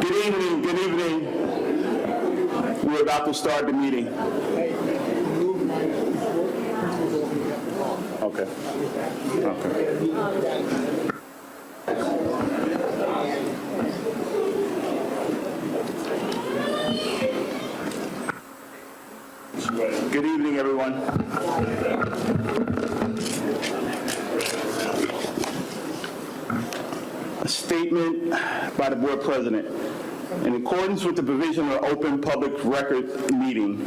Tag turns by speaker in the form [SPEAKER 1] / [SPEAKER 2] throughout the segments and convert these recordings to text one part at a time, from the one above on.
[SPEAKER 1] Good evening, good evening. We're about to start the meeting. Okay. Good evening, everyone. A statement by the Board President. In accordance with the provision of Open Public Record Meeting,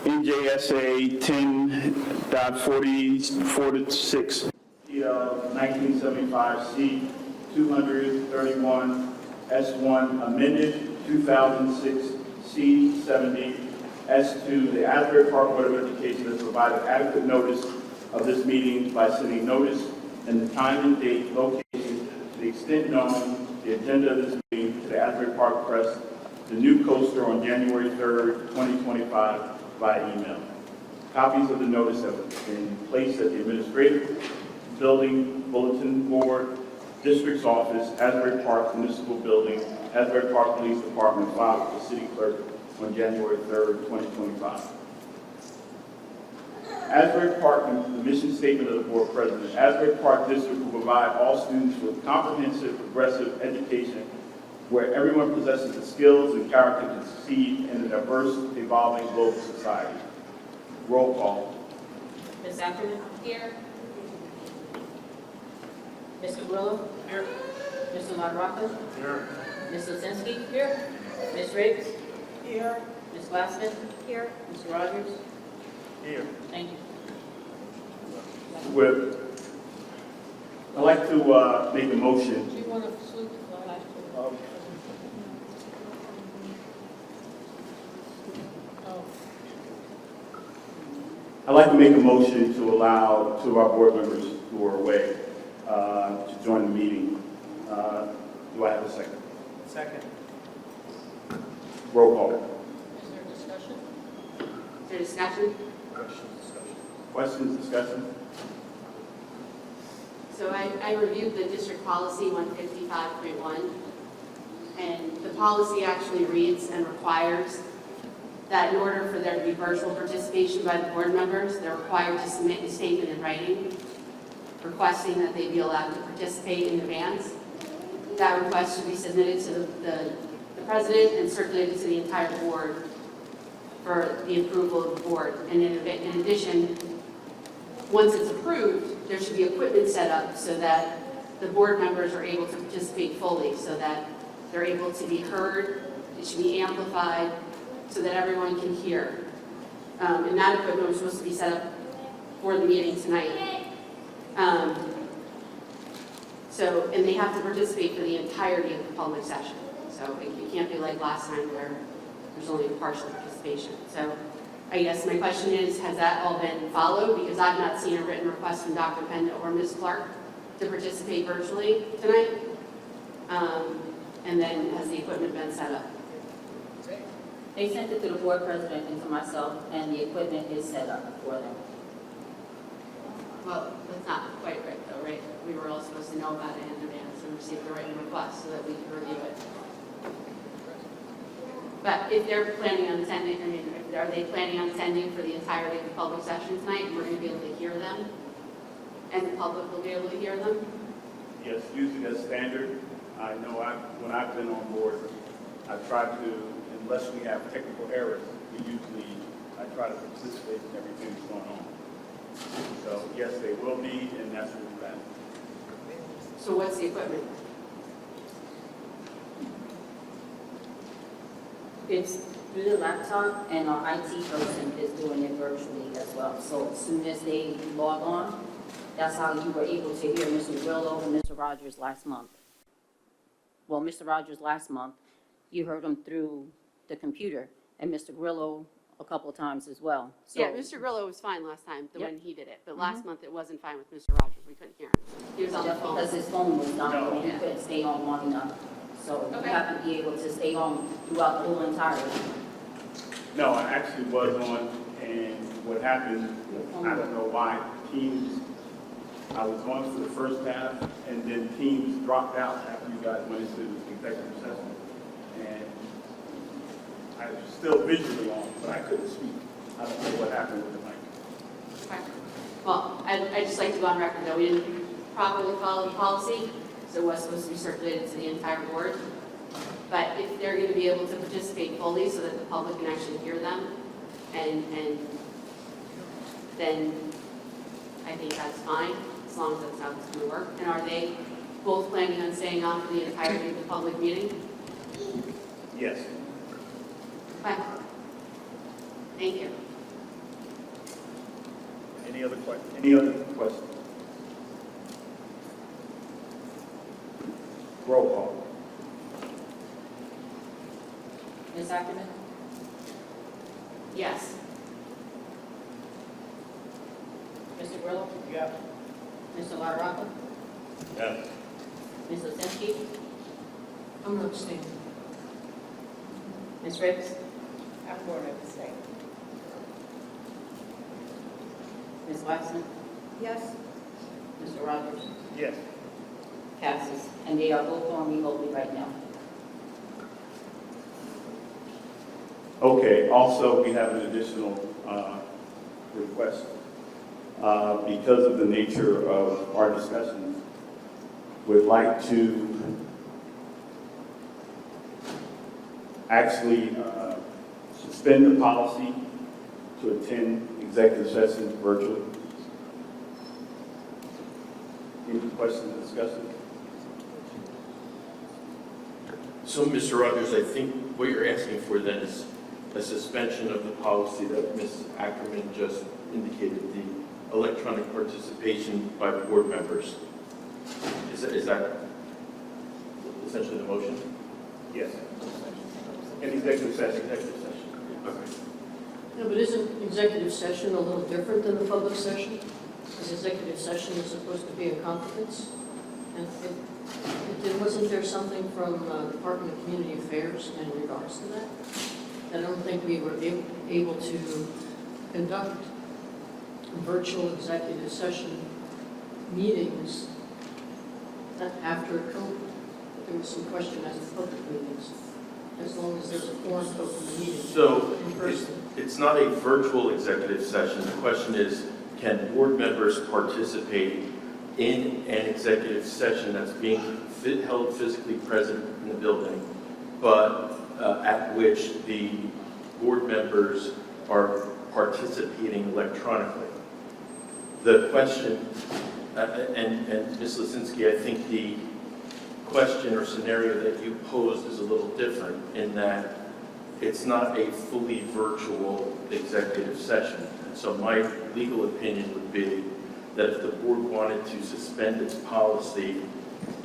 [SPEAKER 1] NJSA 10.4046, 1975C 231 S1 amended 2006 C70 S2, the Asbury Park Board of Education has provided adequate notice of this meeting by sending notice and the time and date, location, to the extent known, the agenda of this meeting to the Asbury Park Press, the new coaster on January 3rd, 2025 via email. Copies of the notice have been placed at the administrative building, bulletin board, district's office, Asbury Park Municipal Building, Asbury Park Police Department, filed with the city clerk on January 3rd, 2025. Asbury Park, the mission statement of the Board President. Asbury Park District will provide all students with comprehensive, progressive education where everyone possesses the skills and character to succeed in a diverse, evolving global society. Roll call.
[SPEAKER 2] Ms. Ackerman? Here. Mr. Grillo? Here. Mr. LaRocca?
[SPEAKER 1] Here.
[SPEAKER 2] Ms. Lisinski? Here. Ms. Riggs?
[SPEAKER 3] Here.
[SPEAKER 2] Ms. Glassman?
[SPEAKER 3] Here.
[SPEAKER 2] Mr. Rogers?
[SPEAKER 1] Here.
[SPEAKER 2] Thank you.
[SPEAKER 1] I'd like to make a motion.
[SPEAKER 3] Do you want to salute the flag?
[SPEAKER 1] I'd like to make a motion to allow two of our board members who are away to join the meeting. Do I have a second?
[SPEAKER 4] Second.
[SPEAKER 1] Roll call.
[SPEAKER 3] Is there discussion?
[SPEAKER 2] Is there discussion?
[SPEAKER 1] Questions, discussion?
[SPEAKER 5] So I reviewed the district policy 155.1, and the policy actually reads and requires that in order for there to be virtual participation by the board members, they're required to submit a statement in writing requesting that they be allowed to participate in advance. That request should be submitted to the president and circulated to the entire board for the approval of the board. And in addition, once it's approved, there should be equipment set up so that the board members are able to participate fully, so that they're able to be heard, it should be amplified, so that everyone can hear. And that equipment was supposed to be set up for the meeting tonight. And they have to participate for the entirety of the public session. So it can't be like last time where there's only partial participation. So I guess my question is, has that all been followed? Because I've not seen a written request from Dr. Penda or Ms. Clark to participate virtually tonight. And then has the equipment been set up?
[SPEAKER 2] They sent it to the board president and to myself, and the equipment is set up for them.
[SPEAKER 5] Well, that's not quite right though, right? We were all supposed to know about it in advance and receive the written request so that we could review it. But if they're planning on attending, are they planning on attending for the entirety of the public session tonight, and we're going to be able to hear them? And the public will be able to hear them?
[SPEAKER 1] Yes, usually that's standard. I know when I've been on board, I've tried to, unless we have technical errors, I try to participate in everything that's going on. So yes, they will be, and that's what we're at.
[SPEAKER 5] So what's the equipment?
[SPEAKER 2] It's through the laptop, and our IT person is doing it virtually as well. So as soon as they log on, that's how you were able to hear Mr. Grillo and Mr. Rogers last month. Well, Mr. Rogers last month, you heard him through the computer, and Mr. Grillo a couple of times as well. So,
[SPEAKER 5] Yeah, Mr. Grillo was fine last time,
[SPEAKER 2] Yep.
[SPEAKER 5] when he did it. But last month it wasn't fine with Mr. Rogers. We couldn't hear him. He was on the
[SPEAKER 2] Just
[SPEAKER 5] phone.
[SPEAKER 2] because his phone was down,
[SPEAKER 1] No.
[SPEAKER 2] and he couldn't stay on long enough. So you
[SPEAKER 5] Okay.
[SPEAKER 2] have to be able to stay on throughout the whole entire.
[SPEAKER 1] No, I actually was on, and what happened, I don't know why, Teams, I was on for the first half, and then Teams dropped out after you guys went into the executive session. I was still visually on, but I couldn't speak. I don't know what happened with the mic.
[SPEAKER 5] Okay. Well, I'd just like to go on record that we didn't properly follow the policy, so it was supposed to be circulated to the entire board. But if they're going to be able to participate fully so that the public can actually hear them, and then I think that's fine, as long as that's how it's going to work. And are they both planning on staying on for the entirety of the public meeting?
[SPEAKER 1] Yes.
[SPEAKER 5] Okay. Thank you.
[SPEAKER 1] Any other questions? Any other questions? Roll call.
[SPEAKER 2] Ms. Ackerman?
[SPEAKER 5] Yes.
[SPEAKER 2] Mr. Grillo?
[SPEAKER 1] Yes.
[SPEAKER 2] Mr. LaRocca?
[SPEAKER 1] Yes.
[SPEAKER 2] Ms. Lisinski?
[SPEAKER 3] I'm going to abstain.
[SPEAKER 2] Ms. Riggs?
[SPEAKER 3] I'm going to abstain.
[SPEAKER 2] Ms. Waxman?
[SPEAKER 3] Yes.
[SPEAKER 2] Mr. Rogers?
[SPEAKER 1] Yes.
[SPEAKER 2] Passes. And they are both on remotely right now.
[SPEAKER 1] Okay, also, we have an additional request. Because of the nature of our discussions, we'd like to actually suspend the policy to attend executive sessions virtually. Any questions or discussions?
[SPEAKER 4] So, Mr. Rogers, I think what you're asking for then is a suspension of the policy that Ms. Ackerman just indicated, the electronic participation by board members. Is that essentially the motion?
[SPEAKER 1] Yes. An executive session.
[SPEAKER 4] Okay.
[SPEAKER 3] No, but isn't executive session a little different than the public session? Because executive session is supposed to be in confidence. And wasn't there something from Department of Community Affairs in regards to that? I don't think we were able to conduct virtual executive session meetings after COVID. There was some question as to public meetings, as long as there's a forum to open the meeting
[SPEAKER 4] So
[SPEAKER 3] in person.
[SPEAKER 4] it's not a virtual executive session. The question is, can board members participate in an executive session that's being held physically present in the building, but at which the board members are participating electronically? The question, and Ms. Lisinski, I think the question or scenario that you posed is a little different in that it's not a fully virtual executive session. And so my legal opinion would be that if the board wanted to suspend its policy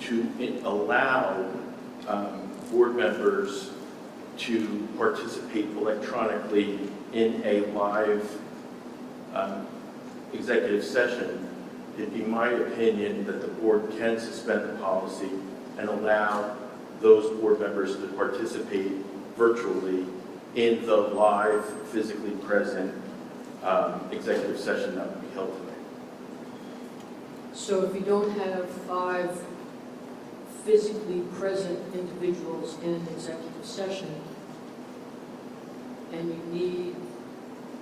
[SPEAKER 4] to allow board members to participate electronically in a live executive session, it'd be my opinion that the board can suspend the policy and allow those board members to participate virtually in the live, physically present executive session that would be held tonight.
[SPEAKER 3] So if you don't have 5 physically present individuals in an executive session, and you need,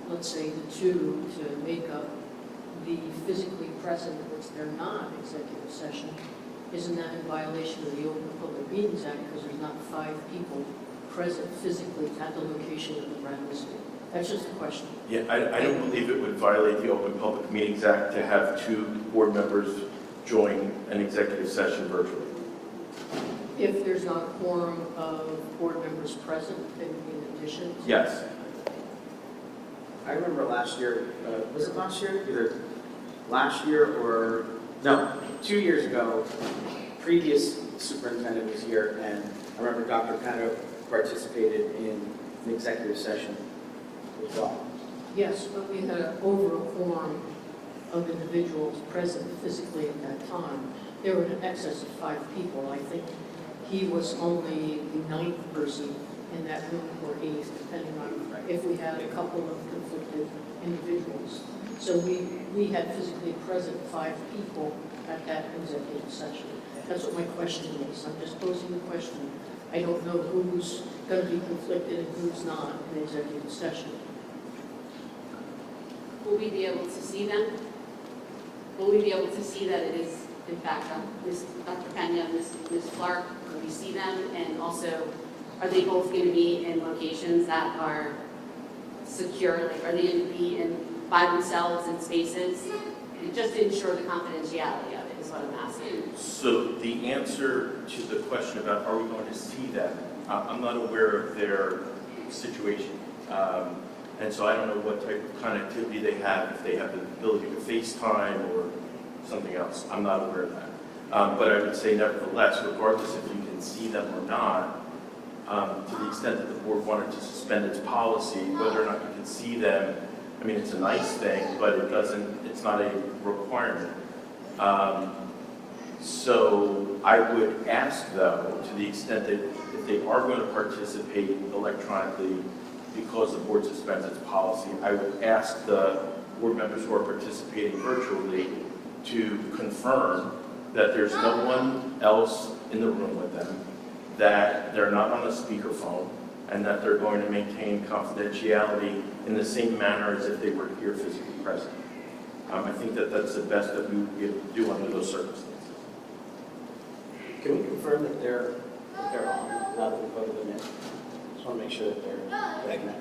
[SPEAKER 3] let's say, the 2 to make up the physically present, which they're not executive session, isn't that in violation of the Open Public Meetings Act because there's not 5 people present physically at the location of the Bradley School? That's just a question.
[SPEAKER 4] Yeah, I don't believe it would violate the Open Public Meetings Act to have 2 board members join an executive session virtually.
[SPEAKER 3] If there's not a quorum of board members present, then in addition to...
[SPEAKER 4] Yes.
[SPEAKER 6] I remember last year, was it last year? Either last year or, no, 2 years ago, previous superintendent was here, and I remember Dr. Peno participated in an executive session as well.
[SPEAKER 3] Yes, but we had over a quorum of individuals present physically at that time. There were in excess of 5 people. I think he was only the 9th person in that room, or 8th, depending on if we had a couple of conflicted individuals. So we had physically present 5 people at that executive session. That's what my question is. I'm just posing the question. I don't know who's going to be conflicted and who's not in executive session.
[SPEAKER 5] Will we be able to see them? Will we be able to see that it is, in fact, Dr. Pena, Ms. Clark? Will we see them? And also, are they both going to be in locations that are secure? Like, are they going to be by themselves in spaces? Just to ensure the confidentiality of it is what I'm asking.
[SPEAKER 4] So the answer to the question about are we going to see them, I'm not aware of their situation. And so I don't know what type of connectivity they have, if they have the ability to FaceTime or something else. I'm not aware of that. But I would say nevertheless, regardless if you can see them or not, to the extent that the board wanted to suspend its policy, whether or not you can see them, I mean, it's a nice thing, but it's not a requirement. So I would ask, though, to the extent that if they are going to participate electronically because the board suspends its policy, I would ask the board members who are participating virtually to confirm that there's no one else in the room with them, that they're not on a speakerphone, and that they're going to maintain confidentiality in the same manner as if they were here physically present. I think that that's the best that we would be able to do under those circumstances.
[SPEAKER 6] Can we confirm that they're on, now that we voted them in? Just want to make sure that they're connected.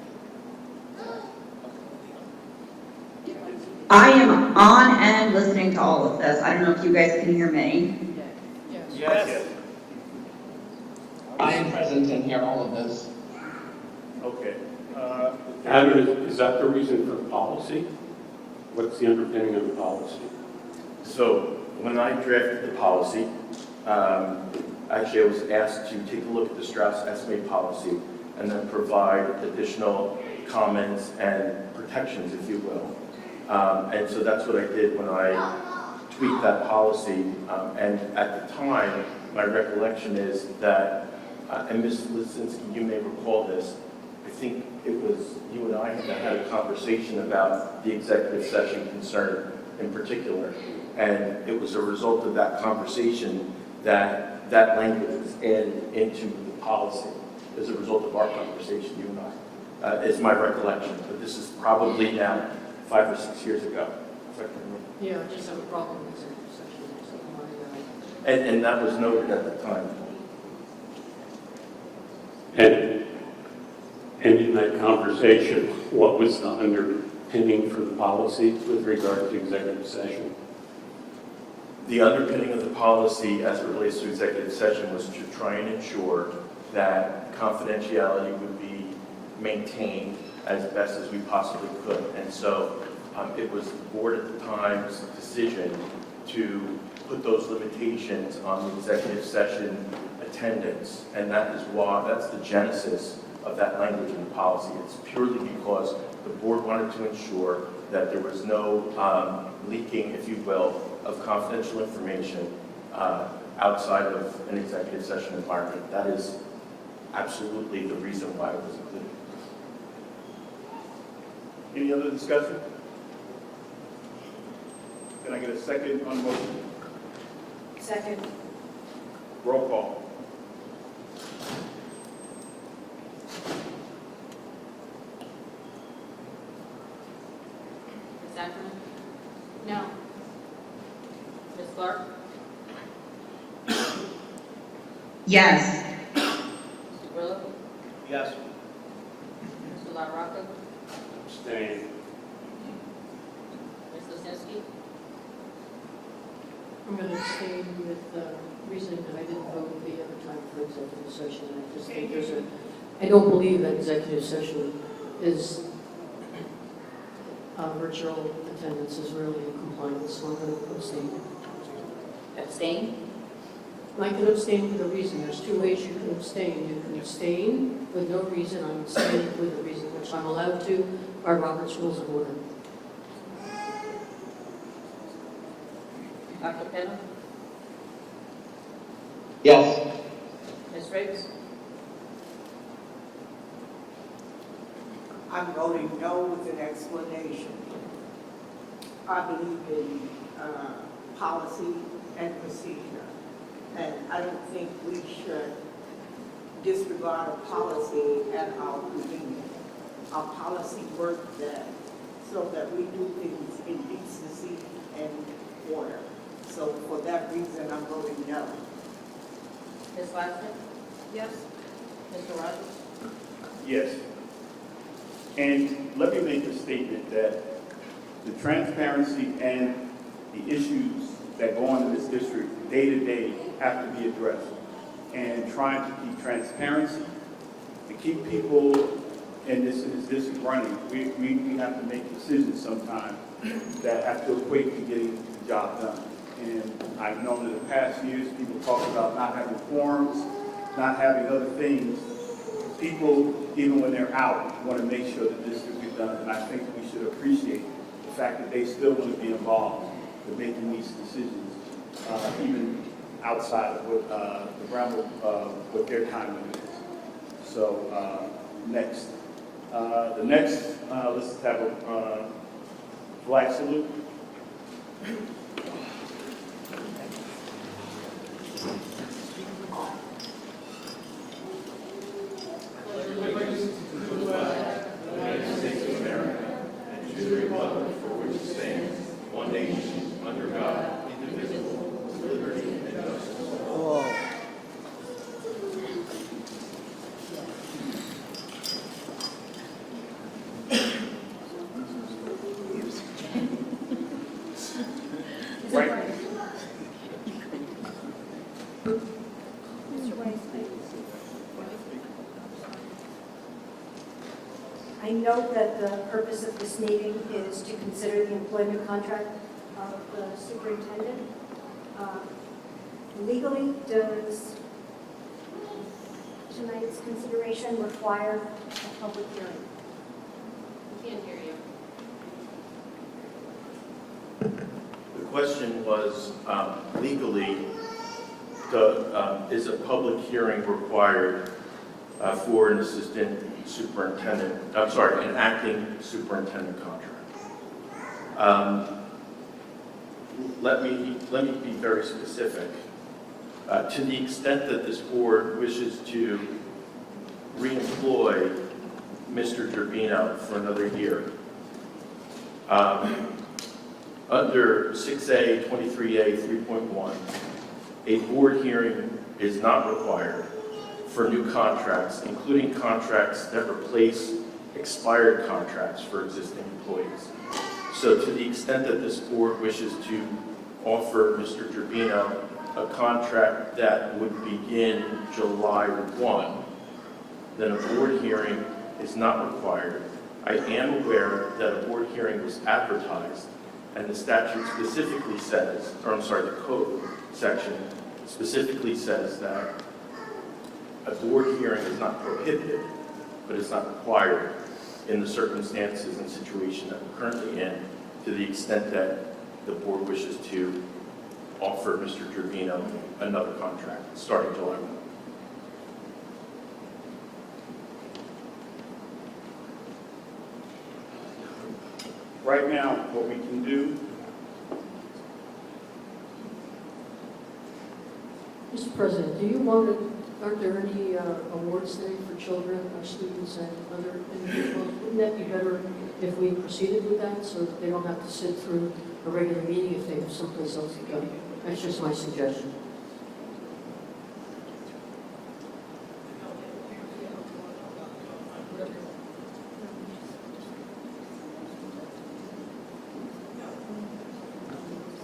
[SPEAKER 7] I am on and listening to all of this. I don't know if you guys can hear me.
[SPEAKER 1] Yes.
[SPEAKER 8] I am present and hear all of this.
[SPEAKER 1] Okay.
[SPEAKER 9] Adam, is that the reason for the policy? What's the underpinning of the policy?
[SPEAKER 4] So when I drafted the policy, actually I was asked to take a look at the Strauss estimate policy and then provide additional comments and protections, if you will. And so that's what I did when I tweaked that policy. And at the time, my recollection is that, and Ms. Lisinski, you may recall this, I think it was you and I that had a conversation about the executive session concern in particular. And it was a result of that conversation that that language was added into the policy as a result of our conversation, you and I, is my recollection. But this is probably now 5 or 6 years ago. If I can remember.
[SPEAKER 3] Yeah, I just have a problem with executive session. So
[SPEAKER 4] And that was noted at the time.
[SPEAKER 9] And in that conversation, what was the underpinning for the policy with regard to executive session?
[SPEAKER 4] The underpinning of the policy as it relates to executive session was to try and ensure that confidentiality would be maintained as best as we possibly could. And so it was the board at the time's decision to put those limitations on the executive session attendance. And that is why, that's the genesis of that language in the policy. It's purely because the board wanted to ensure that there was no leaking, if you will, of confidential information outside of an executive session environment. That is absolutely the reason why it was included.
[SPEAKER 1] Any other discussion? Can I get a second on the motion?
[SPEAKER 2] Second.
[SPEAKER 1] Roll call.
[SPEAKER 2] Ms. Ackerman?
[SPEAKER 5] No.
[SPEAKER 2] Ms. Clark?
[SPEAKER 7] Yes.
[SPEAKER 2] Mr. Grillo?
[SPEAKER 6] Yes.
[SPEAKER 2] Mr. LaRocca?
[SPEAKER 9] Abstain.
[SPEAKER 2] Ms. Lisinski?
[SPEAKER 3] I'm going to abstain with the reasoning that I didn't vote the other time for executive session. I just think I don't believe that executive session is, virtual attendance is really in compliance, so I'm going to abstain.
[SPEAKER 2] Abstain?
[SPEAKER 3] I can abstain for the reason. There's two ways you can abstain. You can abstain with no reason. I'm abstaining with a reason, which I'm allowed to by Robert's Rules of Order.
[SPEAKER 2] Dr. Pena?
[SPEAKER 8] Yes.
[SPEAKER 2] Ms. Riggs?
[SPEAKER 10] I'm voting no with an explanation. I believe in policy and procedure, and I don't think we should disregard a policy at our convenience. Our policy works that so that we do things in decency and order. So for that reason, I'm voting no.
[SPEAKER 2] Ms. Glassman?
[SPEAKER 3] Yes.
[SPEAKER 2] Mr. Rogers?
[SPEAKER 1] Yes. And let me make a statement that the transparency and the issues that go on in this district day to day have to be addressed. And trying to keep transparency, to keep people in this district running, we have to make decisions sometimes that have to equate to getting the job done. And I've known in the past years, people talk about not having forums, not having other things. People, even when they're out, want to make sure that this will be done. And I think we should appreciate the fact that they still want to be involved in making these decisions, even outside of what the realm of what their time limit is. So next, let's have a flag salute. Right.
[SPEAKER 11] I note that the purpose of this meeting is to consider the employment contract of the superintendent. Legally, does tonight's consideration require a public hearing?
[SPEAKER 5] Can't hear you.
[SPEAKER 4] The question was, legally, is a public hearing required for an assistant superintendent, an acting superintendent contract? Let me be very specific. To the extent that this board wishes to reemploy Mr. Gerbino for another year, under 6A 23A 3.1, a board hearing is not required for new contracts, including contracts that replace expired contracts for existing employees. So to the extent that this board wishes to offer Mr. Gerbino a contract that would begin July 1, then a board hearing is not required. I am aware that a board hearing was advertised, and the statute specifically says, the code section specifically says that a board hearing is not prohibited, but it's not required in the circumstances and situation that we're currently in, to the extent that the board wishes to offer Mr. Gerbino another contract starting July 1.
[SPEAKER 1] Right now, what we can do,
[SPEAKER 3] Mr. President, aren't there any awards today for children or students and other individuals? Wouldn't that be better if we proceeded with that so that they don't have to sit through a regular meeting if they have someplace else to go? That's just my suggestion.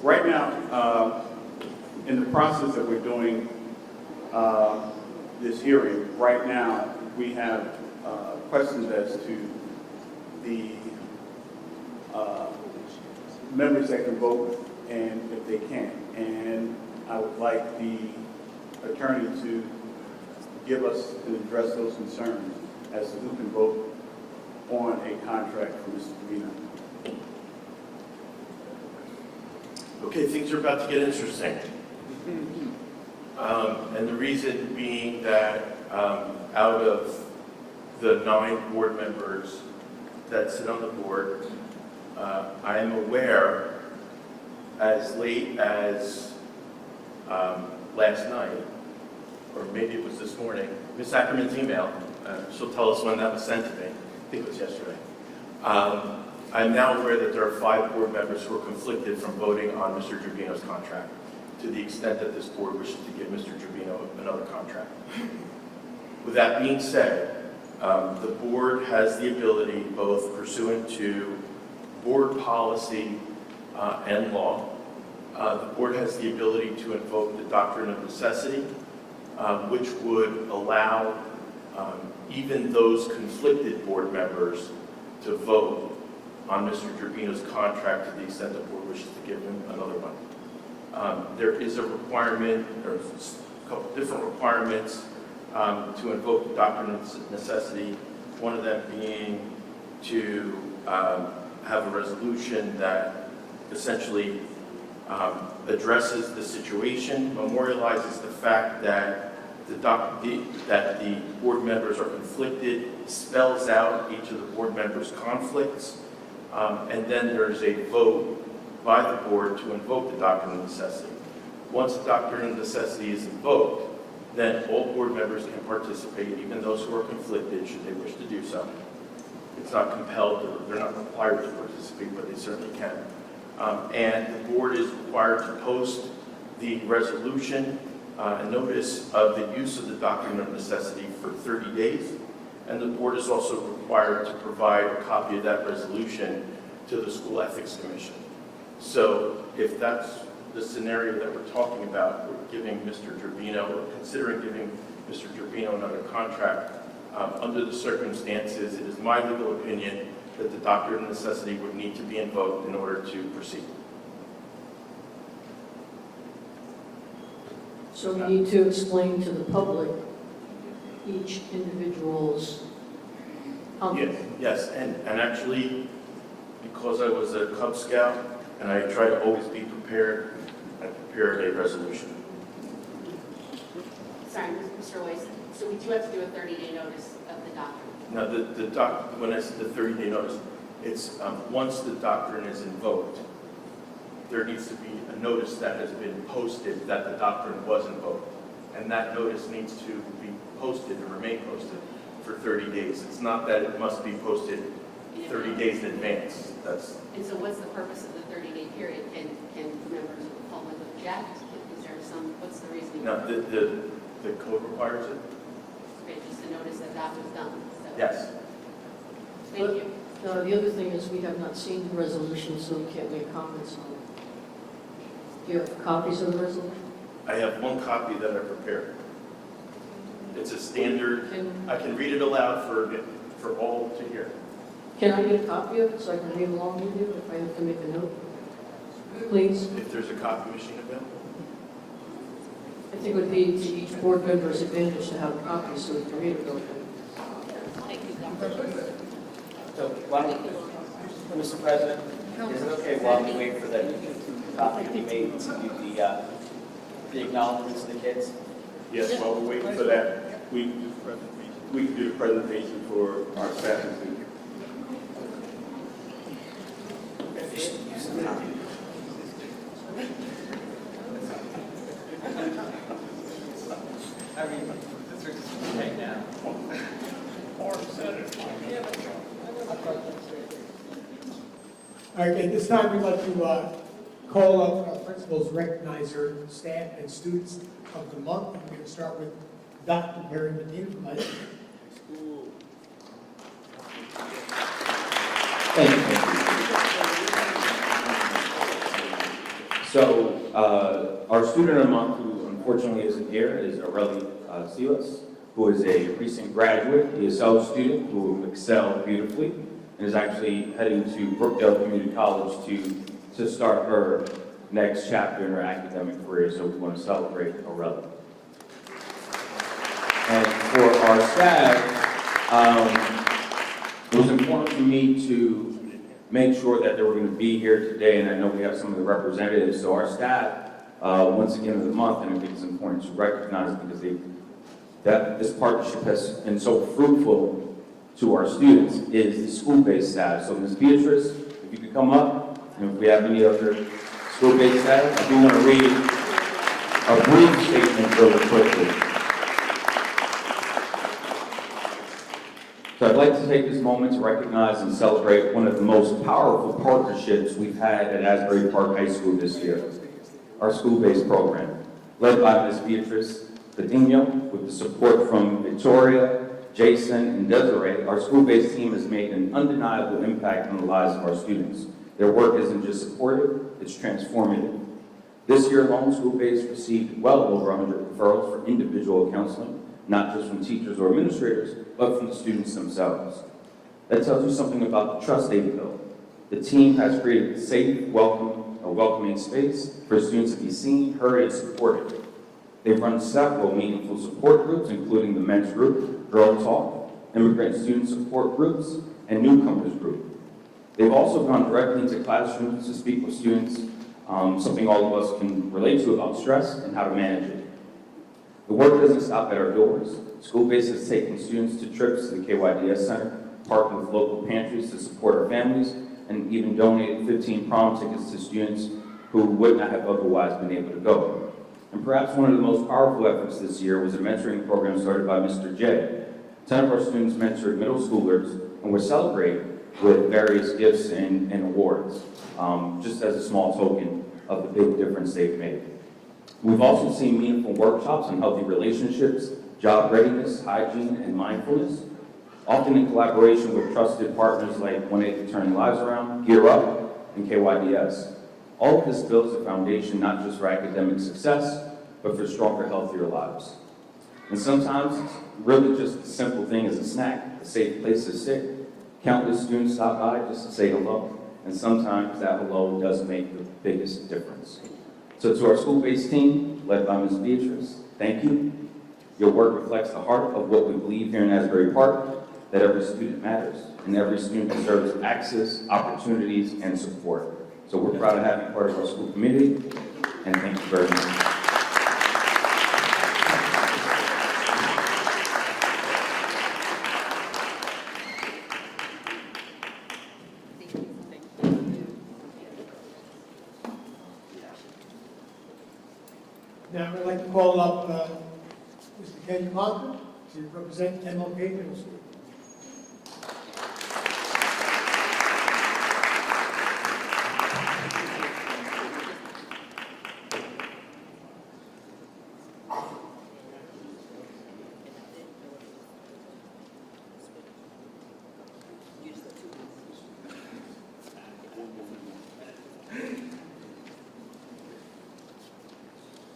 [SPEAKER 1] right now, in the process that we're doing this hearing, right now, we have questions as to the members that can vote and if they can. And I would like the attorney to give us and address those concerns as to who can vote on a contract for Mr. Trevino.
[SPEAKER 4] Okay, things are about to get interesting. And the reason being that out of the 9 board members that sit on the board, I am aware as late as last night, or maybe it was this morning, Ms. Ackerman's email. She'll tell us when that was sent to me. I think it was yesterday. I'm now aware that there are 5 board members who are conflicted from voting on Mr. Gerbino's contract, to the extent that this board wishes to give Mr. Gerbino another contract. With that being said, the board has the ability, both pursuant to board policy and law, the board has the ability to invoke the doctrine of necessity, which would allow even those conflicted board members to vote on Mr. Gerbino's contract to the extent the board wishes to give him another one. There is a requirement, or a couple different requirements to invoke the doctrine of necessity, one of them being to have a resolution that essentially addresses the situation, memorializes the fact that the board members are conflicted, spells out each of the board members' conflicts, and then there's a vote by the board to invoke the doctrine of necessity. Once the doctrine of necessity is invoked, then all board members can participate, even those who are conflicted, should they wish to do so. It's not compelled, or they're not required to participate, but they certainly can. And the board is required to post the resolution and notice of the use of the doctrine of necessity for 30 days. And the board is also required to provide a copy of that resolution to the School Ethics Commission. So if that's the scenario that we're talking about, we're giving Mr. Gerbino, or considering giving Mr. Gerbino another contract, under the circumstances, it is my legal opinion that the doctrine of necessity would need to be invoked in order to proceed.
[SPEAKER 3] So we need to explain to the public each individual's conflict.
[SPEAKER 4] Yes, and actually, because I was a Cub Scout, and I try to always be prepared, I prepared a resolution.
[SPEAKER 5] Sorry, Mr. Weiss, so we do have to do a 30-day notice of the doctrine.
[SPEAKER 4] Now, when I said the 30-day notice, it's once the doctrine is invoked, there needs to be a notice that has been posted that the doctrine was invoked. And that notice needs to be posted and remain posted for 30 days. It's not that it must be posted 30 days in advance.
[SPEAKER 5] And so what's the purpose of the 30-day period? Can members of the public object? Is there what's the reasoning?
[SPEAKER 4] No, the code requires it.
[SPEAKER 5] Okay, just to notice that that was done. So,
[SPEAKER 4] Yes.
[SPEAKER 5] thank you.
[SPEAKER 3] The other thing is we have not seen the resolution, so we can't make comments on it. Do you have copies of the resolution?
[SPEAKER 4] I have one copy that I prepared. It's a standard. I can read it aloud for all to hear.
[SPEAKER 3] Can I get a copy of it so I can read along with you if I have to make a note? Please.
[SPEAKER 4] If there's a copy machine available.
[SPEAKER 3] I think it would be to each board member's advantage to have a copy so we can read it.
[SPEAKER 6] So, Mr. President, is it okay while we wait for the copy to be made to do the acknowledgements to the kids?
[SPEAKER 1] Yes, while we're waiting for that, we can do the presentation for our staff and students.
[SPEAKER 12] All right, at this time, we'd like to call up our principals, recognize our staff and students of the month. I'm going to start with Dr. Barry Medina.
[SPEAKER 13] Thank you. So, our student of the month, who unfortunately isn't here, is Aurelie Silas, who is a recent graduate, ESL student who excelled beautifully, and is actually heading to Brookdale Community College to start her next chapter in her academic career. So we want to celebrate Aurelie. And for our staff, it was important for me to make sure that they were going to be here today, and I know we have some of the representatives. So our staff, once again of the month, and I think it's important to recognize because this partnership has been so fruitful to our students, is the school-based staff. So Ms. Beatrice, if you could come up, and if we have any other school-based staff, I do want to read a brief statement really quickly. So I'd like to take this moment to recognize and celebrate one of the most powerful partnerships we've had at Asbury Park High School this year, our school-based program. Led by Ms. Beatrice Patino, with the support from Victoria, Jason, and Desiree, our school-based team has made an undeniable impact on the lives of our students. Their work isn't just supportive, it's transformative. This year alone, school-based received well over 100 referrals for individual counseling, not just from teachers or administrators, but from the students themselves. That tells you something about the trust they've built. The team has created a safe, welcoming space for students to be seen, heard, and supported. They've run several meaningful support groups, including the men's group, Girl Talk, immigrant student support groups, and newcomers group. They've also gone directly into classrooms to speak with students, something all of us can relate to about stress and how to manage it. The work doesn't stop at our doors. School-based has taken students to trips to the KYDS Center, partnered with local pantries to support our families, and even donated 15 prom tickets to students who would not have otherwise been able to go. And perhaps one of the most powerful efforts this year was a mentoring program started by Mr. J. 10 of our students mentored middle schoolers, and were celebrated with various gifts and awards, just as a small token of the big difference they've made. We've also seen meaningful workshops on healthy relationships, job readiness, hygiene, and mindfulness, often in collaboration with trusted partners like 180 Turning Lives Around, Gear Up, and KYDS. All of this builds a foundation not just for academic success, but for stronger, healthier lives. And sometimes it's really just a simple thing as a snack, a safe place to sit. Countless students stop by just to say hello, and sometimes that hello does make the biggest difference. So to our school-based team, led by Ms. Beatrice, thank you. Your work reflects the heart of what we believe here in Asbury Park, that every student matters, and every student deserves access, opportunities, and support. So we're proud to have you part of our school community, and thank you very much.
[SPEAKER 12] Now, I'd like to call up Mr. Kenny Martin to represent MLK Middle School.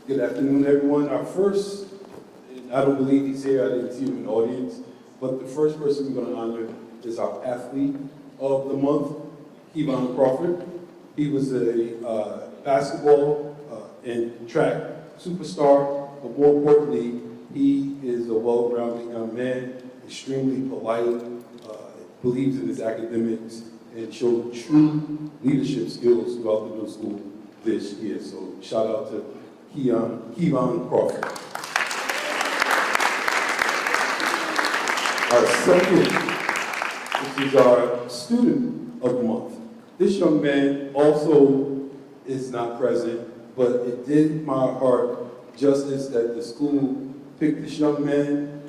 [SPEAKER 14] Good afternoon, everyone. Our first, and I don't believe he's here, I didn't see him in the audience, but the first person we're going to honor is our athlete of the month, Kevon Crawford. He was a basketball and track superstar, but more importantly, he is a well-rounded young man, extremely polite, believes in his academics, and showed true leadership skills throughout the middle school this year. So shout out to Kevon Crawford. Our second, this is our student of the month. This young man also is not present, but it did my heart justice that the school picked this young man.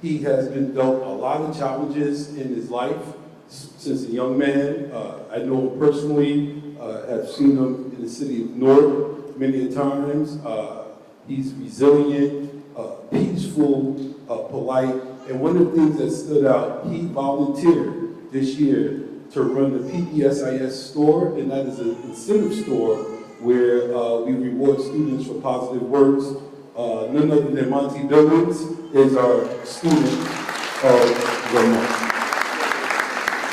[SPEAKER 14] He has been dealt a lot of challenges in his life since a young man. I know him personally, have seen him in the city of Newark many times. He's resilient, peaceful, polite, and one of the things that stood out, he volunteered this year to run the PPSIS store, and that is an incentive store where we reward students for positive works. None other than Monty Billings is our student of the month.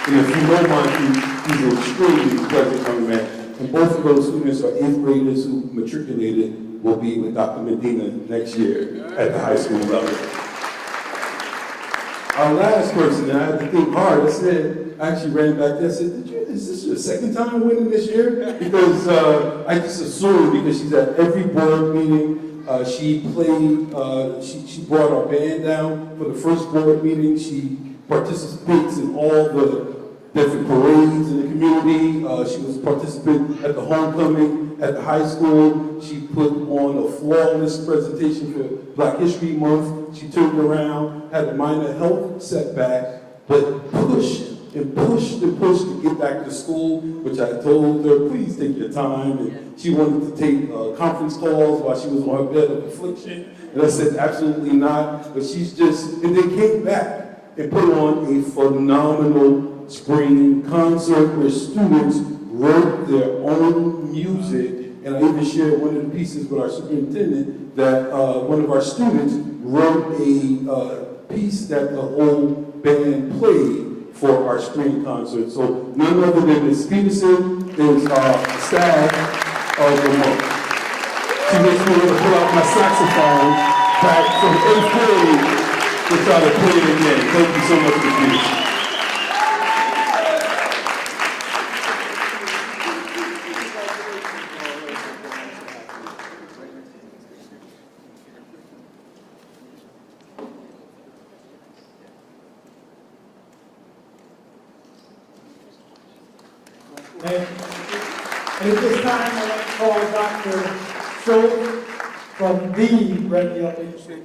[SPEAKER 14] And if you know Monty, he's an extremely pleasant young man. And both of those students are 8th graders who matriculated, will be with Dr. Medina next year at the high school level. Our last person, and I had to think hard, I actually ran back there and said, is this your second time winning this year? Because I just assumed, because she's at every board meeting, she played, she brought our band down for the first board meeting. She participates in all the different parades in the community. She was a participant at the homecoming at the high school. She put on a flawless presentation for Black History Month. She turned around, had a minor health setback, but pushed and pushed and pushed to get back to school, which I told her, please take your time. And she wanted to take conference calls while she was on her bed of affliction. And I said, absolutely not. But she's just, and they came back and put on a phenomenal spring concert where students wrote their own music. And I even shared one of the pieces with our superintendent that one of our students wrote a piece that the whole band played for our spring concert. So none other than Ms. Peterson is our staff of the month. She makes me want to pull out my saxophone back from 8th grade to try to play it again. Thank you so much, Ms. Peterson.
[SPEAKER 12] And at this time, I'd like to call Dr. Schultz from the Bradley Elementary.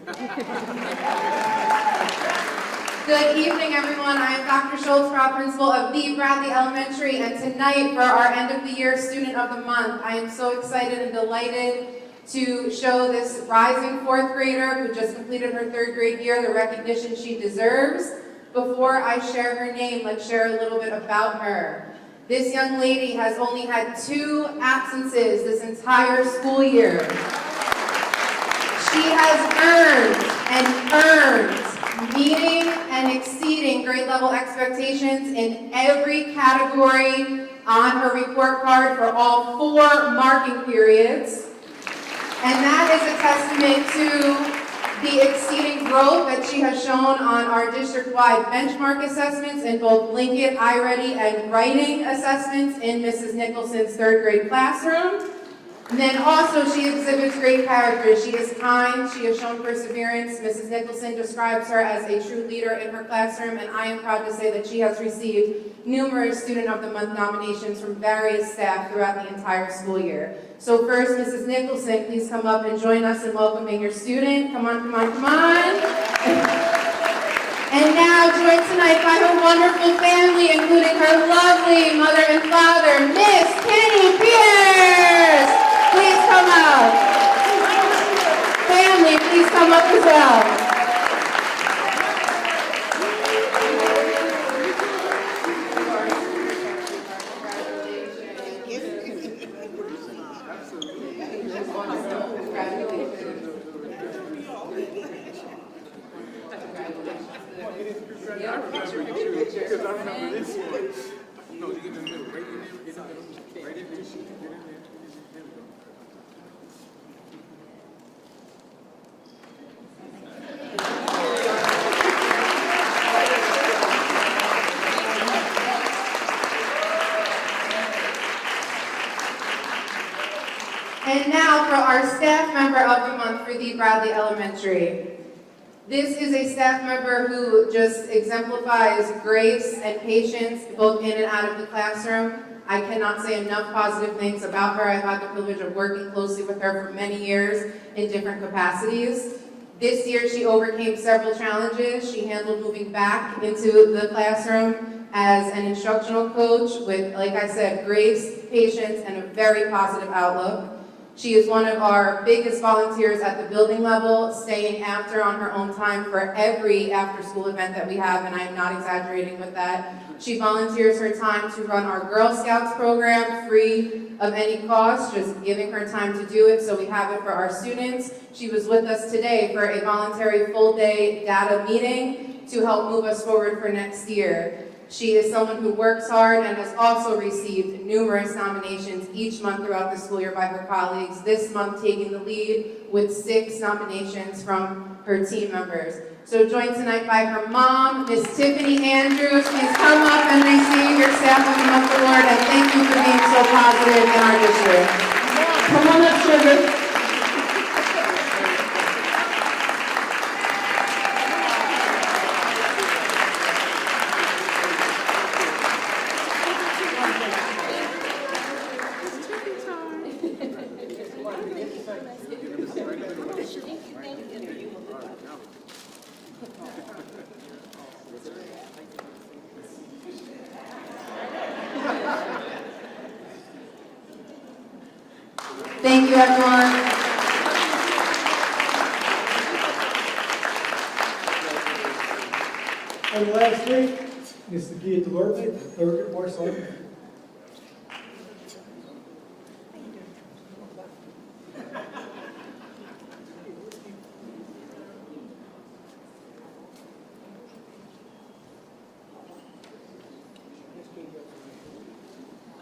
[SPEAKER 5] Good evening, everyone. I am Dr. Schultz, proud principal of the Bradley Elementary, and tonight for our end of the year Student of the Month, I am so excited and delighted to show this rising fourth grader who just completed her third grade year the recognition she deserves. Before I share her name, let's share a little bit about her. This young lady has only had 2 absences this entire school year. She has earned meeting and exceeding grade level expectations in every category on her report card for all 4 marking periods. And that is a testament to the exceeding growth that she has shown on our district-wide benchmark assessments in both Linkit, iReady, and writing assessments in Mrs. Nicholson's third grade classroom. And then also she exhibits great character. She is kind, she has shown perseverance. Mrs. Nicholson describes her as a true leader in her classroom, and I am proud to say that she has received numerous Student of the Month nominations from various staff throughout the entire school year. So first, Mrs. Nicholson, please come up and join us in welcoming your student. Come on, come on, come on. And now joined tonight by her wonderful family, including her lovely mother and father, Miss Kenny Pierce. Please come up. Family, please come up as well. And now for our staff member of the month for the Bradley Elementary. This is a staff member who just exemplifies grace and patience both in and out of the classroom. I cannot say enough positive things about her. I've had the privilege of working closely with her for many years in different capacities. This year she overcame several challenges. She handled moving back into the classroom as an instructional coach with, like I said, grace, patience, and a very positive outlook. She is one of our biggest volunteers at the building level, staying after on her own time for every after-school event that we have, and I am not exaggerating with that. She volunteers her time to run our Girl Scouts program free of any cost, just giving her time to do it, so we have it for our students. She was with us today for a voluntary full-day data meeting to help move us forward for next year. She is someone who works hard and has also received numerous nominations each month throughout the school year by her colleagues, this month taking the lead with 6 nominations from her team members. So joined tonight by her mom, Miss Tiffany Andrews. Please come up and receive your Staff of the Month award, and thank you for being so positive in our district. Come on up, sugar. Thank you, everyone.
[SPEAKER 12] And lastly, Mr. Gia Delorme, Thurgood Marshall Elementary.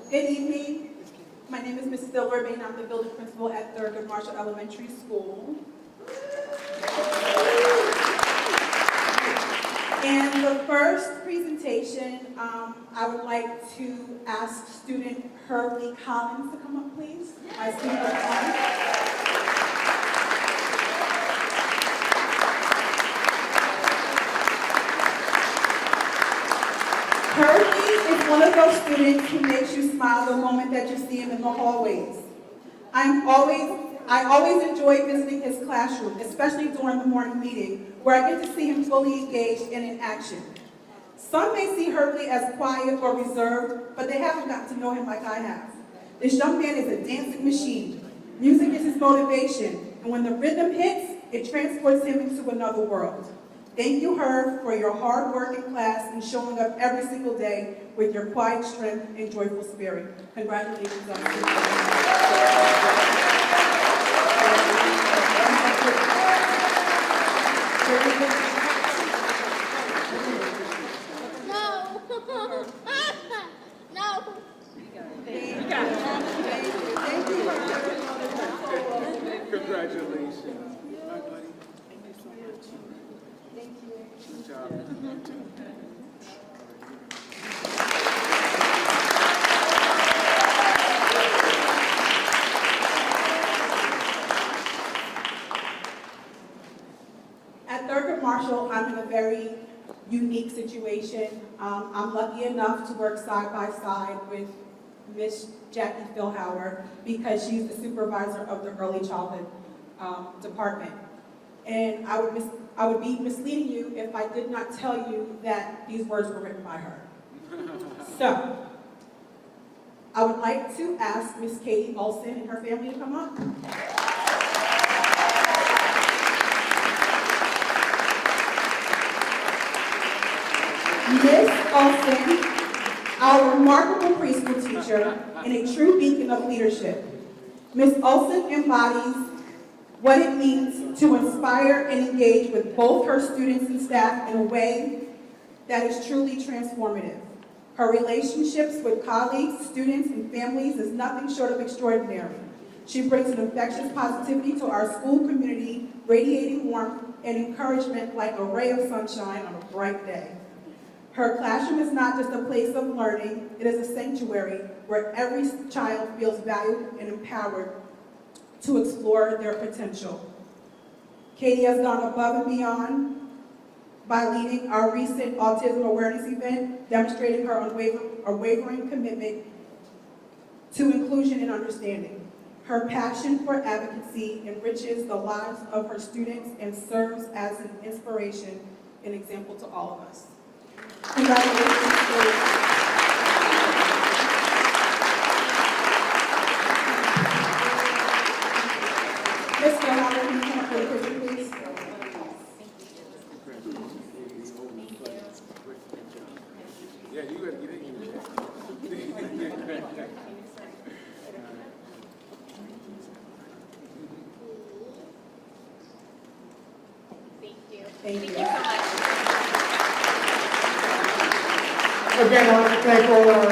[SPEAKER 15] Good evening. My name is Mrs. Delorme, and I'm the building principal at Thurgood Marshall Elementary School. And the first presentation, I would like to ask student Herbley Collins to come up, please. My student of honor. Herbley is one of those students who makes you smile the moment that you see him in the hallways. I always enjoy visiting his classroom, especially during the morning meeting, where I get to see him fully engaged and in action. Some may see Herbley as quiet or reserved, but they haven't gotten to know him like I have. This young man is a dancing machine. Music is his motivation, and when the rhythm hits, it transports him into another world. Thank you, Herb, for your hard work in class and showing up every single day with your quiet strength and joyful spirit. Congratulations on
[SPEAKER 16] Congratulations. Hi, buddy. Thank you so much. Thank you. Good job.
[SPEAKER 15] At Thurgood Marshall, I'm in a very unique situation. I'm lucky enough to work side by side with Miss Jackie Philhauer because she's the supervisor of the early childhood department. And I would be misleading you if I did not tell you that these words were written by her. So, I would like to ask Miss Katie Olson and her family to come up. Miss Olson, our remarkable preschool teacher and a true beacon of leadership. Ms. Olson embodies what it means to inspire and engage with both her students and staff in a way that is truly transformative. Her relationships with colleagues, students, and families is nothing short of extraordinary. She brings an infectious positivity to our school community, radiating warmth and encouragement like a ray of sunshine on a bright day. Her classroom is not just a place of learning, it is a sanctuary where every child feels valued and empowered to explore their potential. Katie has gone above and beyond by leading our recent autism awareness event, demonstrating her unwavering commitment to inclusion and understanding. Her passion for advocacy enriches the lives of her students and serves as an inspiration and example to all of us. Congratulations. Ms. Philhauer, can you come up for the picture, please?
[SPEAKER 16] Yeah, you gotta get in here.
[SPEAKER 15] Thank you.
[SPEAKER 12] Again, I want to thank all our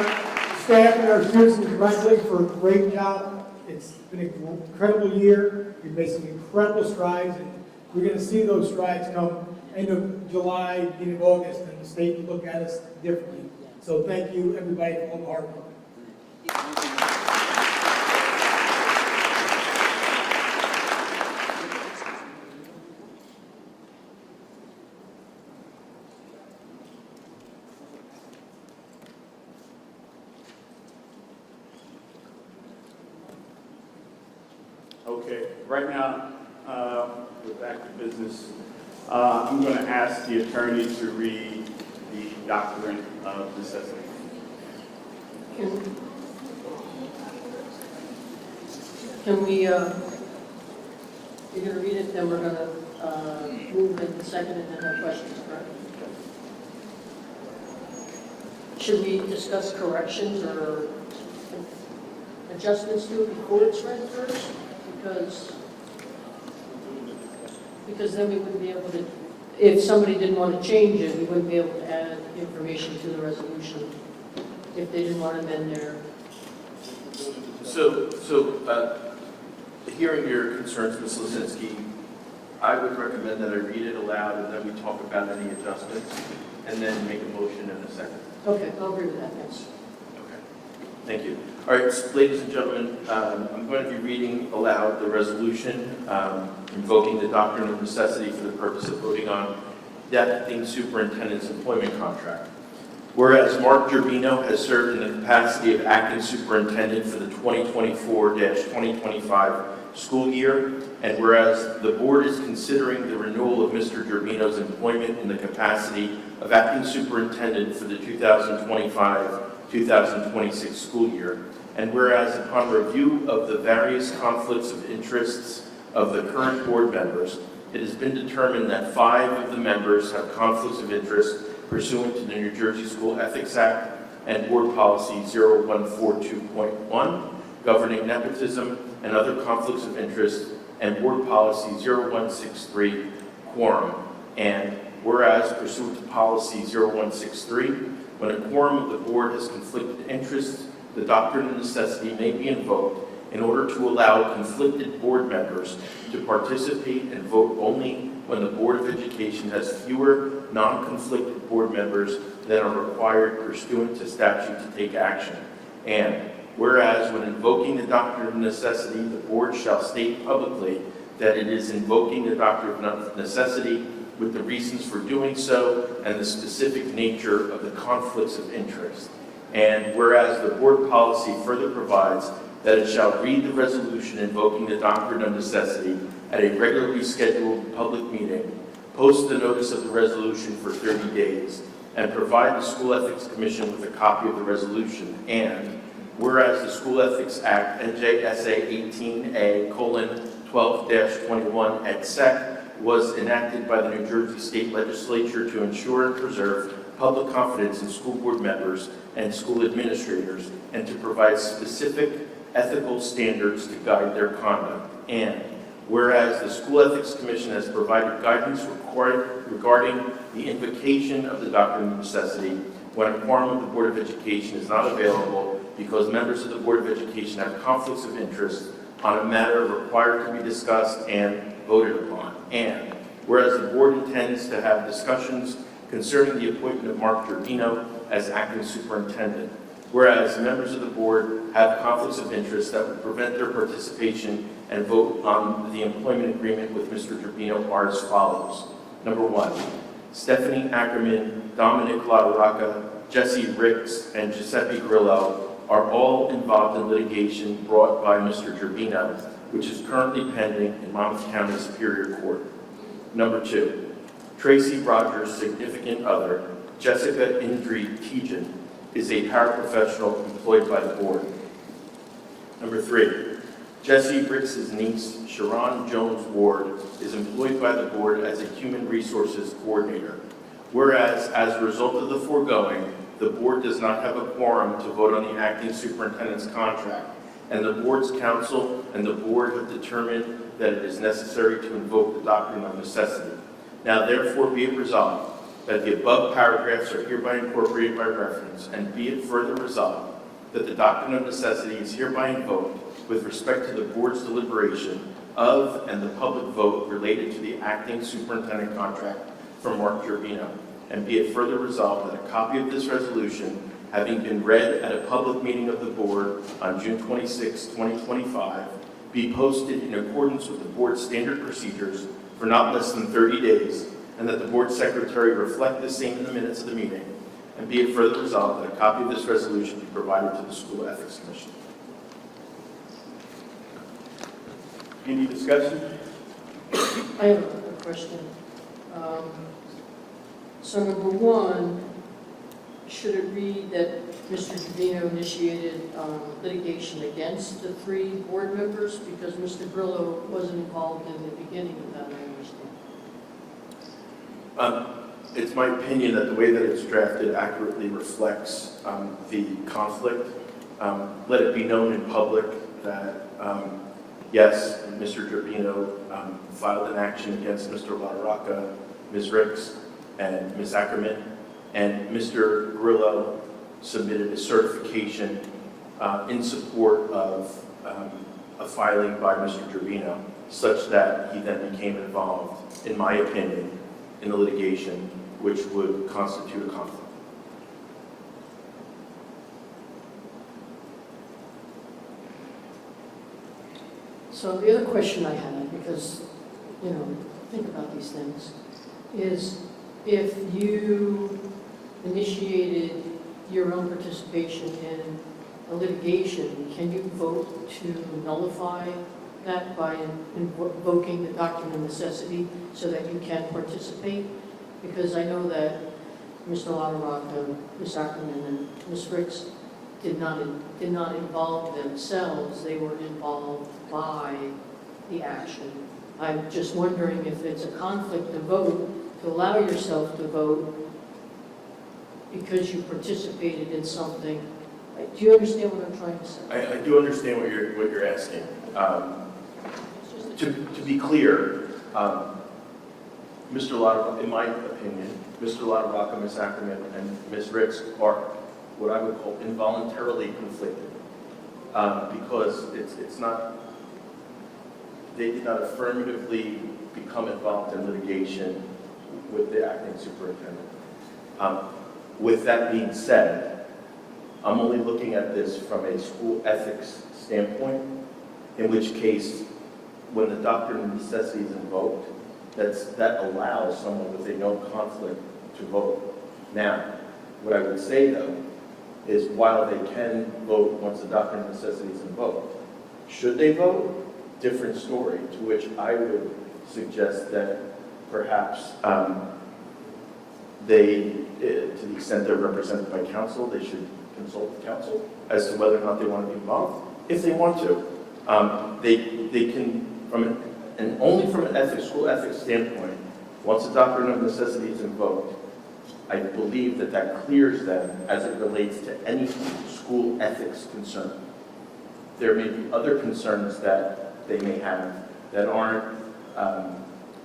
[SPEAKER 12] staff and our students and congratulate for a great job. It's been an incredible year. We've made some incredible strides, and we're going to see those strides come end of July, beginning of August, and the state will look at us differently. So thank you, everybody, for all the hard work.
[SPEAKER 1] Okay, right now, we're back to business. I'm going to ask the attorney to read the doctrine of necessity.
[SPEAKER 3] Can we, you're gonna read it, then we're gonna move and second and then have questions, correct? Should we discuss corrections or adjustments to it before it's read first? Because then we wouldn't be able to, if somebody didn't want to change it, we wouldn't be able to add information to the resolution if they didn't want to amend their.
[SPEAKER 4] Hearing your concerns, Ms. Lisinski, I would recommend that I read it aloud and then we talk about any adjustments and then make a motion in a second.
[SPEAKER 3] Okay, I'll agree with that, thanks.
[SPEAKER 4] Okay, thank you. All right, so ladies and gentlemen, I'm going to be reading aloud the resolution invoking the doctrine of necessity for the purpose of voting on the acting superintendent's employment contract. Whereas Mark Gerbino has served in the capacity of acting superintendent for the 2024-2025 school year, and whereas the board is considering the renewal of Mr. Gerbino's employment in the capacity of acting superintendent for the 2025-2026 school year, and whereas upon review of the various conflicts of interests of the current board members, it has been determined that 5 of the members have conflicts of interest pursuant to the New Jersey School Ethics Act and Board Policy 0142.1, governing nepotism and other conflicts of interest, and Board Policy 0163, quorum. And whereas pursuant to Policy 0163, when a quorum of the board has conflicted interests, the doctrine of necessity may be invoked in order to allow conflicted board members to participate and vote only when the Board of Education has fewer non-conflicted board members than are required pursuant to statute to take action. And whereas when invoking the doctrine of necessity, the board shall state publicly that it is invoking the doctrine of necessity with the reasons for doing so and the specific nature of the conflicts of interest. And whereas the board policy further provides that it shall read the resolution invoking the doctrine of necessity at a regularly scheduled public meeting, post the notice of the resolution for 30 days, and provide the School Ethics Commission with a copy of the resolution. And whereas the School Ethics Act, NJSA 18A:12-21 et sec, was enacted by the New Jersey State Legislature to ensure and preserve public confidence in school board members and school administrators, and to provide specific ethical standards to guide their conduct. And whereas the School Ethics Commission has provided guidance regarding the invocation of the doctrine of necessity when a quorum of the Board of Education is not available because members of the Board of Education have conflicts of interest on a matter required to be discussed and voted upon. And whereas the board intends to have discussions concerning the appointment of Mark Gerbino as acting superintendent, whereas members of the board have conflicts of interest that would prevent their participation and vote on the employment agreement with Mr. Gerbino are as follows. Number 1, Stephanie Ackerman, Dominic LaRocca, Jesse Ricks, and Giuseppe Grillo are all involved in litigation brought by Mr. Gerbino, which is currently pending in Monmouth County Superior Court. Number 2, Tracy Rogers' significant other, Jessica Indri Tejan, is a paraprofessional employed by the board. Number 3, Jesse Ricks' niece, Sharon Jones Ward, is employed by the board as a human resources coordinator. Whereas, as a result of the foregoing, the board does not have a quorum to vote on the acting superintendent's contract, and the board's counsel and the board have determined that it is necessary to invoke the doctrine of necessity. Now therefore be it resolved that the above paragraphs are hereby incorporated by reference, and be it further resolved that the doctrine of necessity is hereby invoked with respect to the board's deliberation of and the public vote related to the acting superintendent contract for Mark Gerbino. And be it further resolved that a copy of this resolution, having been read at a public meeting of the board on June 26, 2025, be posted in accordance with the board's standard procedures for not less than 30 days, and that the board secretary reflect the same in the minutes of the meeting. And be it further resolved that a copy of this resolution be provided to the School Ethics Commission.
[SPEAKER 1] Any discussion?
[SPEAKER 3] I have a question. So number 1, should it read that Mr. Trevino initiated litigation against the 3 board members? Because Mr. Grillo wasn't involved in the beginning of that, I understand.
[SPEAKER 4] It's my opinion that the way that it's drafted accurately reflects the conflict. Let it be known in public that, yes, Mr. Trevino filed an action against Mr. LaRocca, Ms. Ricks, and Ms. Ackerman, and Mr. Grillo submitted a certification in support of a filing by Mr. Trevino, such that he then became involved, in my opinion, in the litigation, which would constitute a conflict.
[SPEAKER 3] So the other question I had, because, think about these things, is if you initiated your own participation in a litigation, can you vote to nullify that by invoking the doctrine of necessity so that you can participate? Because I know that Mr. LaRocca, Ms. Ackerman, and Ms. Ricks did not involve themselves, they were involved by the action. I'm just wondering if it's a conflict to vote, to allow yourself to vote because you participated in something. Do you understand what I'm trying to say?
[SPEAKER 4] I do understand what you're asking. To be clear, Mr. LaRocca, in my opinion, Mr. LaRocca, Ms. Ackerman, and Ms. Ricks are what I would call involuntarily conflicted, because it's not, they did not affirmatively become involved in litigation with the acting superintendent. With that being said, I'm only looking at this from a school ethics standpoint, in which case, when the doctrine of necessity is invoked, that allows someone with a no conflict to vote. Now, what I would say though, is while they can vote once the doctrine of necessity is invoked, should they vote? Different story, to which I would suggest that perhaps they, to the extent they're represented by counsel, they should consult the counsel as to whether or not they want to be involved. If they want to, they can, and only from an school ethics standpoint, once the doctrine of necessity is invoked, I believe that clears them as it relates to any school ethics concern. There may be other concerns that they may have that aren't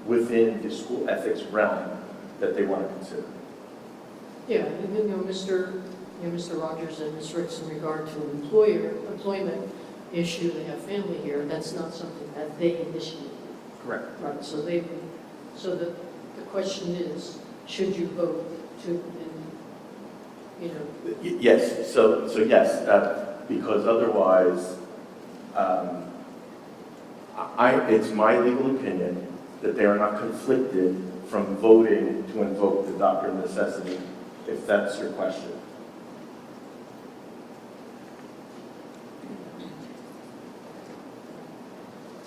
[SPEAKER 4] within the school ethics realm that they want to consider.
[SPEAKER 3] Yeah, and Mr. Rogers and Ms. Ricks, in regard to employment issue, they have family here, that's not something that they initiated.
[SPEAKER 4] Correct.
[SPEAKER 3] Right, so the question is, should you vote to,
[SPEAKER 4] Yes, so yes, because otherwise, it's my legal opinion that they are not conflicted from voting to invoke the doctrine of necessity, if that's your question.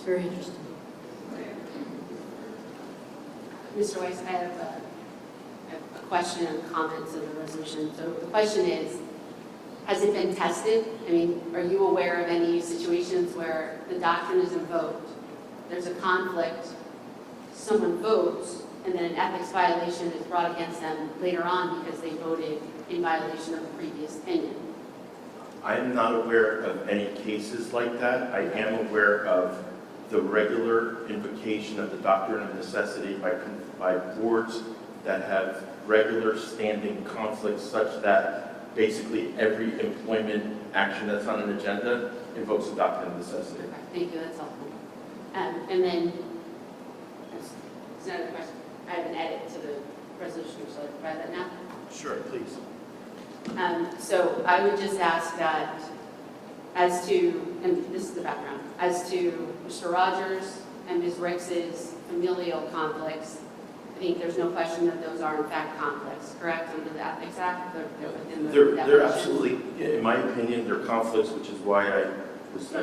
[SPEAKER 3] it's very interesting.
[SPEAKER 5] Mr. Weiss, I have a question and comments on the resolution. So the question is, has it been tested? I mean, are you aware of any situations where the doctrine is invoked, there's a conflict, someone votes, and then an ethics violation is brought against them later on because they voted in violation of the previous opinion?
[SPEAKER 4] I am not aware of any cases like that. I am aware of the regular invocation of the doctrine of necessity by boards that have regular standing conflicts, such that basically every employment action that's on an agenda invokes the doctrine of necessity.
[SPEAKER 5] Okay, thank you, that's helpful. And then, another question. I have an edit to the resolution, so I provide that now?
[SPEAKER 4] Sure, please.
[SPEAKER 5] So I would just ask that as to, and this is the background, as to Mr. Rogers and Ms. Ricks's familial conflicts, I think there's no question that those are in fact conflicts, correct, under the Ethics Act? They're within the
[SPEAKER 4] They're
[SPEAKER 5] definition.
[SPEAKER 4] absolutely, in my opinion, they're conflicts, which is why I was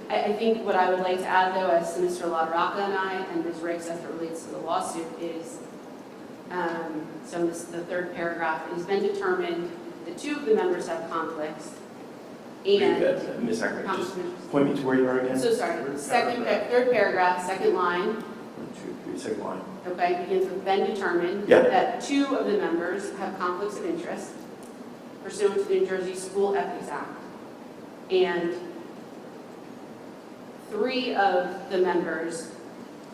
[SPEAKER 5] I think what I would like to add, though, as to Mr. LaRocca and I, and Ms. Ricks as it relates to the lawsuit, is So this is the third paragraph. It has been determined that 2 of the members have conflicts. And
[SPEAKER 4] Ms. Ackerman, just point me to where you are again.
[SPEAKER 5] so sorry, third paragraph, second line,
[SPEAKER 4] 1, 2, 3, second line.
[SPEAKER 5] okay, begins with been determined
[SPEAKER 4] Yeah.
[SPEAKER 5] that 2 of the members have conflicts of interest pursuant to the New Jersey School Ethics Act. And 3 of the members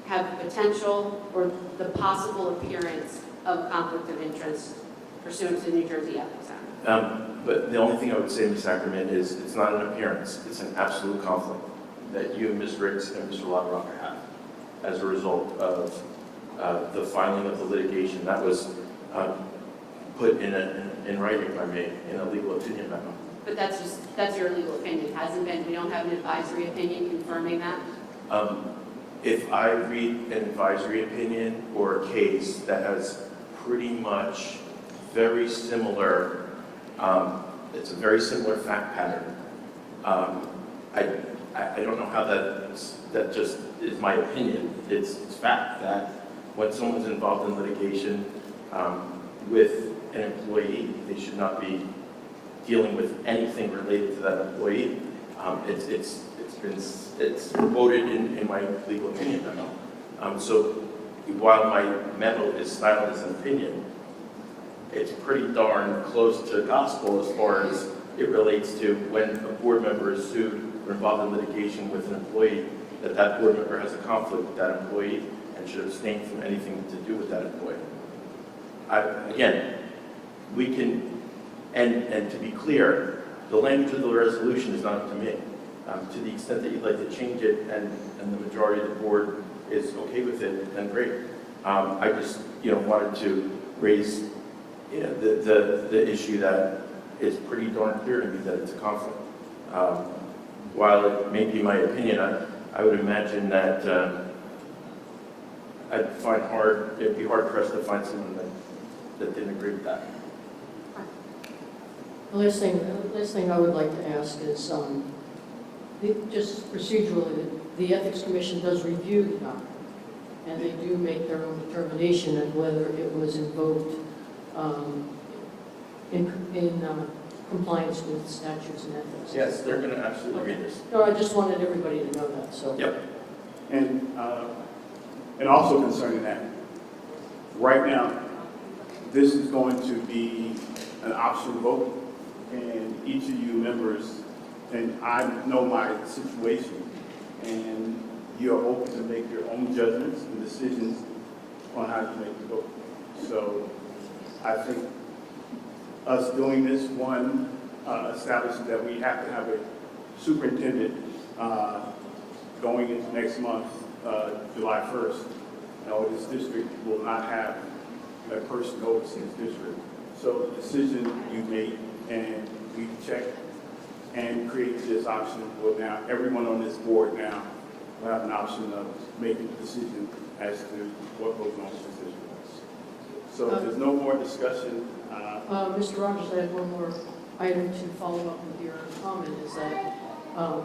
[SPEAKER 5] have potential or the possible appearance of conflict of interest pursuant to the New Jersey Ethics Act.
[SPEAKER 4] But the only thing I would say, Ms. Ackerman, is it's not an appearance, it's an absolute conflict that you, Ms. Riggs, and Mr. LaRocca have as a result of the filing of the litigation. That was put in writing by me in a legal opinion memo.
[SPEAKER 5] But that's your legal opinion. It hasn't been, we don't have an advisory opinion confirming that.
[SPEAKER 4] If I read an advisory opinion or a case that has pretty much very similar, it's a very similar fact pattern, I don't know how that just is my opinion. It's fact that when someone's involved in litigation with an employee, they should not be dealing with anything related to that employee. It's quoted in my legal opinion memo. So while my memo is styled as an opinion, it's pretty darn close to gospel as far as it relates to when a board member is sued or involved in litigation with an employee, that board member has a conflict with that employee and should abstain from anything to do with that employee. Again, we can, and to be clear, the language of the resolution is not up to me. To the extent that you'd like to change it and the majority of the board is okay with it, then great. I just, wanted to raise, the issue that it's pretty darn clear to me that it's a conflict. While it may be my opinion, I would imagine that it'd be hard pressed to find someone that didn't agree with that.
[SPEAKER 3] The last thing I would like to ask is, just procedurally, the Ethics Commission does review the document, and they do make their own determination of whether it was invoked in compliance with statutes and ethics.
[SPEAKER 4] Yes, they're going to absolutely read this.
[SPEAKER 3] No, I just wanted everybody to know that, so.
[SPEAKER 4] Yep.
[SPEAKER 1] And also concerning that, right now, this is going to be an optional vote, and each of you members, and I know my situation, and you're open to make your own judgments and decisions on how you make the vote. So I think us doing this, one, establishes that we have to have a superintendent going into next month, July 1st. No, this district will not have a person overseeing this district. So the decision you made, and we check and create this option, well, now everyone on this board now will have an option of making a decision as to what goes on with this district. So if there's no more discussion.
[SPEAKER 3] Mr. Rogers, I have one more item to follow up with your comment, is that,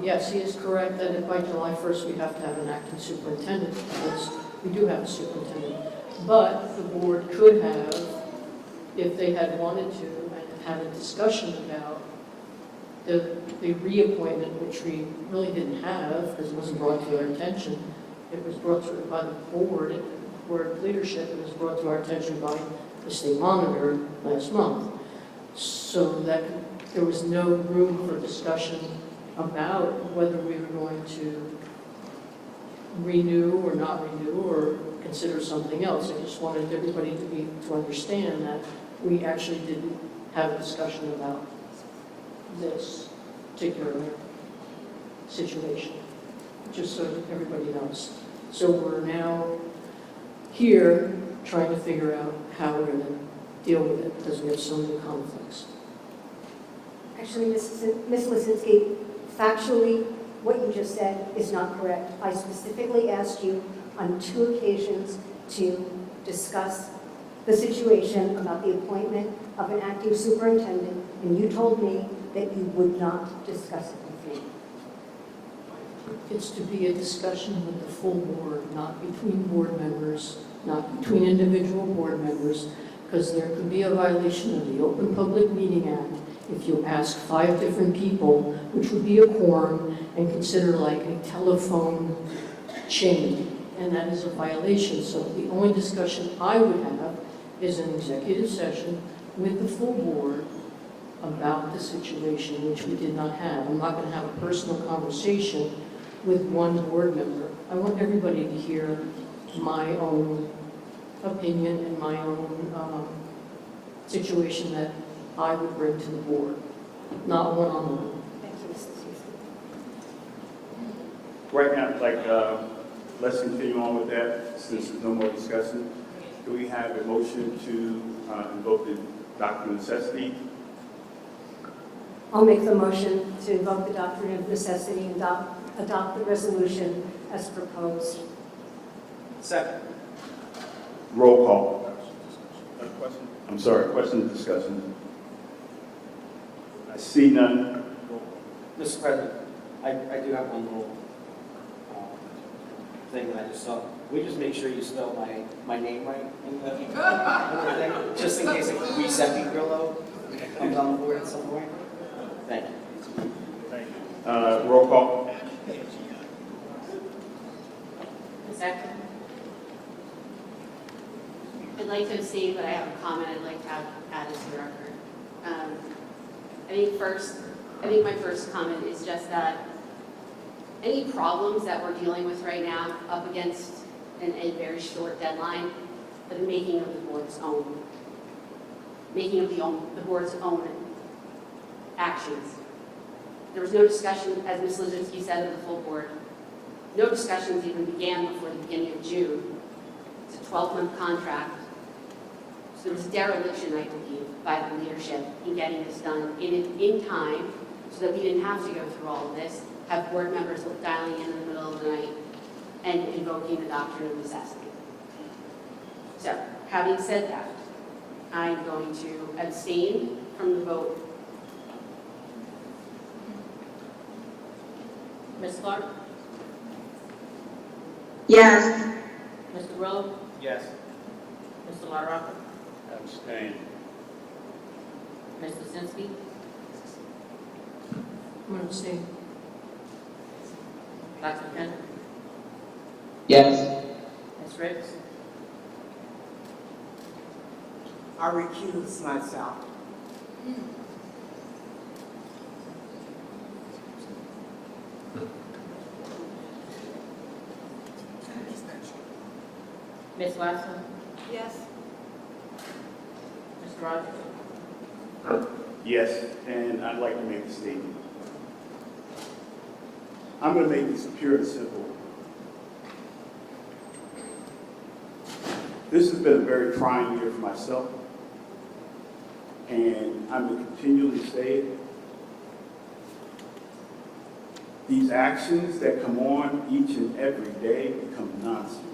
[SPEAKER 3] yes, he is correct that if by July 1st we have to have an acting superintendent, because we do have a superintendent. But the board could have, if they had wanted to, and had a discussion about the reappointment, which we really didn't have, because it wasn't brought to our attention. It was brought to by the board leadership. It was brought to our attention by the state monitor last month. So that there was no room for discussion about whether we were going to renew or not renew or consider something else. I just wanted everybody to understand that we actually didn't have a discussion about this particular situation, just so everybody knows. So we're now here trying to figure out how we're going to deal with it because we have so many conflicts.
[SPEAKER 11] Actually, Ms. Lisinski, factually, what you just said is not correct. I specifically asked you on 2 occasions to discuss the situation about the appointment of an acting superintendent, and you told me that you would not discuss it with me.
[SPEAKER 3] it's to be a discussion with the full board, not between board members, not between individual board members, because there could be a violation of the Open Public Meeting Act if you ask 5 different people, which would be a quorum, and consider like a telephone chain, and that is a violation. So the only discussion I would have is an executive session with the full board about the situation, which we did not have. I'm not going to have a personal conversation with one board member. I want everybody to hear my own opinion and my own situation that I would bring to the board, not one-on-one.
[SPEAKER 11] Thank you, Mrs. Houston.
[SPEAKER 1] Right now, let's continue on with that, since there's no more discussion. Do we have a motion to invoke the doctrine of necessity?
[SPEAKER 11] I'll make the motion to invoke the doctrine of necessity and adopt the resolution as proposed.
[SPEAKER 6] Second.
[SPEAKER 1] Roll call. Question? I'm sorry, question, discussion. I see none.
[SPEAKER 6] Mr. President, I do have one little thing that I just saw. We just make sure you spell my name right in the thing, just in case like Giuseppe Grillo comes on the board at some point. Thank you.
[SPEAKER 1] Roll call.
[SPEAKER 5] Second. I'd like to abstain, but I have a comment I'd like to have added to the record. I think my first comment is just that any problems that we're dealing with right now up against a very short deadline, the making of the board's own actions. There was no discussion, as Ms. Lizinski said, of the full board. No discussions even began before the beginning of June. It's a 12-month contract. So there was dereliction, I believe, by the leadership in getting this done in time so that we didn't have to go through all of this, have board members dialing in the middle of the night and invoking the doctrine of necessity. So, having said that, I'm going to abstain from the vote.
[SPEAKER 2] Ms. Clark?
[SPEAKER 7] Yes.
[SPEAKER 2] Mr. Grillo?
[SPEAKER 6] Yes.
[SPEAKER 2] Mr. LaRocca?
[SPEAKER 9] Abstain.
[SPEAKER 2] Ms. Lizinski?
[SPEAKER 3] I'm going to abstain.
[SPEAKER 2] Dr. Kent?
[SPEAKER 8] Yes.
[SPEAKER 2] Ms. Riggs?
[SPEAKER 10] I recuse myself.
[SPEAKER 2] Ms. Lassen?
[SPEAKER 10] Yes.
[SPEAKER 2] Mr. Rogers?
[SPEAKER 1] Yes, and I'd like to make a statement. I'm going to make this pure and simple. This has been a very trying year for myself, and I'm going to continually say it. These actions that come on each and every day become nonsense.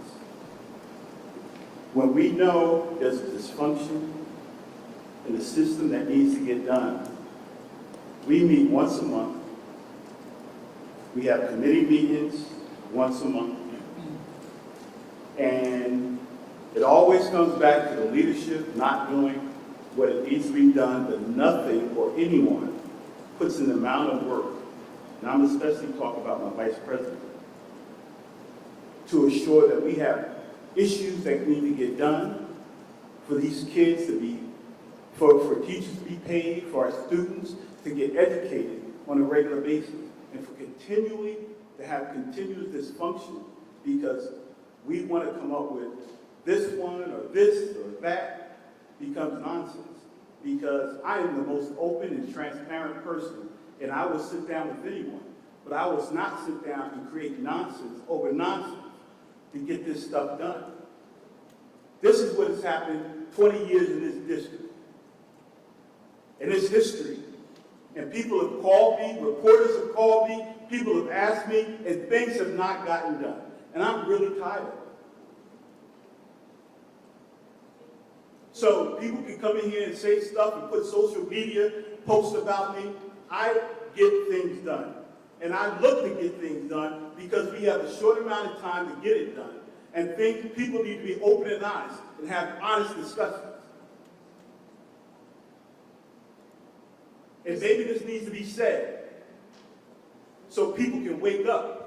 [SPEAKER 1] When we know there's a dysfunction in the system that needs to get done, we meet once a month. We have committee meetings once a month. And it always comes back to the leadership not doing what it needs to be done, but nothing or anyone puts in the amount of work, and I'm especially talking about my vice president, to assure that we have issues that need to get done for these kids to be, for teachers to be paid, for our students to get educated on a regular basis, and for continually to have continuous dysfunction because we want to come up with this one or this or that becomes nonsense. Because I am the most open and transparent person, and I will sit down with anyone, but I will not sit down and create nonsense over nonsense to get this stuff done. This is what has happened 20 years in this district. And it's history. And people have called me, reporters have called me, people have asked me, and things have not gotten done. And I'm really tired of it. So people can come in here and say stuff and put social media posts about me. I get things done. And I look to get things done because we have a short amount of time to get it done. And think people need to be open and honest and have honest discussions. And maybe this needs to be said so people can wake up.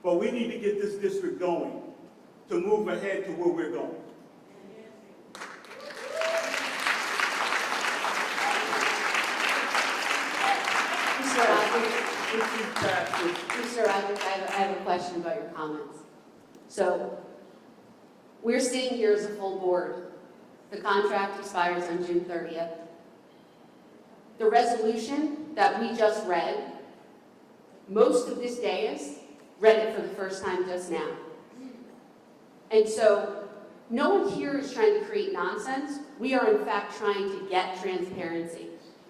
[SPEAKER 1] But we need to get this district going to move ahead to where we're going.
[SPEAKER 5] Mr. Rogers, I have a question about your comments. So, we're sitting here as a full board. The contract expires on June 30th. The resolution that we just read, most of this dais read it for the first time just now. And so, no one here is trying to create nonsense. We are in fact trying to get transparency.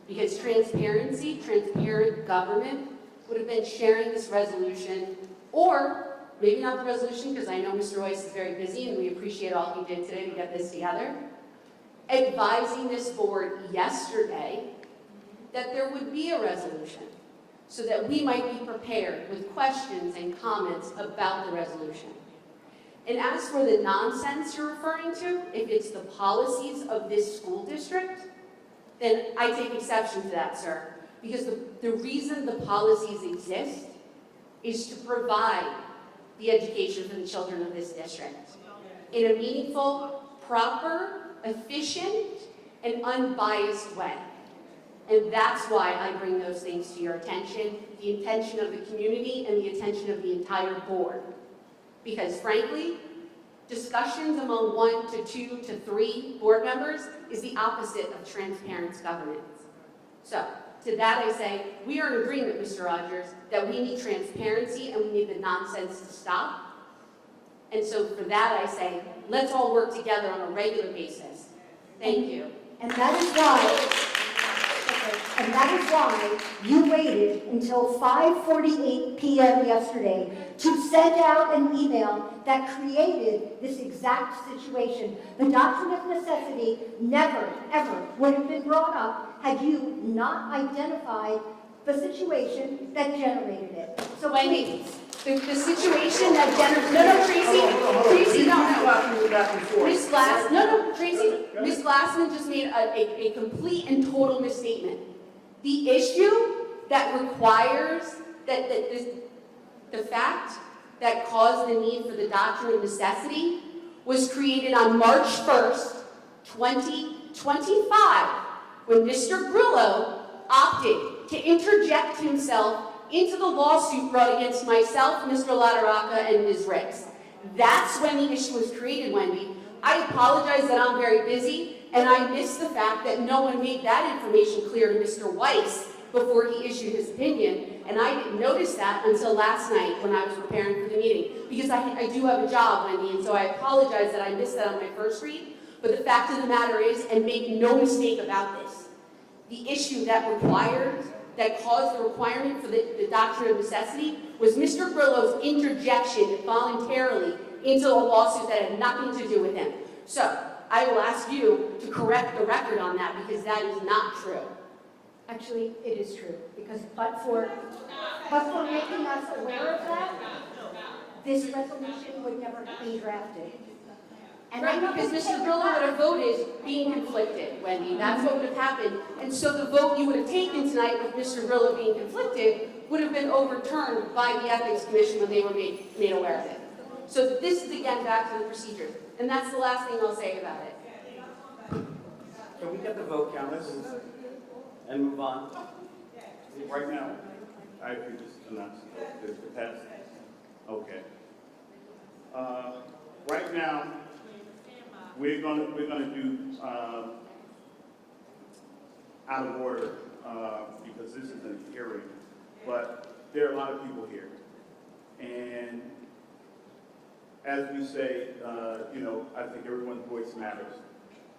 [SPEAKER 5] Because transparency, transparent government, would have been sharing this resolution, or maybe not the resolution, because I know Mr. Royce is very busy and we appreciate all he did today to get this together, advising this board yesterday that there would be a resolution so that we might be prepared with questions and comments about the resolution. And as for the nonsense you're referring to, if it's the policies of this school district, then I take exception to that, sir. Because the reason the policies exist is to provide the education for the children of this district in a meaningful, proper, efficient, and unbiased way. And that's why I bring those things to your attention, the attention of the community and the attention of the entire board. Because frankly, discussions among 1 to 2 to 3 board members is the opposite of transparent governance. So, to that I say, we are in agreement, Mr. Rogers, that we need transparency and we need the nonsense to stop. And so for that I say, let's all work together on a regular basis. Thank you.
[SPEAKER 11] And that is why you waited until 5:48 p.m. yesterday to send out an email that created this exact situation. The doctrine of necessity never, ever would have been brought up had you not identified the situation that generated it. So
[SPEAKER 5] Wendy,
[SPEAKER 11] please.
[SPEAKER 5] the situation that generated... No, Tracy, no. Ms. Glass, Tracy, Ms. Glassman just made a complete and total misstatement. The issue that requires, the fact that caused the need for the doctrine of necessity was created on March 1st, 2025, when Mr. Grillo opted to interject himself into the lawsuit brought against myself, Mr. LaTorraca, and Ms. Ricks. That's when the issue was created, Wendy. I apologize that I'm very busy, and I missed the fact that no one made that information clear to Mr. Weiss before he issued his opinion, and I didn't notice that until last night when I was preparing for the meeting, because I do have a job, Wendy, and so I apologize that I missed that on my first read, but the fact of the matter is, and make no mistake about this, the issue that caused the requirement for the doctrine of necessity was Mr. Grillo's interjection voluntarily into a lawsuit that had nothing to do with him. So, I will ask you to correct the record on that because that is not true.
[SPEAKER 11] Actually, it is true, because but for making us aware of that, this resolution would never be drafted. And
[SPEAKER 5] Right, because Mr. Grillo would have voted being conflicted, Wendy. That's what would have happened. And so the vote you would have taken tonight with Mr. Grillo being conflicted would have been overturned by the Ethics Commission when they were made aware of it. So this is, again, back to the procedures. And that's the last thing I'll say about it.
[SPEAKER 6] Can we get the vote counted and move on?
[SPEAKER 1] Right now, I could just announce the pass. Okay. Right now, we're gonna do out of order because this is a hearing, but there are a lot of people here, and as we say, I think everyone's voice matters.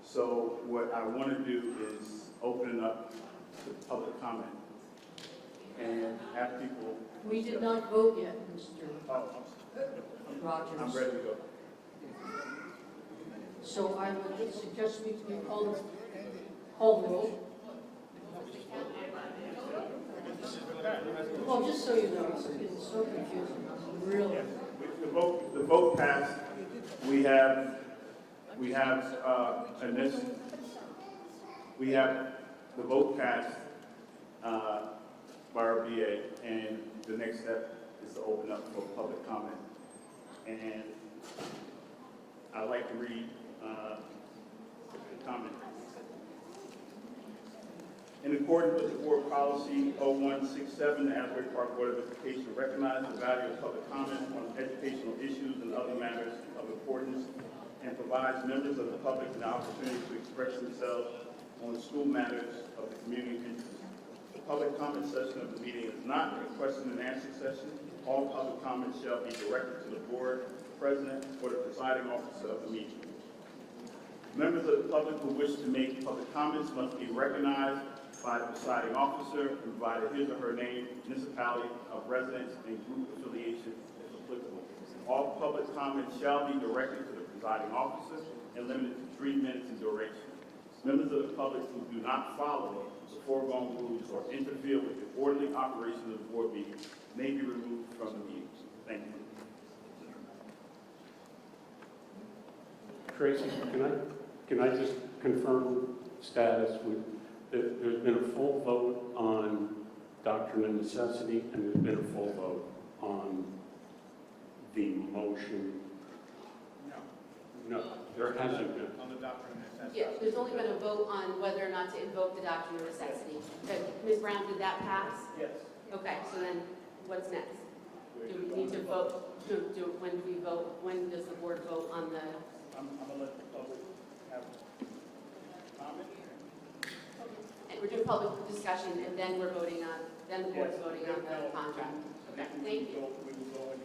[SPEAKER 1] So what I want to do is open it up to public comment and have people.
[SPEAKER 3] We did not vote yet, Mr.
[SPEAKER 1] Oh,
[SPEAKER 3] Rogers.
[SPEAKER 1] I'm ready to go.
[SPEAKER 3] So I would suggest we call the roll. Well, just so you know, it's so confusing, really.
[SPEAKER 1] The vote passed. We have the vote passed by our BA, and the next step is to open up for public comment. And I'd like to read the comment. In accordance with the board policy 0167, the Asbury Park Board of Education recognizes the value of public comment on educational issues and other matters of importance and provides members of the public an opportunity to express themselves on school matters of the community interest. The public comment session of the meeting is not a question and answer session. All public comments shall be directed to the board president or the presiding officer of the meeting. Members of the public who wish to make public comments must be recognized by the presiding officer, provided his or her name, municipality of residence, and group affiliation if applicable. All public comments shall be directed to the presiding officer and limited to 3 minutes in duration. Members of the public who do not follow the foregoing rules or interfere with the orderly operation of the board meeting may be removed from the meeting. Thank you.
[SPEAKER 9] Tracy, can I just confirm status? There's been a full vote on doctrine and necessity, and there's been a full vote on the motion. No, there hasn't been.
[SPEAKER 1] On the doctrine and necessity.
[SPEAKER 5] Yes, there's only been a vote on whether or not to invoke the doctrine of necessity. But Ms. Brown, did that pass?
[SPEAKER 1] Yes.
[SPEAKER 5] Okay, so then what's next? Do we need to vote, when do we vote, when does the board vote on the?
[SPEAKER 1] I'm gonna let the public have comment.
[SPEAKER 5] And we're doing public discussion, and then we're voting on, then the board's voting on the contract. Okay, thank you.
[SPEAKER 1] We will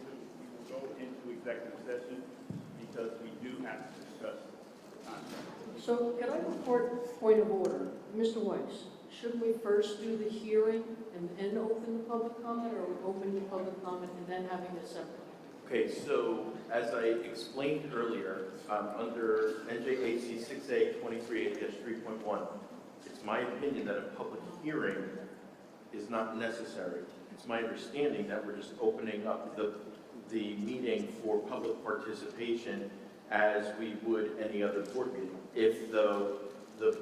[SPEAKER 1] go into executive session because we do have to discuss the contract.
[SPEAKER 3] So can I report point of order? Mr. Weiss, shouldn't we first do the hearing and then open the public comment, or open the public comment and then having a separate?
[SPEAKER 4] Okay, so as I explained earlier, under NJAC 6A 23A-3.1, it's my opinion that a public hearing is not necessary. It's my understanding that we're just opening up the meeting for public participation as we would any other board meeting. If the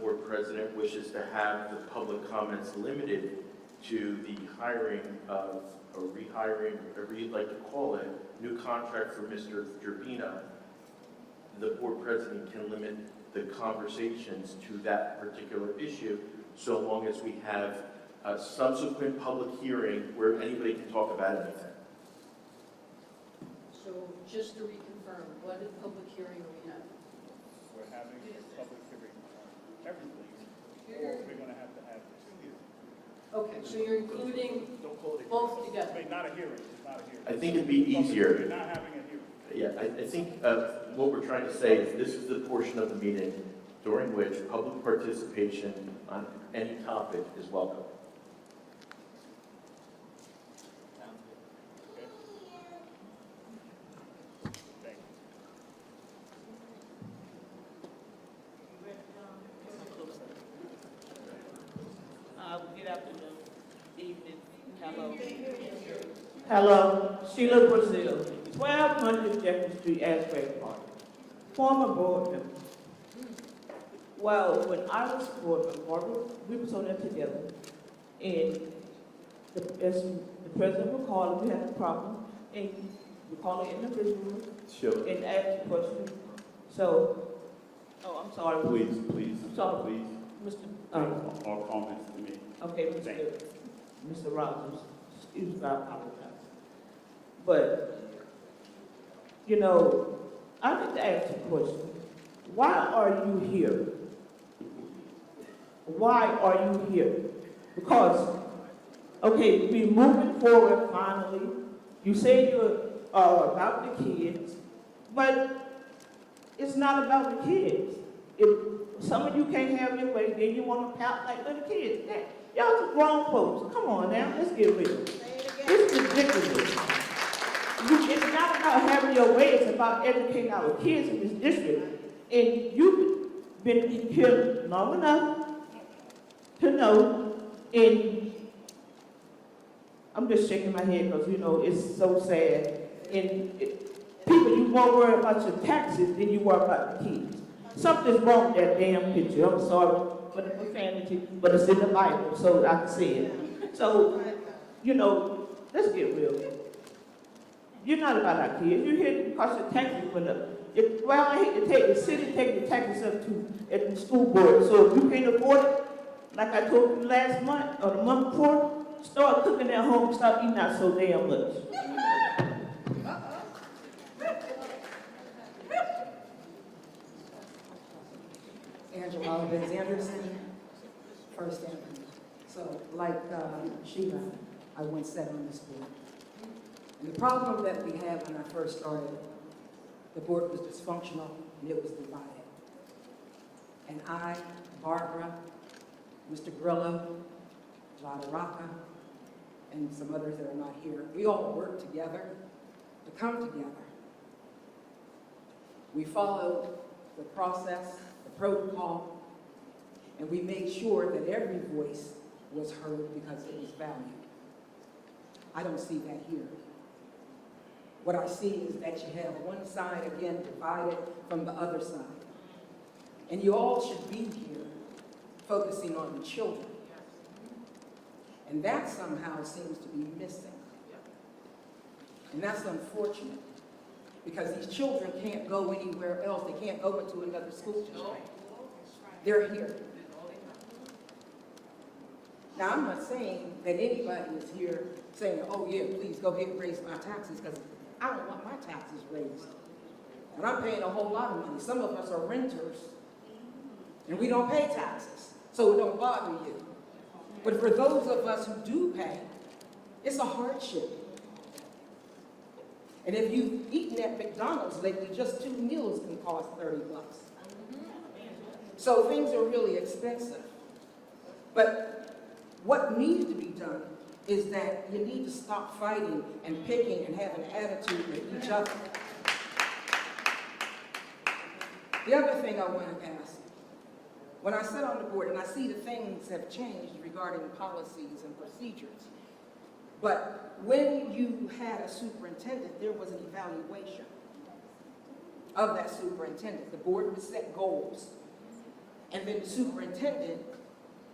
[SPEAKER 4] board president wishes to have the public comments limited to the hiring of, or rehiring, whatever you'd like to call it, new contract for Mr. Gerbino, the board president can limit the conversations to that particular issue, so long as we have a subsequent public hearing where anybody can talk about anything.
[SPEAKER 3] So just to reconfirm, what public hearing are we having?
[SPEAKER 1] We're having a public hearing on everything, or we're gonna have to have 2 hearings.
[SPEAKER 3] Okay, so you're including
[SPEAKER 1] Don't call it
[SPEAKER 3] both
[SPEAKER 1] I
[SPEAKER 3] together?
[SPEAKER 1] mean, not a hearing, it's not a hearing.
[SPEAKER 4] I think it'd be easier.
[SPEAKER 1] We're not having a hearing.
[SPEAKER 4] Yeah, I think what we're trying to say is this is the portion of the meeting during which public participation on any topic is welcome.
[SPEAKER 1] Thank you.
[SPEAKER 10] Good afternoon, evening, hello. Hello, Sheila Brazil, 1200 Jefferson Street, Asbury Park, former board member. Well, when I was board member, Barbara, we was on there together, and as the president would call it, we had a problem, and we called it individually
[SPEAKER 4] Sure.
[SPEAKER 10] and asked a question. So, I'm sorry.
[SPEAKER 1] Please,
[SPEAKER 10] I'm sorry.
[SPEAKER 1] please, all comments to me.
[SPEAKER 10] Okay,
[SPEAKER 1] Thank you.
[SPEAKER 10] Mr. Rogers, excuse me, I apologize. But, you know, I need to ask a question. Why are you here? Why are you here? Because, okay, we're moving forward finally. You say you're about the kids, but it's not about the kids. If some of you can't have your way, then you want to pout like little kids. Y'all are grown folks. Come on now, let's get real. It's ridiculous. It's not about having your way, it's about educating our kids in this district. And you've been here long enough to know, and I'm just shaking my head because, you know, it's so sad. And people, you more worry about your taxes than you worry about the kids. Something's wrong with that damn picture. I'm sorry for the profanity, but it's in the Bible, so I can say it. So, you know, let's get real. You're not about our kids. You're here because your taxes went up. Well, I hate to take the city take the taxes up to at the school board. So if you can't afford it, like I told you last month or the month before, start cooking at home, stop eating out so damn much.
[SPEAKER 17] Angela Benz Anderson, First Avenue. So, like Sheila, I once sat on this board. And the problem that we had when I first started, the board was dysfunctional and it was divided. And I, Barbara, Mr. Grillo, Lada Rocca, and some others that are not here, we all worked together to come together. We followed the process, the protocol, and we made sure that every voice was heard because it was valued. I don't see that here. What I see is that you have one side, again, divided from the other side. And you all should be here focusing on the children. And that somehow seems to be missing. And that's unfortunate, because these children can't go anywhere else. They can't go into another school district. They're here. Now, I'm not saying that anybody is here saying, oh yeah, please go ahead and raise my taxes, because I don't want my taxes raised. And I'm paying a whole lot of money. Some of us are renters, and we don't pay taxes, so it don't bother you. But for those of us who do pay, it's a hardship. And if you've eaten at McDonald's lately, just 2 meals can cost $30. So things are really expensive. But what needs to be done is that you need to stop fighting and picking and having an attitude with each other. The other thing I want to ask, when I sit on the board and I see the things have changed regarding policies and procedures, but when you had a superintendent, there was an evaluation of that superintendent. The board would set goals, and then the superintendent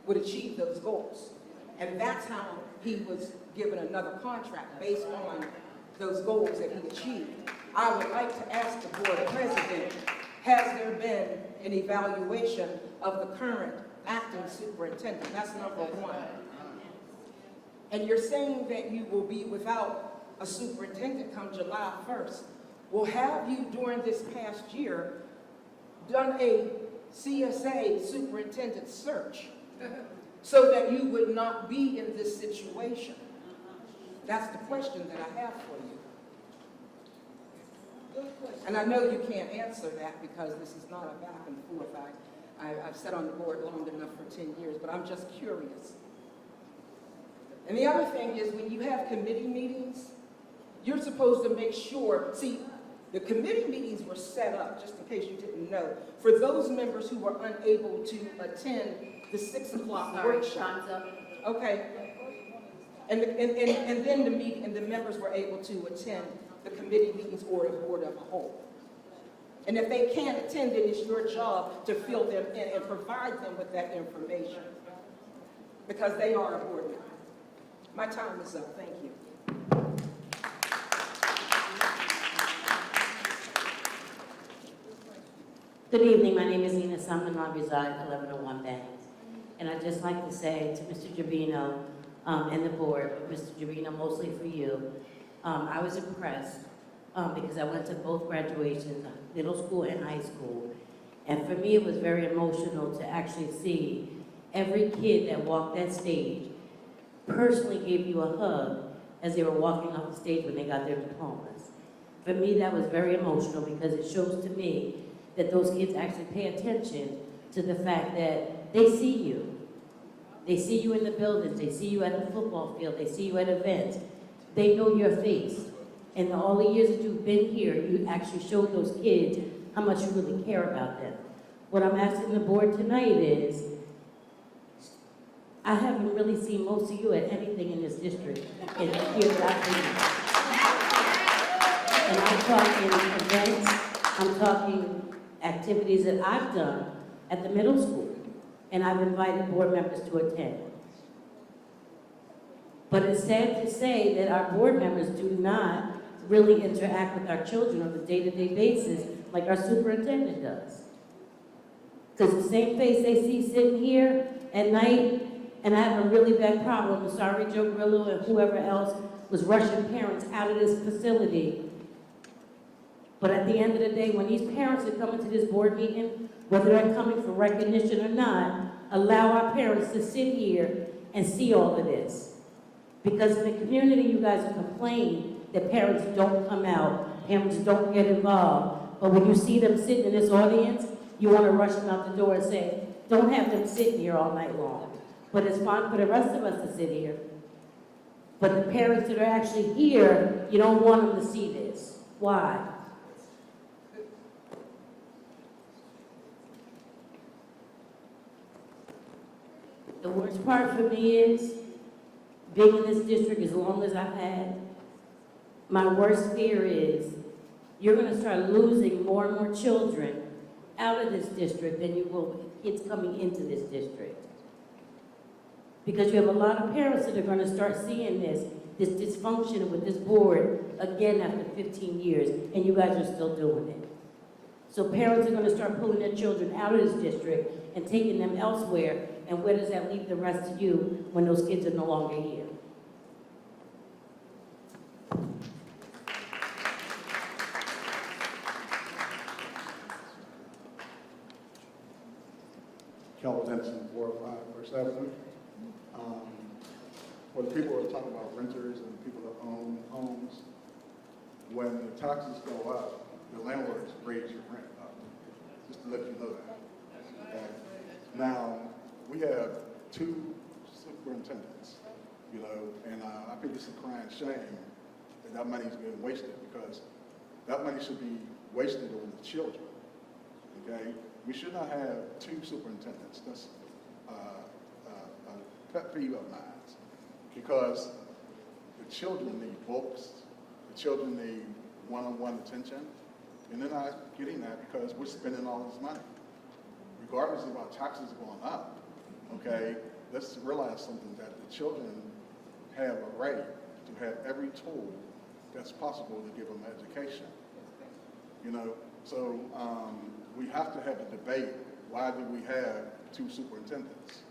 [SPEAKER 17] would achieve those goals. And that's how he was given another contract based on those goals that he achieved. I would like to ask the board president, has there been an evaluation of the current acting superintendent? That's number one. And you're saying that you will be without a superintendent come July 1st. Well, have you during this past year done a CSA superintendent search so that you would not be in this situation? That's the question that I have for you. And I know you can't answer that because this is not a back and forth. I've sat on the board long enough for 10 years, but I'm just curious. And the other thing is, when you have committee meetings, you're supposed to make sure, see, the committee meetings were set up, just in case you didn't know, for those members who were unable to attend the 6 o'clock workshop. Okay. And then the meeting, and the members were able to attend the committee meetings or the board of a whole. And if they can't attend, then it's your job to fill them in and provide them with that information, because they are a board member. My time is up. Thank you.
[SPEAKER 18] Good evening. My name is Ina Sumner. I reside at 1101 Banks. And I'd just like to say to Mr. Jabino and the board, but Mr. Jabino, mostly for you, I was impressed because I went to both graduations, middle school and high school. And for me, it was very emotional to actually see every kid that walked that stage personally gave you a hug as they were walking off the stage when they got their diplomas. For me, that was very emotional because it shows to me that those kids actually pay attention to the fact that they see you. They see you in the buildings, they see you at the football field, they see you at events. They know your face. And all the years that you've been here, you actually showed those kids how much you really care about them. What I'm asking the board tonight is, I haven't really seen most of you at anything in this district in the years I've been here. And I'm talking events, I'm talking activities that I've done at the middle school, and I've invited board members to attend. But it's sad to say that our board members do not really interact with our children on a day-to-day basis like our superintendent does. Because the same face they see sitting here at night, and I have a really bad problem, sorry Joe Grillo and whoever else was rushing parents out of this facility. But at the end of the day, when these parents are coming to this board meeting, whether they're coming for recognition or not, allow our parents to sit here and see all of this. Because in the community, you guys are complaining that parents don't come out, parents don't get involved. But when you see them sitting in this audience, you want to rush them out the door and say, don't have them sitting here all night long. But it's fine for the rest of us to sit here. But the parents that are actually here, you don't want them to see this. Why? The worst part for me is, being in this district as long as I've had, my worst fear is you're going to start losing more and more children out of this district than you will with kids coming into this district. Because you have a lot of parents that are going to start seeing this dysfunction with this board again after 15 years, and you guys are still doing it. So parents are going to start pulling their children out of this district and taking them elsewhere, and where does that leave the rest of you when those kids are no longer here?
[SPEAKER 19] Calvin Henderson, 405 First Avenue. When people are talking about renters and people that own homes, when the taxes go up, the landlords raise your rent up, just to let you know that. Okay? Now, we have 2 superintendents, you know, and I think it's a crying shame that money's being wasted, because that money should be wasted on the children, okay? We should not have 2 superintendents. That's a pet peeve of mine, because the children need books, the children need one-on-one attention, and they're not getting that because we're spending all this money. Regardless of our taxes going up, okay, let's realize something, that the children have a right to have every tool that's possible to give them education. You know, so we have to have a debate. Why do we have 2 superintendents?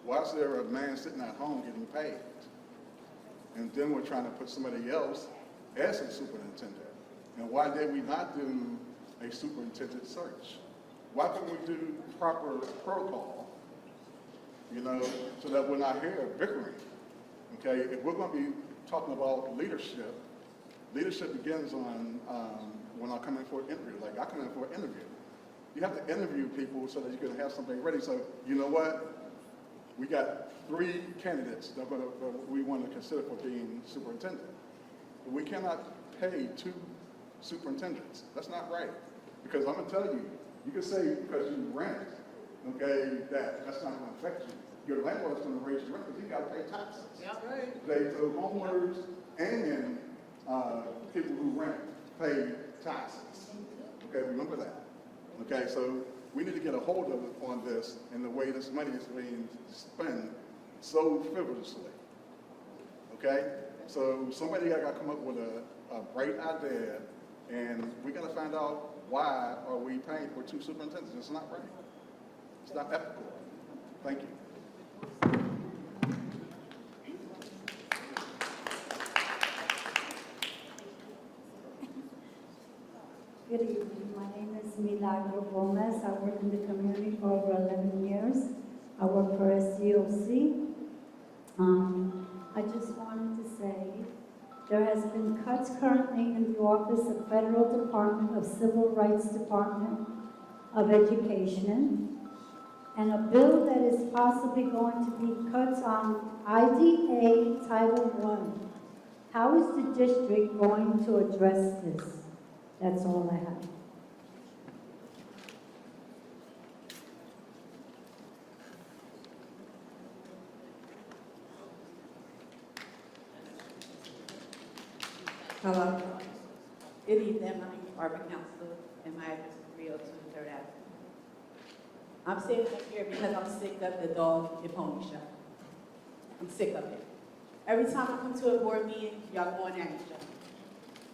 [SPEAKER 19] Why is there a man sitting at home getting paid? And then we're trying to put somebody else as a superintendent. And why did we not do a superintendent search? Why couldn't we do proper protocol, you know, so that we're not here bickering, okay? If we're going to be talking about leadership, leadership begins on when I come in for an interview. Like, I come in for an interview. You have to interview people so that you can have something ready. So, you know what? We got 3 candidates that we want to consider for being superintendent. But we cannot pay 2 superintendents. That's not right. Because I'm going to tell you, you can say because you rent, okay, that's not going to affect you. Your landlord's going to raise your rent because you got to pay taxes.
[SPEAKER 3] Yep. Right.
[SPEAKER 19] Okay, so homeowners and people who rent pay taxes. Okay, remember that. Okay, so we need to get a hold of it on this and the way this money is being spent so frivolously. Okay, so somebody got to come up with a bright idea, and we got to find out why are we paying for 2 superintendents. It's not right. It's not ethical. Thank you.
[SPEAKER 20] Good evening. My name is Milagro Gomez. I work in the community for over 11 years. I work for SCOC. I just wanted to say there has been cuts currently in the Office of Federal Department of Civil Rights Department of Education, and a bill that is possibly going to be cuts on IDA Title I. How is the district going to address this? That's all I have.
[SPEAKER 21] my name is Barbara Counselor, and my address is 302 3rd Avenue. I'm sitting up here because I'm sick of the dog and pony show. I'm sick of it. Every time I come to a board meeting, y'all going at each other.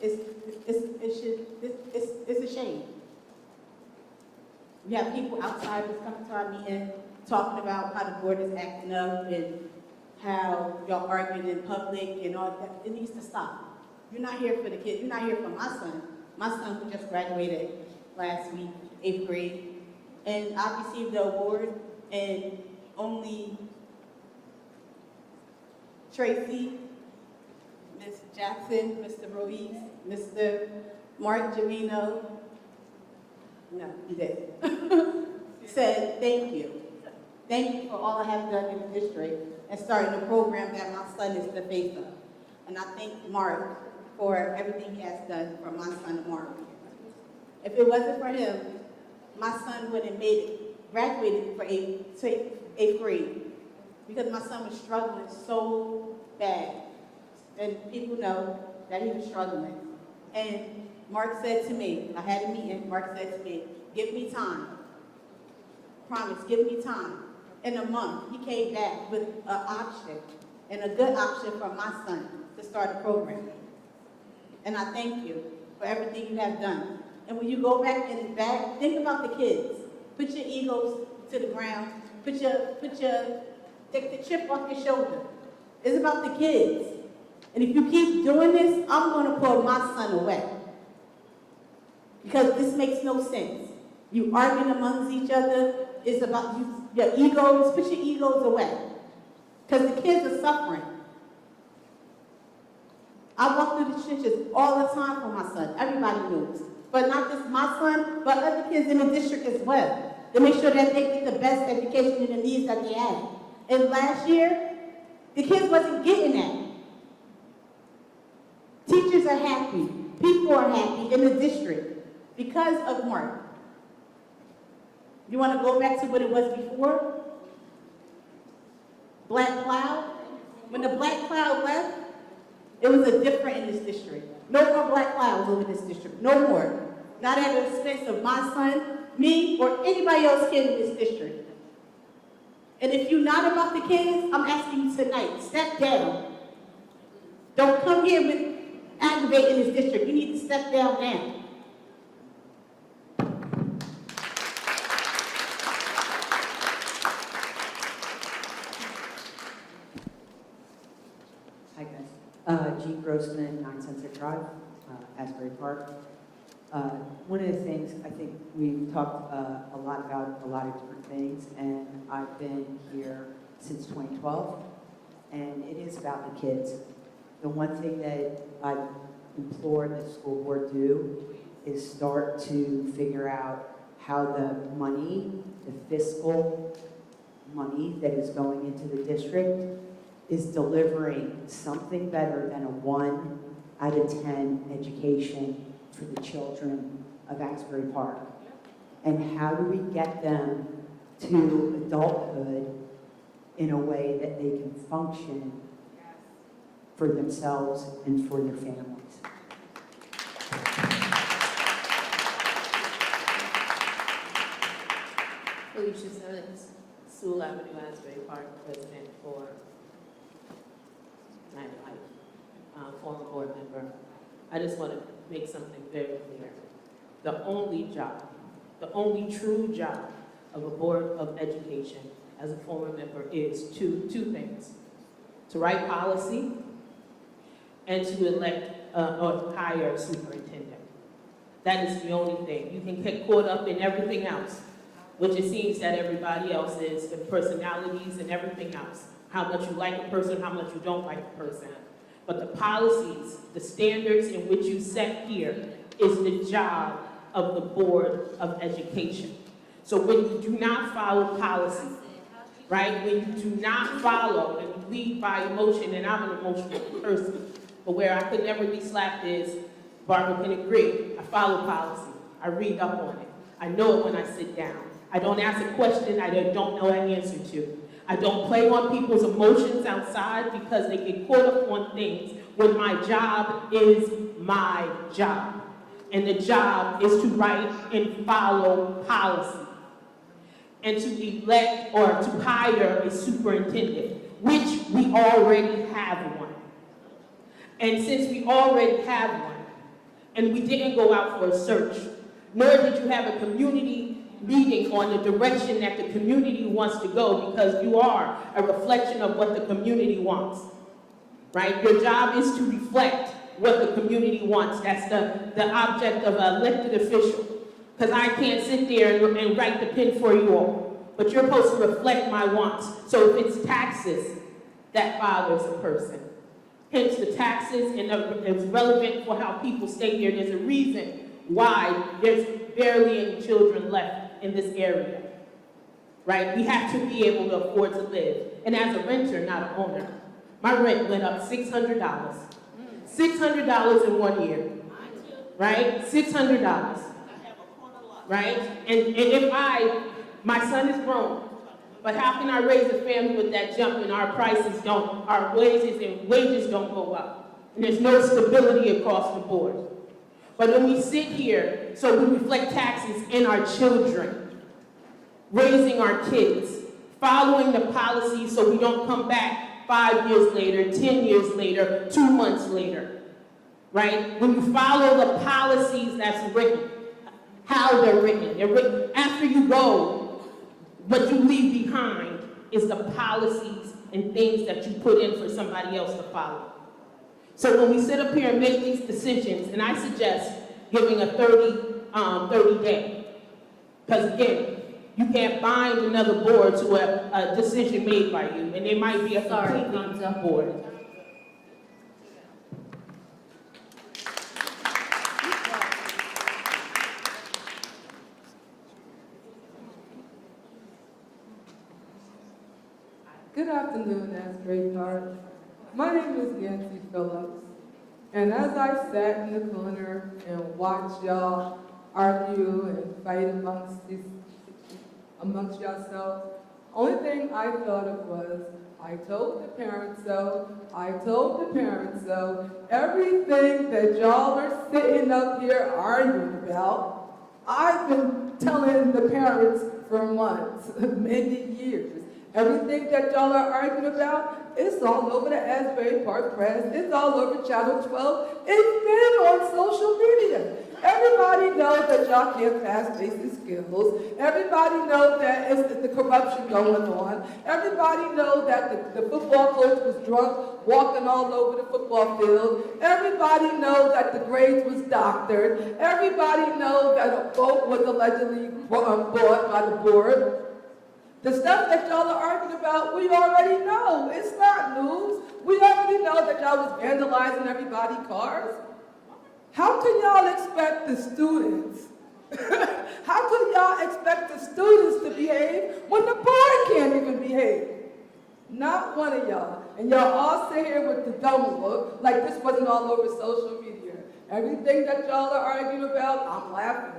[SPEAKER 21] It's a shame. We have people outside that's coming to our meeting talking about how the board is acting up and how y'all arguing in public and all that. It needs to stop. You're not here for the kids. You're not here for my son. My son who just graduated last week, 8th grade. And I received the award, and only Tracy, Ms. Jackson, Mr. Ruiz, Mr. Mark Jamino, no, he didn't, said thank you. Thank you for all I have done in the district and starting a program that my son is the face of. And I thank Mark for everything he has done for my son, Mark. If it wasn't for him, my son wouldn't have made it, graduated for eighth grade, because my son was struggling so bad. And people know that he was struggling. And Mark said to me, I had a meeting, Mark said to me, give me time. Promise, give me time. In a month, he came back with an option, and a good option for my son to start a program. And I thank you for everything you have done. And when you go back in the back, think about the kids. Put your egos to the ground. Take the chip off your shoulder. It's about the kids. And if you keep doing this, I'm going to pull my son away. Because this makes no sense. You arguing amongst each other. It's about your egos. Put your egos away. Because the kids are suffering. I walk through the trenches all the time for my son. Everybody knows. But not just my son, but other kids in the district as well. To make sure that they get the best education and the needs that they have. And last year, the kids wasn't getting that. Teachers are happy. People are happy in the district because of Mark. You want to go back to what it was before? Black Cloud? When the Black Cloud left, it was a different in this district. No more Black Clouds over this district. No more. Not at the expense of my son, me, or anybody else kid in this district. And if you're not about the kids, I'm asking you tonight, step down. Don't come here with aggravating this district. You need to step down now.
[SPEAKER 22] Hi guys. Jean Grossman, 9 Sunset Drive, Asbury Park. One of the things, I think we've talked a lot about a lot of different things, and I've been here since 2012, and it is about the kids. The one thing that I implore the school board do is start to figure out how the money, the fiscal money that is going into the district is delivering something better than a 1 out of 10 education for the children of Asbury Park. And how do we get them to adulthood in a way that they can function for themselves and for their families?
[SPEAKER 23] Felicia Simmons, Sewell Avenue, Asbury Park, resident for 9 Life, former board member. I just want to make something very clear. The only job, the only true job of a board of education as a former member is two things: to write policy and to elect or hire a superintendent. That is the only thing. You can get caught up in everything else, which it seems that everybody else is, the personalities and everything else. How much you like a person, how much you don't like a person. But the policies, the standards in which you set here is the job of the Board of Education. So when you do not follow policy, right? When you do not follow and you lead by emotion, and I'm an emotional person, but where I could never be slapped is, Barbara can agree, I follow policy. I read up on it. I know it when I sit down. I don't ask a question I don't know an answer to. I don't play on people's emotions outside because they get caught up on things when my job is my job. and the job is to write and follow policy, and to elect or to hire a superintendent, which we already have one. And since we already have one, and we didn't go out for a search, nor did you have a community meeting on the direction that the community wants to go, because you are a reflection of what the community wants, right? Your job is to reflect what the community wants. That's the object of an elected official. Because I can't sit there and write the pen for you all, but you're supposed to reflect my wants. So if it's taxes, that bothers a person. Hence the taxes, and it's relevant for how people stay here. There's a reason why there's barely any children left in this area, right? We have to be able to afford to live. And as a renter, not an owner, my rent went up $600. $600 in 1 year, right? $600, right? And if my son is grown, but how can I raise a family with that jump when our wages don't go up? And there's no stability across the board. But when we sit here, so we reflect taxes in our children, raising our kids, following the policies so we don't come back 5 years later, 10 years later, 2 months later, right? When you follow the policies that's written, how they're written after you go, what you leave behind is the policies and things that you put in for somebody else to follow. So when we sit up here and make these decisions, and I suggest giving a 30-day, because again, you can't bind another board to a decision made by you, and there might be a completely new board.
[SPEAKER 13] Good afternoon, Asbury Park. My name is Nancy Phillips, and as I sat in the corner and watched y'all argue and fight amongst yourselves, only thing I thought of was, I told the parents so, I told the parents so. Everything that y'all are sitting up here arguing about, I've been telling the parents for months, maybe years. Everything that y'all are arguing about, it's all over the Asbury Park Press. It's all over Channel 12. It's been on social media. Everybody knows that y'all can't pass basic skills. Everybody knows that it's the corruption going on. Everybody knows that the football coach was drunk, walking all over the football field. Everybody knows that the grades was doctored. Everybody knows that a boat was allegedly bought by the board. The stuff that y'all are arguing about, we already know. It's not news. We already know that y'all was vandalizing everybody's cars. How can y'all expect the students? How can y'all expect the students to behave when the board can't even behave? Not one of y'all. And y'all all sit here with the dumb look, like this wasn't all over social media. Everything that y'all are arguing about, I'm laughing.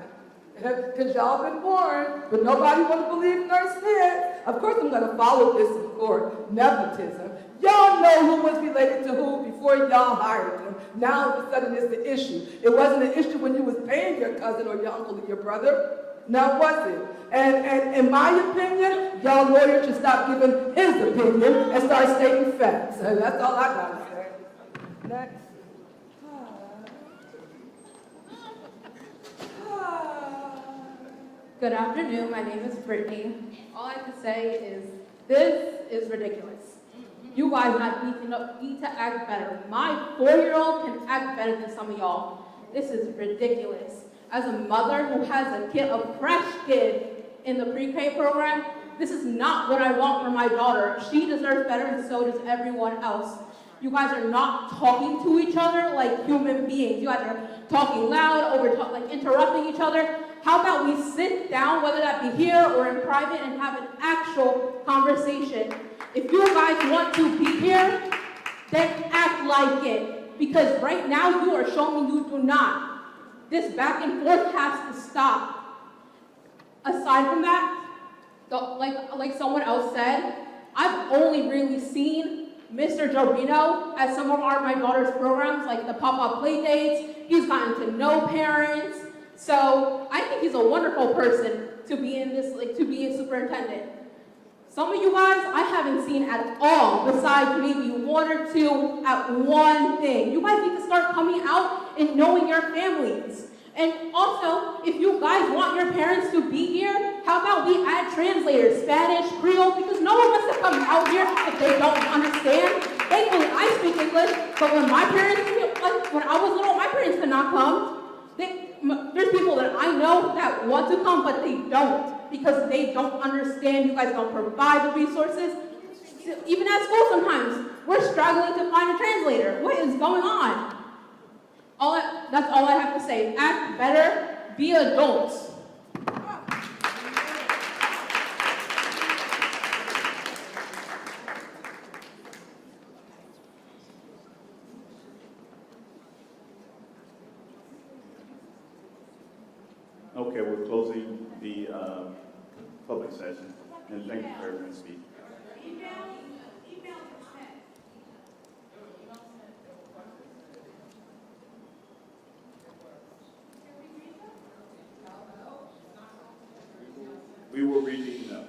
[SPEAKER 13] Because y'all been warned, but nobody want to believe nurse said. Of course I'm going to follow this in court. Nepotism. Y'all know who was related to who before y'all hired them. Now all of a sudden it's the issue. It wasn't an issue when you was paying your cousin or your uncle or your brother. Now was it? And in my opinion, y'all lawyers should stop giving his opinion and start stating facts. And that's all I got to say. Next.
[SPEAKER 14] Good afternoon, my name is Brittany. All I can say is, this is ridiculous. You guys need to act better. My 4-year-old can act better than some of y'all. This is ridiculous. As a mother who has a fresh kid in the pre-K program, this is not what I want for my daughter. She deserves better, and so does everyone else. You guys are not talking to each other like human beings. You guys are talking loud, like interrupting each other. How about we sit down, whether that be here or in private, and have an actual conversation? If you guys want to be here, then act like it. Because right now you are showing you do not. This back and forth has to stop. Aside from that, like someone else said, I've only really seen Mr. Jovino at some of my daughter's programs, like the pop-up play dates. He's gotten to know parents. So I think he's a wonderful person to be in this, like to be a superintendent. Some of you guys I haven't seen at all, besides maybe one or two at one thing. You guys need to start coming out and knowing your families. And also, if you guys want your parents to be here, how about we add translators, Spanish, Creole, because no one wants to come out here if they don't understand. Thankfully, I speak English, but when I was little, my parents could not come. There's people that I know that want to come, but they don't, because they don't understand. You guys don't provide the resources. Even at school sometimes, we're struggling to find a translator. What is going on? That's all I have to say. Act better, be adults.
[SPEAKER 1] Okay, we're closing the public session, and thank you for everyone speaking. We will read the email.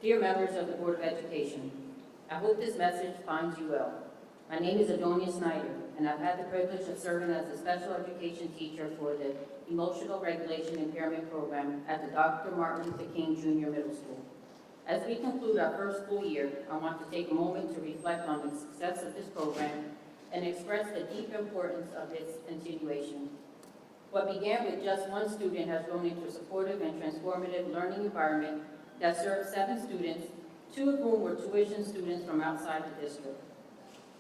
[SPEAKER 2] Dear members of the Board of Education, I hope this message finds you well. My name is Adonia Snyder, and I've had the privilege of serving as a special education teacher for the Emotional Regulation Impairment Program at the Dr. Martin Luther King Jr. Middle School. As we conclude our first school year, I want to take a moment to reflect on the success of this program and express the deep importance of its continuation. What began with just one student has grown into a supportive and transformative learning environment that serves 7 students, 2 of whom were tuition students from outside the district.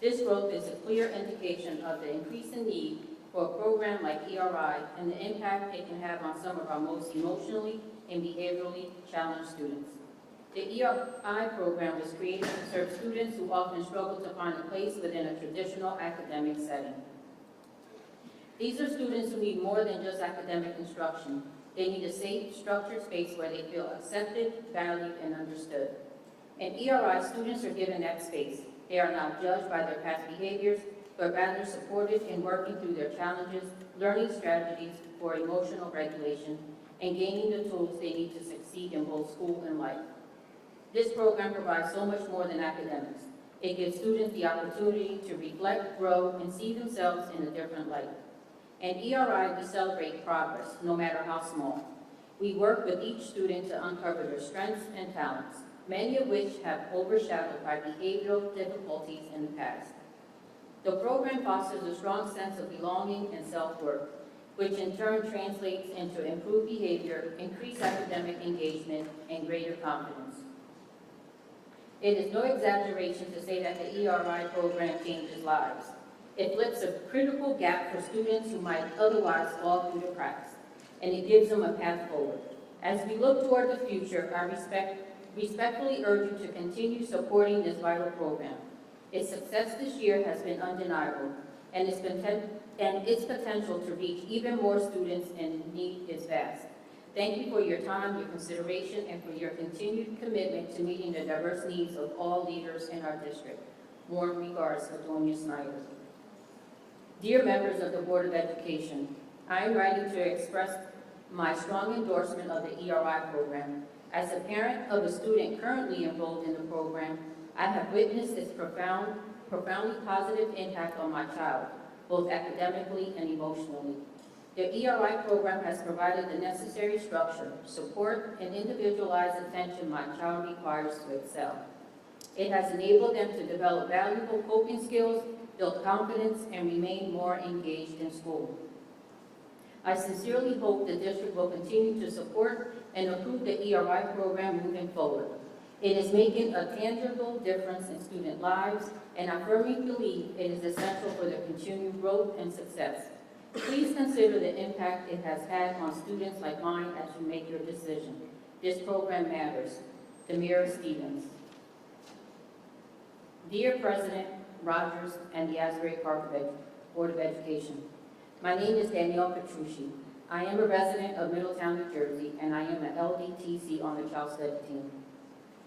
[SPEAKER 2] This growth is a clear indication of the increasing need for a program like ERI and the impact it can have on some of our most emotionally and behaviorally challenged students. The ERI program was created to serve students who often struggle to find a place within a traditional academic setting. These are students who need more than just academic instruction. They need a safe, structured space where they feel accepted, valued, and understood. In ERI, students are given that space. They are not judged by their past behaviors, but rather supported in working through their challenges, learning strategies for emotional regulation, and gaining the tools they need to succeed in both school and life. This program provides so much more than academics. It gives students the opportunity to reflect, grow, and see themselves in a different light. In ERI, we celebrate progress, no matter how small. We work with each student to uncover their strengths and talents, many of which have overshadowed by behavioral difficulties in the past. The program fosters a strong sense of belonging and self-worth, which in turn translates into improved behavior, increased academic engagement, and greater confidence. It is no exaggeration to say that the ERI program changes lives. It flips a critical gap for students who might otherwise fall through the cracks, and it gives them a path forward. As we look toward the future, I respectfully urge you to continue supporting this vital program. Its success this year has been undeniable, and its potential to reach even more students in need is vast. Thank you for your time, your consideration, and for your continued commitment to meeting the diverse needs of all leaders in our district. Warm regards, Adonia Snyder. Dear members of the Board of Education, I am writing to express my strong endorsement of the ERI program. As a parent of a student currently enrolled in the program, I have witnessed its profoundly positive impact on my child, both academically and emotionally. The ERI program has provided the necessary structure, support, and individualized attention my child requires to excel. It has enabled them to develop valuable coping skills, build confidence, and remain more engaged in school. I sincerely hope the district will continue to support and improve the ERI program moving forward. It is making a tangible difference in student lives, and I firmly believe it is essential for their continued growth and success. Please consider the impact it has had on students like mine as you make your decision. This program matters. Demira Stevens. Dear President Rogers and the Asbury Park Board of Education, my name is Danielle Petrucci. I am a resident of Middletown, New Jersey, and I am an LDTC on the Child Study Team.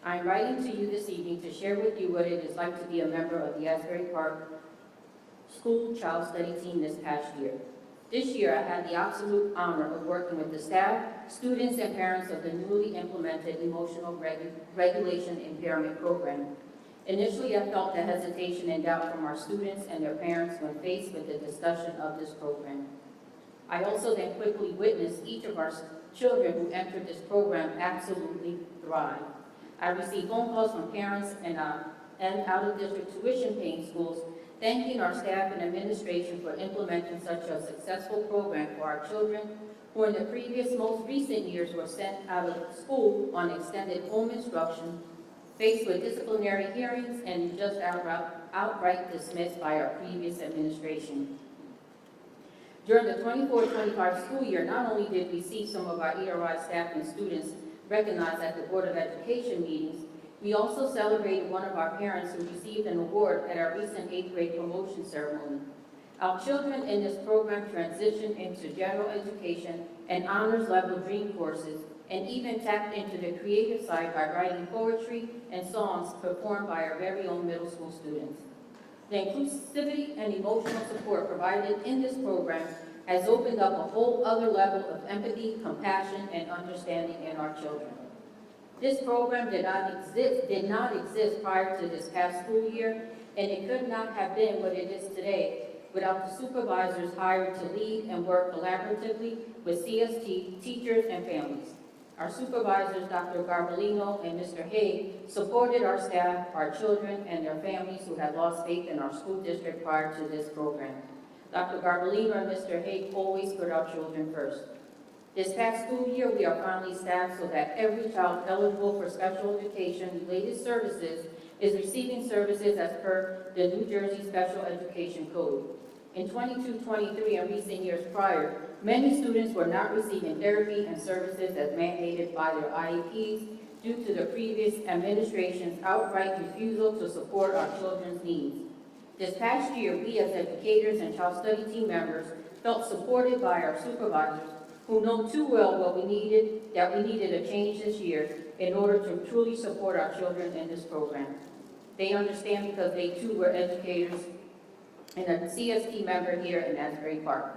[SPEAKER 2] I am writing to you this evening to share with you what it is like to be a member of the Asbury Park School Child Study Team this past year. This year, I had the absolute honor of working with the staff, students, and parents of the newly implemented Emotional Regulation Impairment Program. Initially, I felt the hesitation and doubt from our students and their parents when faced with the discussion of this program. I also then quickly witnessed each of our children who entered this program absolutely thrive. I received phone calls from parents and out-of-district tuition-paying schools thanking our staff and administration for implementing such a successful program for our children who in the previous most recent years were sent out of school on extended home instruction, faced with disciplinary hearings, and just outright dismissed by our previous administration. During the 24-25 school year, not only did we see some of our ERI staff and students recognized at the Board of Education meetings, we also celebrated one of our parents who received an award at our recent 8th grade promotion ceremony. Our children in this program transitioned into general education and honors level dream courses, and even tapped into the creative side by writing poetry and songs performed by our very own middle school students. The inclusivity and emotional support provided in this program has opened up a whole other level of empathy, compassion, and understanding in our children. This program did not exist prior to this past school year, and it could not have been what it is today without the supervisors hired to lead and work collaboratively with CST, teachers, and families. Our supervisors, Dr. Garbolino and Mr. Haig, supported our staff, our children, and their families who had lost faith in our school district prior to this program. Dr. Garbolino and Mr. Haig always put our children first. This past school year, we are finally staffed so that every child eligible for special education-related services is receiving services as per the New Jersey Special Education Code. In 22-23 and recent years prior, many students were not receiving therapy and services as mandated by their IEPs due to the previous administration's outright refusal to support our children's needs. This past year, we as educators and child study team members felt supported by our supervisors who know too well that we needed a change this year in order to truly support our children in this program. They understand because they too were educators and a CST member here in Asbury Park.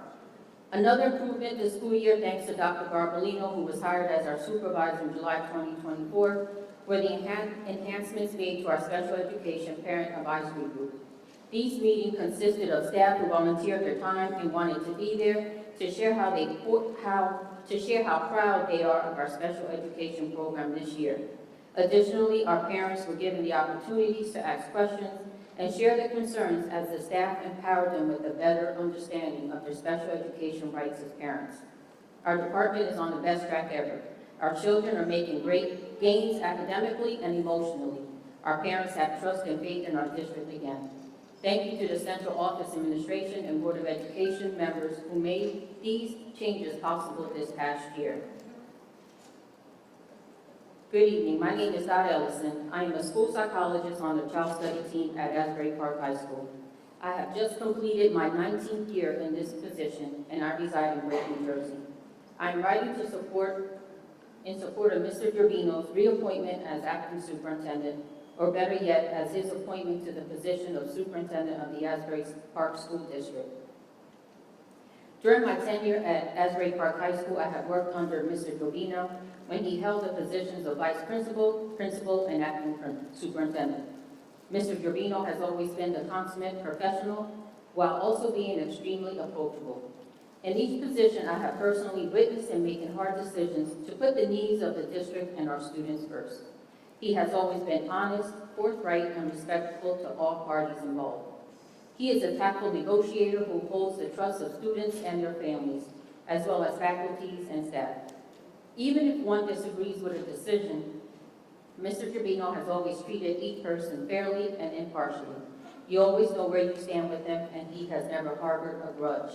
[SPEAKER 2] Another improvement this school year, thanks to Dr. Garbolino, who was hired as our supervisor in July 2024, were the enhancements made to our special education parent advisory group. These meetings consisted of staff who volunteered their time and wanted to be there to share how proud they are of our special education program this year. Additionally, our parents were given the opportunities to ask questions and share their concerns as the staff empowered them with a better understanding of their special education rights as parents. Our department is on the best track ever. Our children are making great gains academically and emotionally. Our parents have trust and faith in our district again. Thank you to the Central Office Administration and Board of Education members who made these changes possible this past year. Good evening, my name is Dot Ellison. I am a school psychologist on the Child Study Team at Asbury Park High School. I have just completed my 19th year in this position, and I reside in Brick, New Jersey. I am writing in support of Mr. Gerbino's reappointment as acting superintendent, or better yet, as his appointment to the position of superintendent of the Asbury Park School District. During my tenure at Asbury Park High School, I have worked under Mr. Gerbino when he held the positions of vice principal, principal, and acting superintendent. Mr. Gerbino has always been the consummate professional while also being extremely approachable. In each position, I have personally witnessed him making hard decisions to put the needs of the district and our students first. He has always been honest, forthright, and respectful to all parties involved. He is a tactful negotiator who holds the trust of students and their families, as well as faculties and staff. Even if one disagrees with a decision, Mr. Gerbino has always treated each person fairly and impartially. You always know where you stand with them, and he has never harbored a grudge.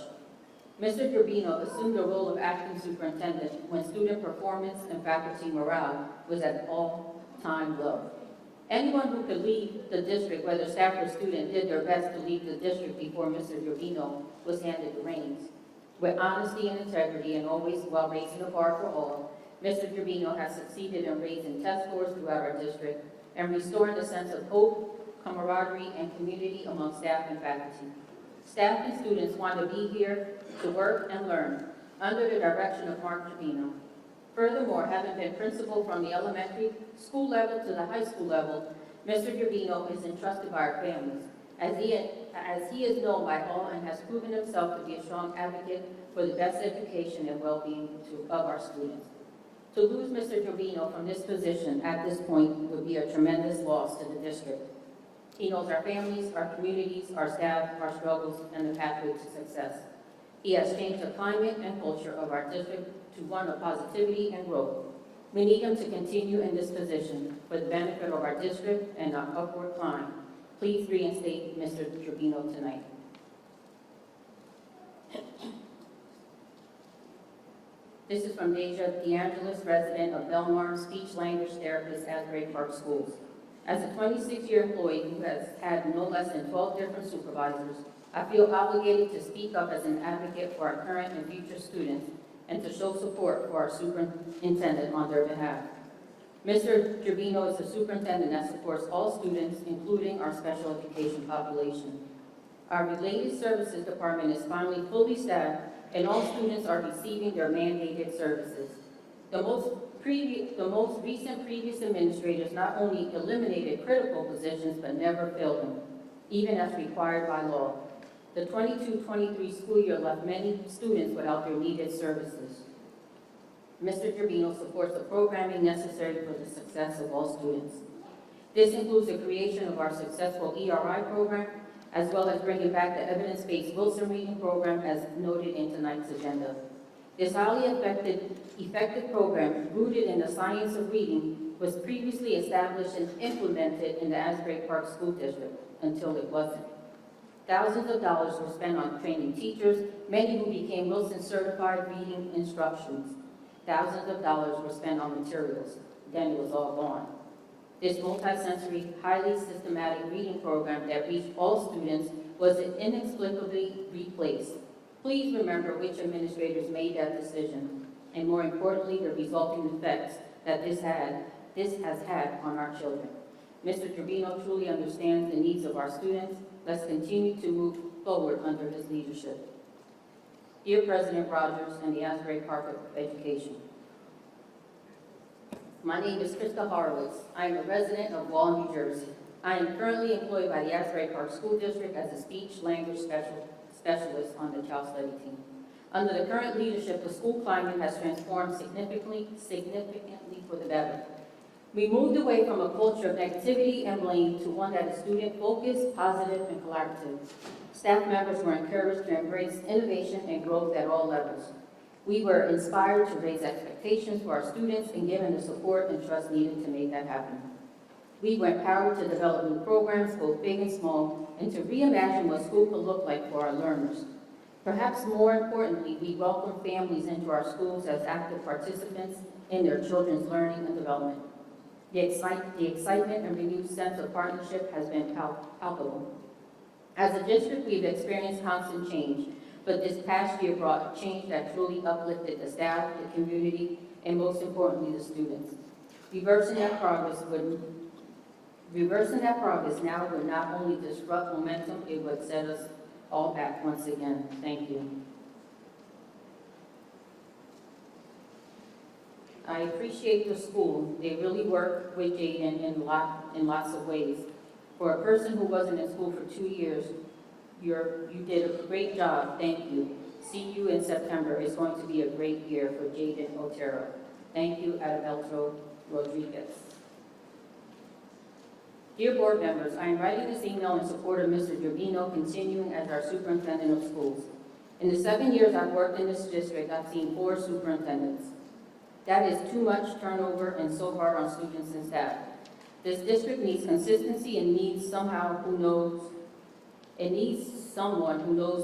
[SPEAKER 2] Mr. Gerbino assumed the role of acting superintendent when student performance and faculty morale was at all-time low. Anyone who could lead the district, whether staff or student, did their best to lead the district before Mr. Gerbino was handed the reins. With honesty and integrity and always while raising the bar for all, Mr. Trevino has succeeded in raising test scores throughout our district and restoring a sense of hope, camaraderie, and community among staff and faculty. Staff and students want to be here to work and learn under the direction of Mark Trevino. Furthermore, having been principal from the elementary school level to the high school level, Mr. Trevino is entrusted by our families, as he is known by all and has proven himself to be a strong advocate for the best education and well-being of our students. To lose Mr. Trevino from this position at this point would be a tremendous loss to the district. He knows our families, our communities, our staff, our struggles, and the pathway to success. He has changed the climate and culture of our district to one of positivity and growth. We need him to continue in this position for the benefit of our district and our upward climb. Please reinstate Mr. Trevino tonight. This is from Deja DeAngelis, resident of Belmar, speech language therapist, Asbury Park Schools. As a 26-year employee who has had no less than 12 different supervisors, I feel obligated to speak up as an advocate for our current and future students and to show support for our superintendent on their behalf. Mr. Trevino is a superintendent that supports all students, including our special education population. Our related services department is finally fully staffed, and all students are receiving their mandated services. The most recent previous administrators not only eliminated critical positions, but never filled them, even as required by law. The 22-23 school year left many students without their needed services. Mr. Trevino supports the programming necessary for the success of all students. This includes the creation of our successful ERI program, as well as bringing back the evidence-based Wilson Reading Program as noted in tonight's agenda. This highly effective program, rooted in the science of reading, was previously established and implemented in the Asbury Park School District until it wasn't. Thousands of dollars were spent on training teachers, many who became Wilson certified reading instructions. Thousands of dollars were spent on materials. Then it was all gone. This multisensory, highly systematic reading program that reached all students was inexplicably replaced. Please remember which administrators made that decision, and more importantly, the resulting effects that this has had on our children. Mr. Trevino truly understands the needs of our students. Let's continue to move forward under his leadership. Dear President Rogers and the Asbury Park of Education, my name is Krista Horowitz. I am a resident of Wall, New Jersey. I am currently employed by the Asbury Park School District as a speech-language specialist on the child study team. Under the current leadership, the school climate has transformed significantly for the better. We moved away from a culture of negativity and blame to one that is student-focused, positive, and collaborative. Staff members were encouraged to embrace innovation and growth at all levels. We were inspired to raise expectations for our students and given the support and trust needed to make that happen. We were empowered to develop new programs, both big and small, and to reimagine what school could look like for our learners. Perhaps more importantly, we welcome families into our schools as active participants in their children's learning and development. The excitement and renewed sense of partnership has been palpable. As a district, we've experienced constant change, but this past year brought change that truly uplifted the staff, the community, and most importantly, the students. Reversing that progress now would not only disrupt momentum, it would set us all back once again. Thank you. I appreciate the school. They really work with Jaden in lots of ways. For a person who wasn't in school for 2 years, you did a great job. Thank you. See you in September. It's going to be a great year for Jaden Otero. Thank you, Adalberto Rodriguez. Dear board members, I am writing this email in support of Mr. Trevino continuing as our superintendent of schools. In the 7 years I've worked in this district, I've seen 4 superintendents. That is too much turnover and so hard on students and staff. This district needs consistency and needs someone who knows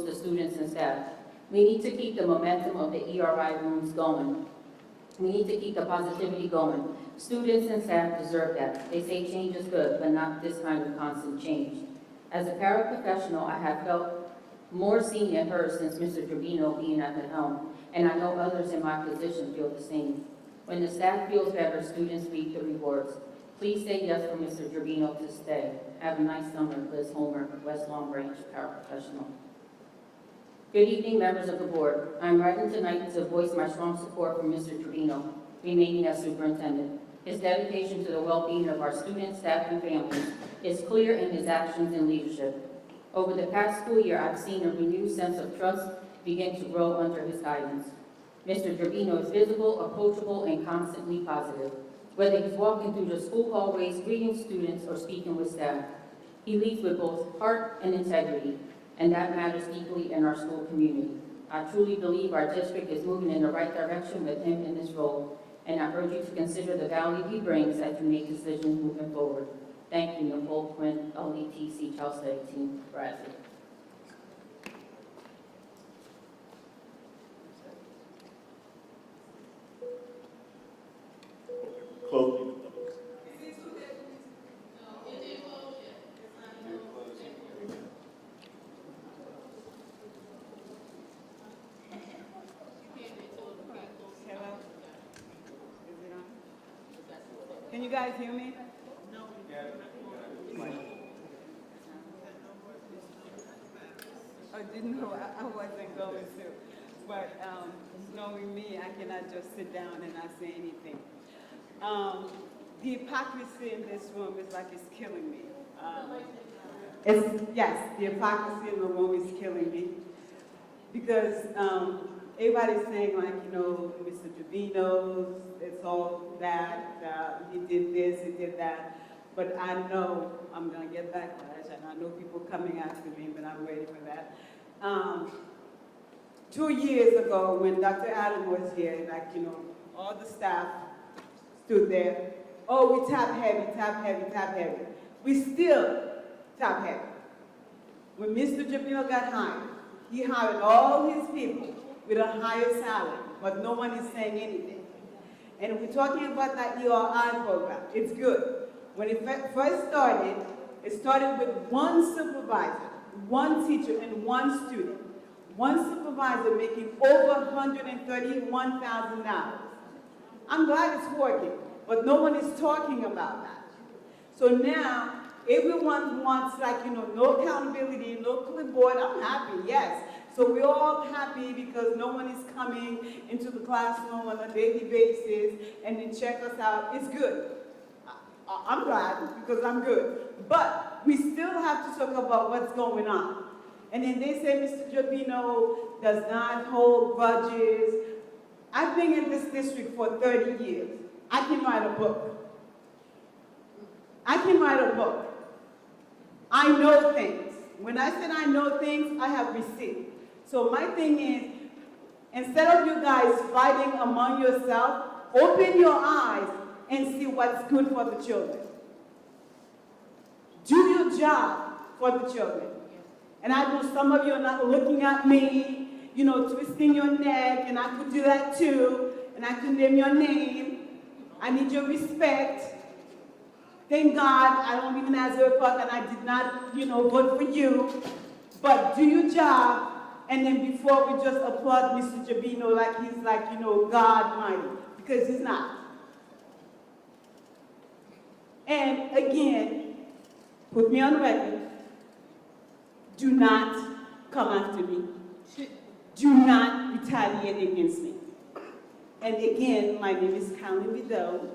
[SPEAKER 2] the students and staff. We need to keep the momentum of the ERI rooms going. We need to keep the positivity going. Students and staff deserve that. They say change is good, but not this kind of constant change. As a paraprofessional, I have felt more seen than heard since Mr. Trevino being at the helm, and I know others in my position feel the same. When the staff feels better, students reap the rewards. Please say yes for Mr. Trevino to stay. Have a nice summer. Liz Homer, West Long Branch paraprofessional. Good evening, members of the board. I'm writing tonight to voice my strong support for Mr. Trevino remaining as superintendent. His dedication to the well-being of our students, staff, and families is clear in his actions and leadership. Over the past school year, I've seen a renewed sense of trust begin to grow under his guidance. Mr. Trevino is visible, approachable, and constantly positive. Whether he's walking through the school hallways, greeting students, or speaking with staff, he leads with both heart and integrity, and that matters deeply in our school community. I truly believe our district is moving in the right direction with him in this role, and I urge you to consider the value he brings as you make decisions moving forward. Thank you, Nicole Quinn, LETC Child Study Team, Bradford.
[SPEAKER 1] Close.
[SPEAKER 21] Can you guys hear me? I didn't know I wasn't going to, but knowing me, I cannot just sit down and not say anything. The hypocrisy in this room is like it's killing me. Yes, the hypocrisy in the room is killing me because everybody's saying like, you know, Mr. Trevino, it's all that, he did this, he did that. But I know I'm going to get backlash, and I know people coming after me, but I'm ready for that. 2 years ago, when Dr. Adam was here, like, you know, all the staff stood there. Oh, we tap heavy, tap heavy, tap heavy. We still tap heavy. When Mr. Trevino got hired, he hired all his people with a higher salary, but no one is saying anything. And we're talking about that ERI program. It's good. When it first started, it started with one supervisor, one teacher, and one student. One supervisor making over $131,000. I'm glad it's working, but no one is talking about that. So now, everyone wants, like, you know, no accountability, no clipboard. I'm happy, yes. So we're all happy because no one is coming into the classroom on a daily basis and then check us out. It's good. I'm glad because I'm good. But we still have to talk about what's going on. And then they say Mr. Trevino does not hold grudges. I've been in this district for 30 years. I can write a book. I can write a book. I know things. When I said I know things, I have received. So my thing is, instead of you guys fighting among yourself, open your eyes and see what's good for the children. Do your job for the children. And I know some of you are not looking at me, you know, twisting your neck, and I could do that too, and I could name your name. I need your respect. Thank God I don't even Asbury Park, and I did not, you know, vote for you. But do your job, and then before we just applaud Mr. Trevino like he's like, you know, God mighty, because he's not. And again, put me on record, do not come after me. Do not retaliate against me. And again, my name is Carolyn Vidal.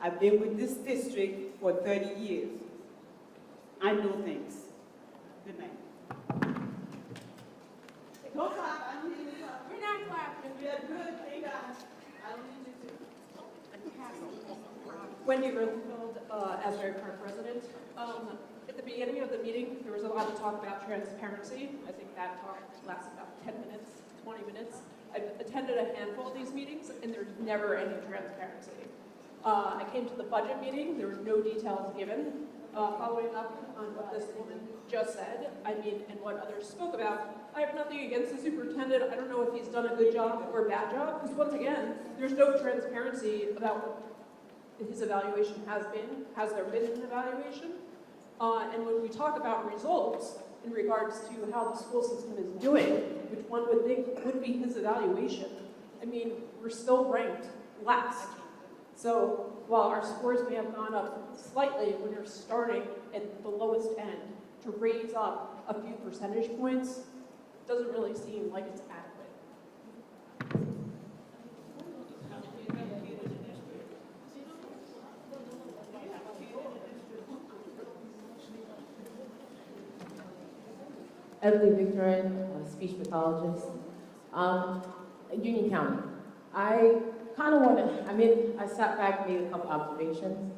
[SPEAKER 21] I've been with this district for 30 years. I know things. Good night. Don't clap. I don't need you to clap. We're not clapping. We are good. Thank God. I don't need you to.
[SPEAKER 12] Wendy Rosenfeld, Asbury Park resident. At the beginning of the meeting, there was a lot of talk about transparency. I think that talk lasted about 10 minutes, 20 minutes. I've attended a handful of these meetings, and there's never any transparency. I came to the budget meeting. There were no details given. Following up on what this woman just said, I mean, and what others spoke about, I have nothing against the superintendent. I don't know if he's done a good job or a bad job, because once again, there's no transparency about what his evaluation has been. Has there been an evaluation? And when we talk about results, in regards to how the school system is doing, which one would think would be his evaluation. I mean, we're still ranked last. So while our scores may have gone up slightly, when you're starting at the lowest end, to raise up a few percentage points doesn't really seem like it's adequate.
[SPEAKER 23] Emily Victorin, speech pathologist. Union County. I kind of want to, I sat back and made a couple observations.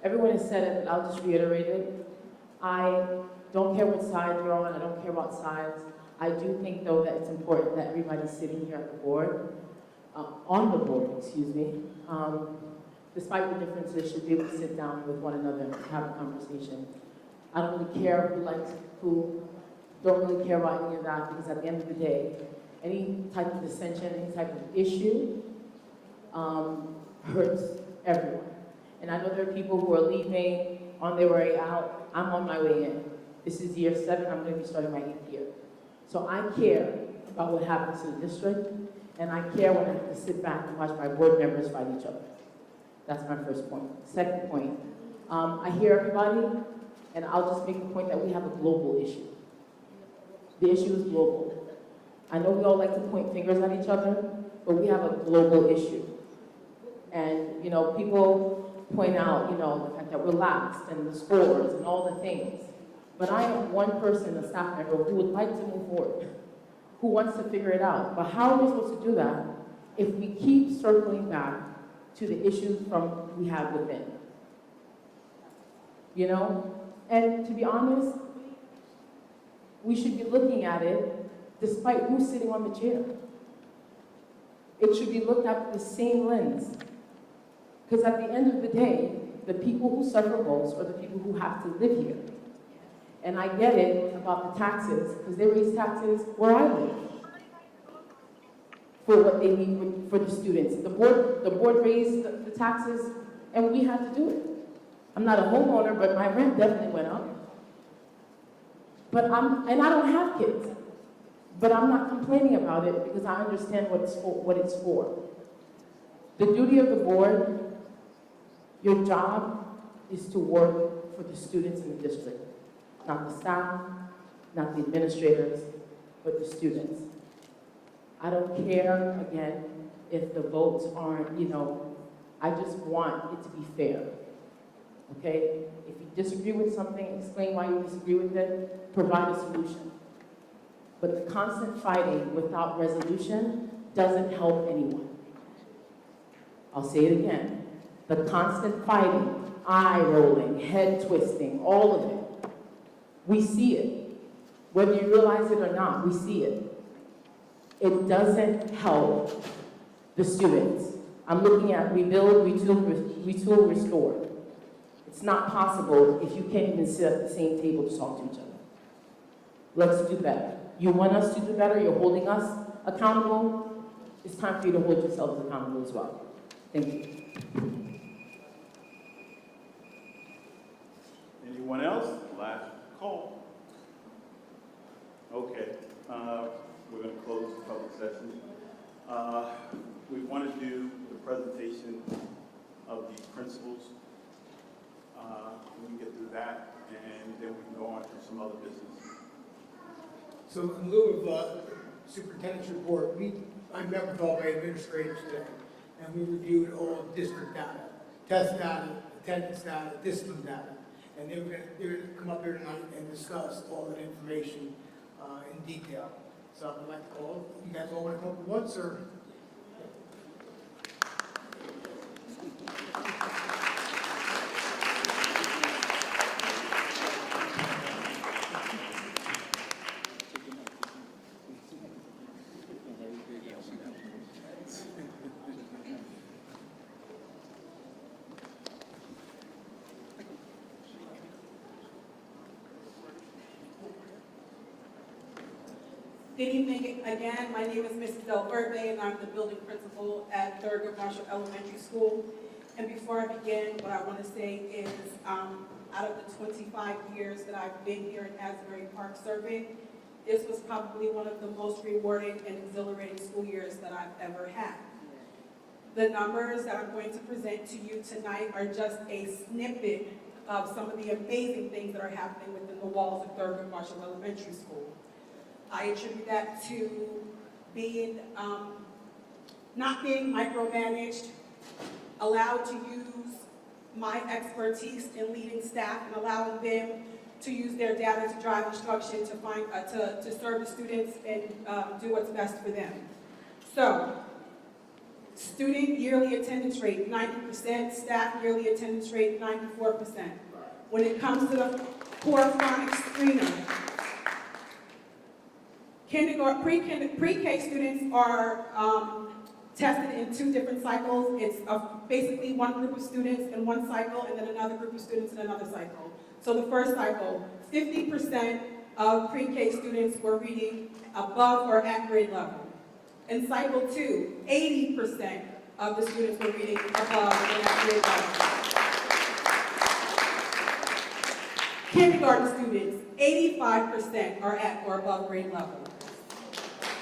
[SPEAKER 23] Everyone has said it, but I'll just reiterate it. I don't care what side you're on, I don't care about sides. I do think, though, that it's important that everybody sitting here at the board, on the board, excuse me, despite the differences, should be able to sit down with one another and have a conversation. I don't really care who likes who, don't really care about any of that, because at the end of the day, any type of dissension, any type of issue hurts everyone. And I know there are people who are leaving on their way out. I'm on my way in. This is year 7, I'm going to be starting my 8th year. So I care about what happens to the district, and I care when I have to sit back and watch my board members fight each other. That's my first point. Second point, I hear everybody, and I'll just make the point that we have a global issue. The issue is global. I know we all like to point fingers at each other, but we have a global issue. And, you know, people point out, you know, the fact that we're last and the scores and all the things. But I am one person, a staff member, who would like to move forward, who wants to figure it out. But how are we supposed to do that if we keep circling back to the issues we have within? You know? And to be honest, we should be looking at it despite who's sitting on the chair. It should be looked at with the same lens. Because at the end of the day, the people who suffer most are the people who have to live here. And I get it about the taxes, because they raise taxes where I live for what they need for the students. The board raised the taxes, and we had to do it. I'm not a homeowner, but my rent definitely went up. And I don't have kids. But I'm not complaining about it because I understand what it's for. The duty of the board, your job is to work for the students in the district. Not the staff, not the administrators, but the students. I don't care, again, if the votes aren't, you know, I just want it to be fair. Okay? If you disagree with something, explain why you disagree with it, provide a solution. But the constant fighting without resolution doesn't help anyone. I'll say it again. The constant fighting, eye rolling, head twisting, all of it. We see it. Whether you realize it or not, we see it. It doesn't help the students. I'm looking at rebuild, retool, restore. It's not possible if you can't even sit at the same table to talk to each other. Let's do better. You want us to do better, you're holding us accountable. It's time for you to hold yourselves accountable as well. Thank you.
[SPEAKER 1] Anyone else? Last call. Okay, we're going to close the public session. We want to do the presentation of the principals. We can get through that, and then we can go on to some other business.
[SPEAKER 7] So in lieu of superintendent's report, I met with all my administrators today, and we reviewed all district data, test data, attendance data, discipline data. And they're going to come up here tonight and discuss all that information in detail. So I'd like to call, you guys all want to come up at once, or?
[SPEAKER 15] Good evening again. My name is Mrs. Del Verde, and I'm the building principal at Thurgood Marshall Elementary School. And before I begin, what I want to say is, out of the 25 years that I've been here at Asbury Park serving, this was probably one of the most rewarding and exhilarating school years that I've ever had. The numbers that I'm going to present to you tonight are just a snippet of some of the amazing things that are happening within the walls of Thurgood Marshall Elementary School. I attribute that to being, not being micromanaged, allowed to use my expertise in leading staff and allowing them to use their data to drive instruction to find, to serve the students and do what's best for them. So, student yearly attendance rate, 90%, staff yearly attendance rate, 94%. When it comes to the core phonics screener, pre-K students are tested in 2 different cycles. It's basically one group of students in one cycle and then another group of students in another cycle. So the first cycle, 50% of pre-K students were reading above or at grade level. In cycle 2, 80% of the students were reading above or at grade level. Kindergarten students, 85% are at or above grade level.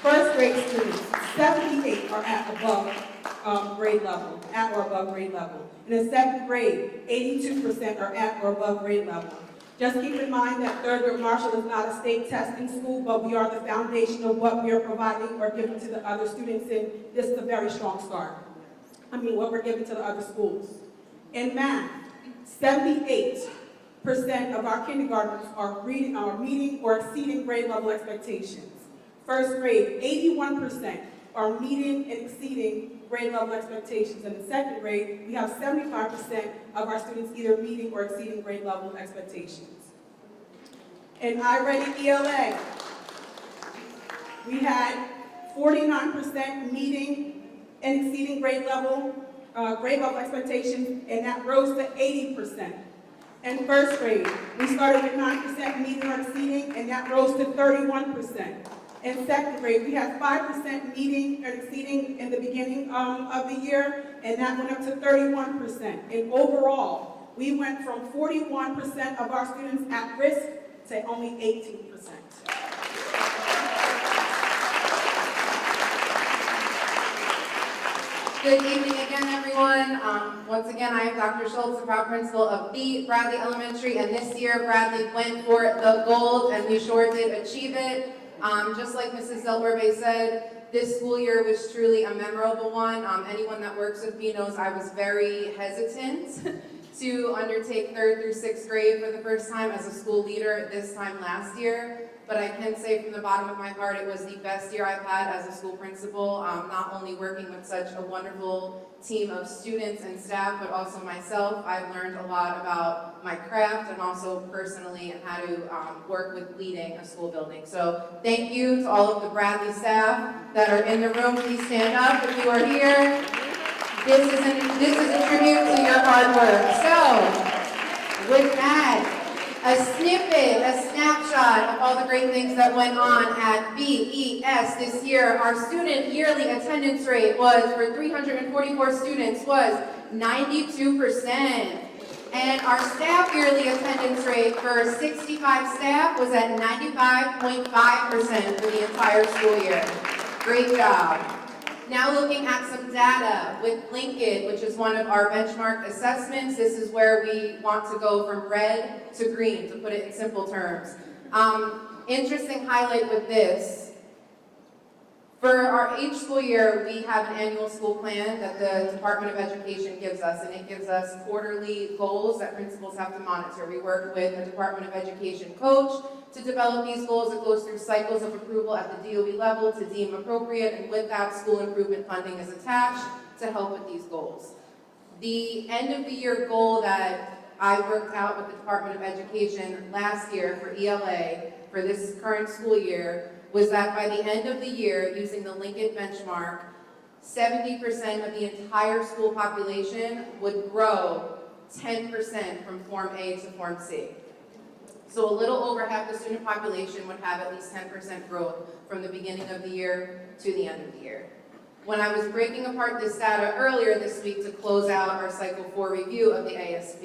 [SPEAKER 15] First grade students, 78 are at above grade level, at or above grade level. In the second grade, 82% are at or above grade level. Just keep in mind that Thurgood Marshall is not a state testing school, but we are the foundation of what we are providing or giving to the other students, and this is a very strong start. What we're giving to the other schools. In math, 78% of our kindergartners are meeting or exceeding grade level expectations. First grade, 81% are meeting and exceeding grade level expectations. In the second grade, we have 75% of our students either meeting or exceeding grade level expectations. In I-Ready ELA, we had 49% meeting and exceeding grade level expectations, and that rose to 80%. In first grade, we started with 9% meeting or exceeding, and that rose to 31%. In second grade, we had 5% meeting and exceeding in the beginning of the year, and that went up to 31%. And overall, we went from 41% of our students at risk to only 18%.
[SPEAKER 8] Good evening again, everyone. Once again, I am Dr. Schultz, the proud principal of B. Bradley Elementary, and this year Bradley went for the gold, and we sure did achieve it. Just like Mrs. Zelwerbe said, this school year was truly a memorable one. Anyone that works with me knows I was very hesitant to undertake 3rd through 6th grade for the first time as a school leader this time last year. But I can say from the bottom of my heart, it was the best year I've had as a school principal, not only working with such a wonderful team of students and staff, but also myself. I've learned a lot about my craft and also personally and how to work with leading a school building. So thank you to all of the Bradley staff that are in the room. Please stand up if you are here. This is a tribute to your hard work. So with that, a snippet, a snapshot of all the great things that went on at BES this year. Our student yearly attendance rate was, for 344 students, was 92%. And our staff yearly attendance rate for 65 staff was at 95.5% for the entire school year. Great job. Now looking at some data with Linked, which is one of our benchmark assessments. This is where we want to go from red to green, to put it in simple terms. Interesting highlight with this. For each school year, we have an annual school plan that the Department of Education gives us, and it gives us quarterly goals that principals have to monitor. We work with a Department of Education coach to develop these goals. It goes through cycles of approval at the DOE level to deem appropriate, and with that, school improvement funding is attached to help with these goals. The end of the year goal that I worked out with the Department of Education last year for ELA for this current school year was that by the end of the year, using the Linked benchmark, 70% of the entire school population would grow 10% from Form A to Form C. So a little over half the student population would have at least 10% growth from the beginning of the year to the end of the year. When I was breaking apart this data earlier this week to close out our Cycle 4 review of the ASP,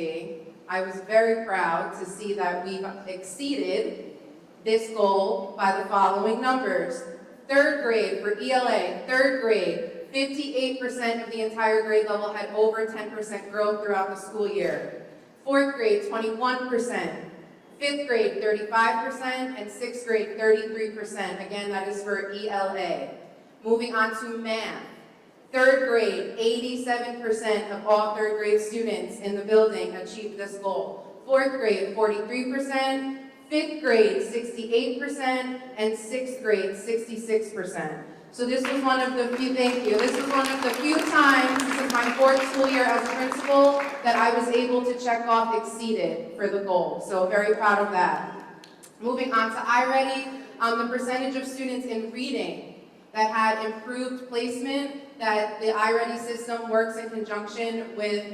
[SPEAKER 8] I was very proud to see that we've exceeded this goal by the following numbers. Third grade for ELA, third grade, 58% of the entire grade level had over 10% growth throughout the school year. Fourth grade, 21%. Fifth grade, 35%, and sixth grade, 33%. Again, that is for ELA. Moving on to math. Third grade, 87% of all third grade students in the building achieved this goal. Fourth grade, 43%. Fifth grade, 68%, and sixth grade, 66%. So this was one of the few, thank you, this was one of the few times since my fourth school year as a principal that I was able to check off exceeded for the goal. So very proud of that. Moving on to iReady, the percentage of students in reading that had improved placement, that the iReady system works in conjunction with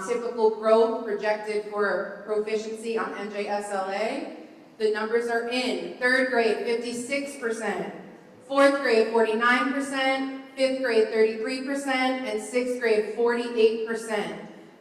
[SPEAKER 8] typical growth projected for proficiency on NJSLA. The numbers are in. Third grade, 56%. Fourth grade, 49%. Fifth grade, 33%. And sixth grade, 48%.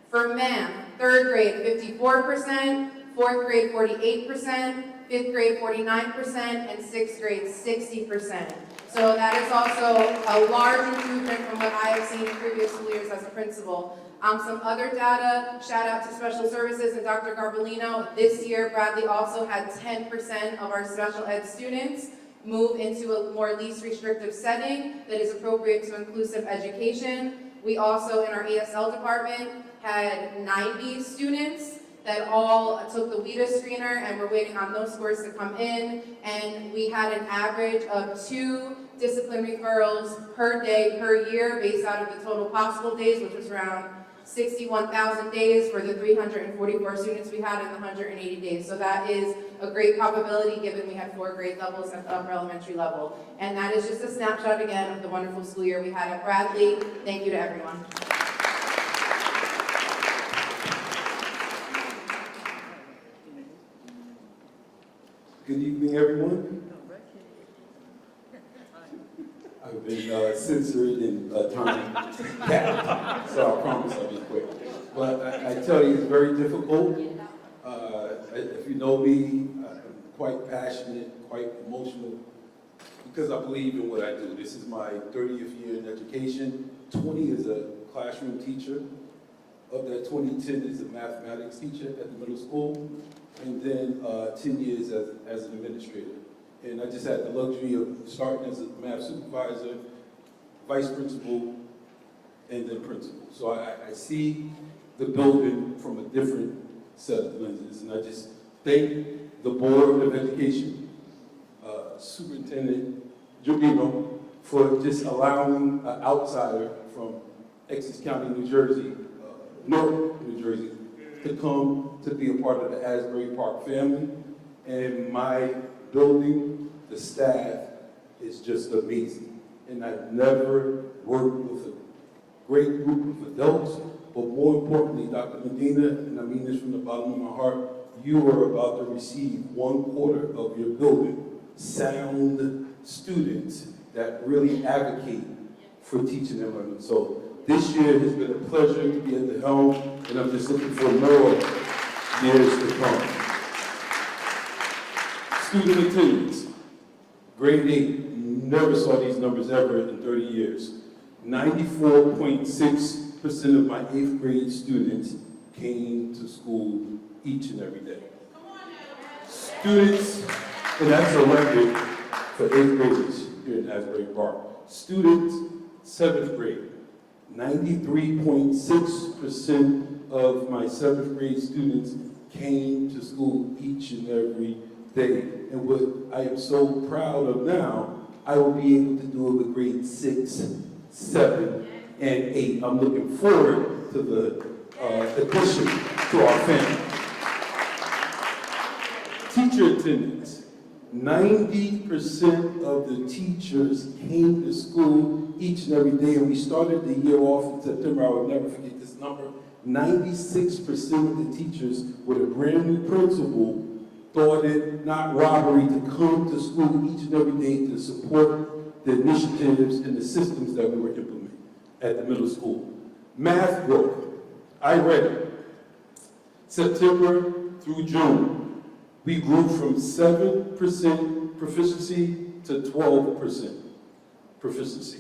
[SPEAKER 8] For math, third grade, 54%. Fourth grade, 48%. Fifth grade, 49%. And sixth grade, 60%. So that is also a large improvement from what I have seen in previous school years as a principal. Some other data, shout out to special services and Dr. Garbolino. This year, Bradley also had 10% of our special ed students move into a more least restrictive setting that is appropriate to inclusive education. We also, in our ESL department, had 90 students that all took the WIDA screener, and we're waiting on those scores to come in. And we had an average of 2 discipline referrals per day per year based out of the total possible days, which was around 61,000 days for the 344 students we had in the 180 days. So that is a great probability given we had 4 grade levels at the upper elementary level. And that is just a snapshot again of the wonderful school year we had at Bradley. Thank you to everyone.
[SPEAKER 6] Good evening, everyone. I've been censored and time capped, so I promise I'll be quick. But I tell you, it's very difficult. If you know me, I'm quite passionate, quite emotional, because I believe in what I do. This is my 30th year in education. 20 as a classroom teacher. Of that 2010 as a mathematics teacher at the middle school. And then 10 years as an administrator. And I just had the luxury of starting as a math supervisor, vice principal, and then principal. So I see the building from a different set of lenses. And I just thank the Board of Education, Superintendent Giordino, for just allowing an outsider from Essex County, New Jersey, North New Jersey, to come to be a part of the Asbury Park family. And my building, the staff, is just amazing. And I've never worked with a great group of adults, but more importantly, Dr. Medina, and I mean this from the bottom of my heart, you are about to receive 1/4 of your building, sound students that really advocate for teaching and learning. So this year has been a pleasure to be at the helm, and I'm just looking for more years to come. Student attendance, grade 8, never saw these numbers ever in 30 years. 94.6% of my 8th grade students came to school each and every day. Students, and that's a record for 8th graders here in Asbury Park. Students, 7th grade. 93.6% of my 7th grade students came to school each and every day. And what I am so proud of now, I will be able to do it with grade 6, 7, and 8. I'm looking forward to the addition to our family. Teacher attendance. 90% of the teachers came to school each and every day, and we started the year off in September. I will never forget this number. 96% of the teachers with a brand new principal thought it not robbery to come to school each and every day to support the initiatives and the systems that we were implementing at the middle school. Math growth. I read it. September through June, we grew from 7% proficiency to 12% proficiency.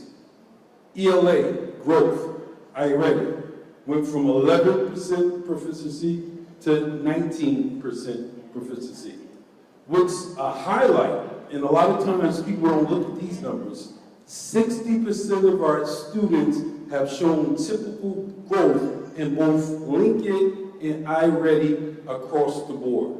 [SPEAKER 6] ELA growth, I read it, went from 11% proficiency to 19% proficiency. What's a highlight, and a lot of times people don't look at these numbers, 60% of our students have shown typical growth in both Lincoln and iReady across the board.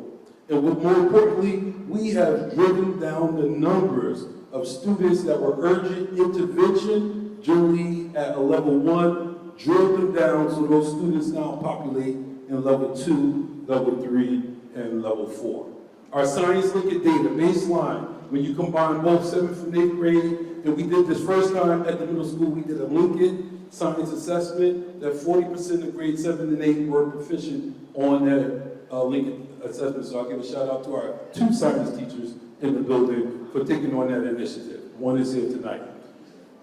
[SPEAKER 6] And what more importantly, we have driven down the numbers of students that were urgent intervention, generally at a level 1, drilled them down so those students now populate in level 2, level 3, and level 4. Our science Lincoln data baseline, when you combine both 7th and 8th grade, and we did this first time at the middle school, we did a Lincoln science assessment that 40% of grade 7 and 8 were proficient on that Lincoln assessment. So I'll give a shout out to our 2 science teachers in the building for taking on that initiative. 1 is here tonight.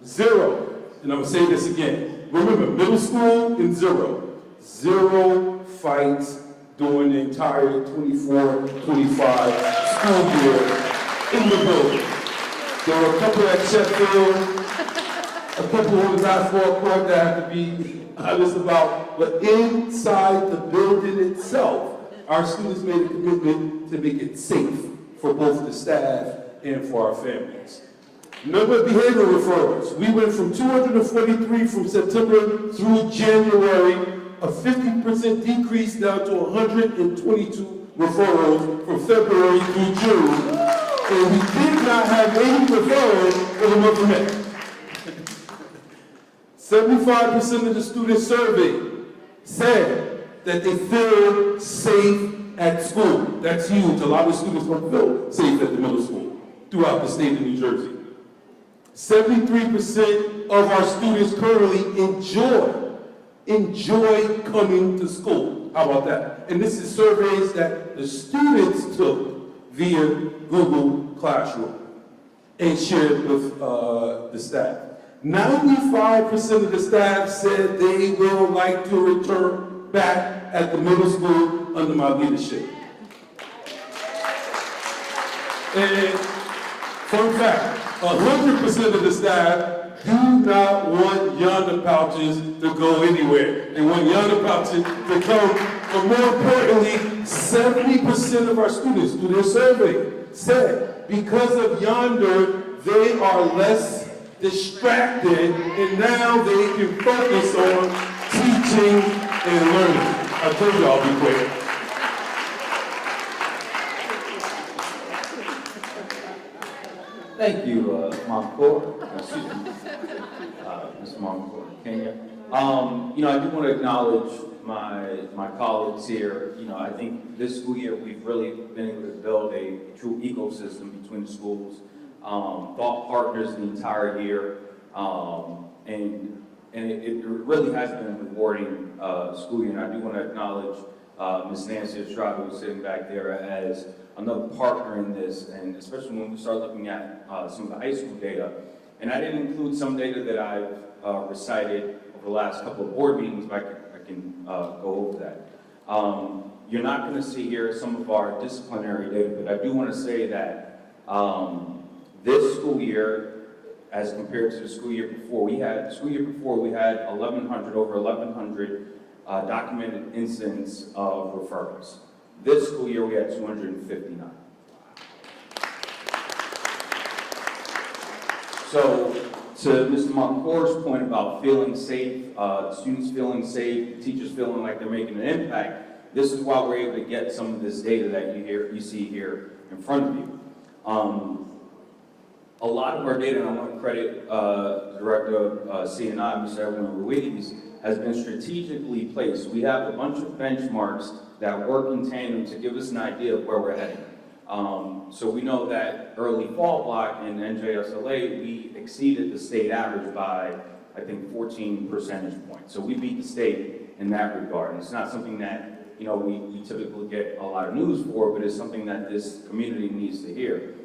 [SPEAKER 6] 0, and I'm gonna say this again. Remember, middle school and 0. 0 fights during the entire 24-25 school year in the building. There were a couple at Sheffield, a couple on the basketball court that I have to be honest about, but inside the building itself, our students made a commitment to make it safe for both the staff and for our families. Number of behavior referrals. We went from 243 from September through January, a 50% decrease down to 122 referrals from February through June. And we did not have any referrals for the month of May. 75% of the students surveyed said that they feel safe at school. That's huge. A lot of students don't feel safe at the middle school throughout the state of New Jersey. 73% of our students currently enjoy coming to school. How about that? And this is surveys that the students took via Google Classroom and shared with the staff. 95% of the staff said they will like to return back at the middle school under my leadership. And fun fact, 100% of the staff do not want yonder pouches to go anywhere. They want yonder pouches to come. But more importantly, 70% of our students, through their survey, said because of yonder, they are less distracted, and now they can focus on teaching and learning. I told you I'll be quick.
[SPEAKER 9] Thank you, Moncor. Excuse me, Mr. Moncor, Kenya. I do want to acknowledge my colleagues here. I think this school year we've really been able to build a true ecosystem between the schools. Thought partners the entire year, and it really has been a rewarding school year. And I do want to acknowledge Ms. Nancy Estrada, who's sitting back there, as another partner in this, and especially when we start looking at some of the high school data. And I didn't include some data that I've recited over the last couple of board meetings, but I can go over that. You're not going to see here some of our disciplinary data, but I do want to say that this school year, as compared to the school year before, we had 1,100, over 1,100 documented incidents of referrals. This school year, we had 259. So, to Mr. Moncor's point about feeling safe, students feeling safe, teachers feeling like they're making an impact, this is why we're able to get some of this data that you see here in front of you. A lot of our data, and I want to credit the Director of CNI, Mr. Edwin Ruiz, has been strategically placed. We have a bunch of benchmarks that work in tandem to give us an idea of where we're heading. So we know that early fall block in NJSLA, we exceeded the state average by, I think, 14 percentage points. So we beat the state in that regard. And it's not something that, we typically get a lot of news for, but it's something that this community needs to hear.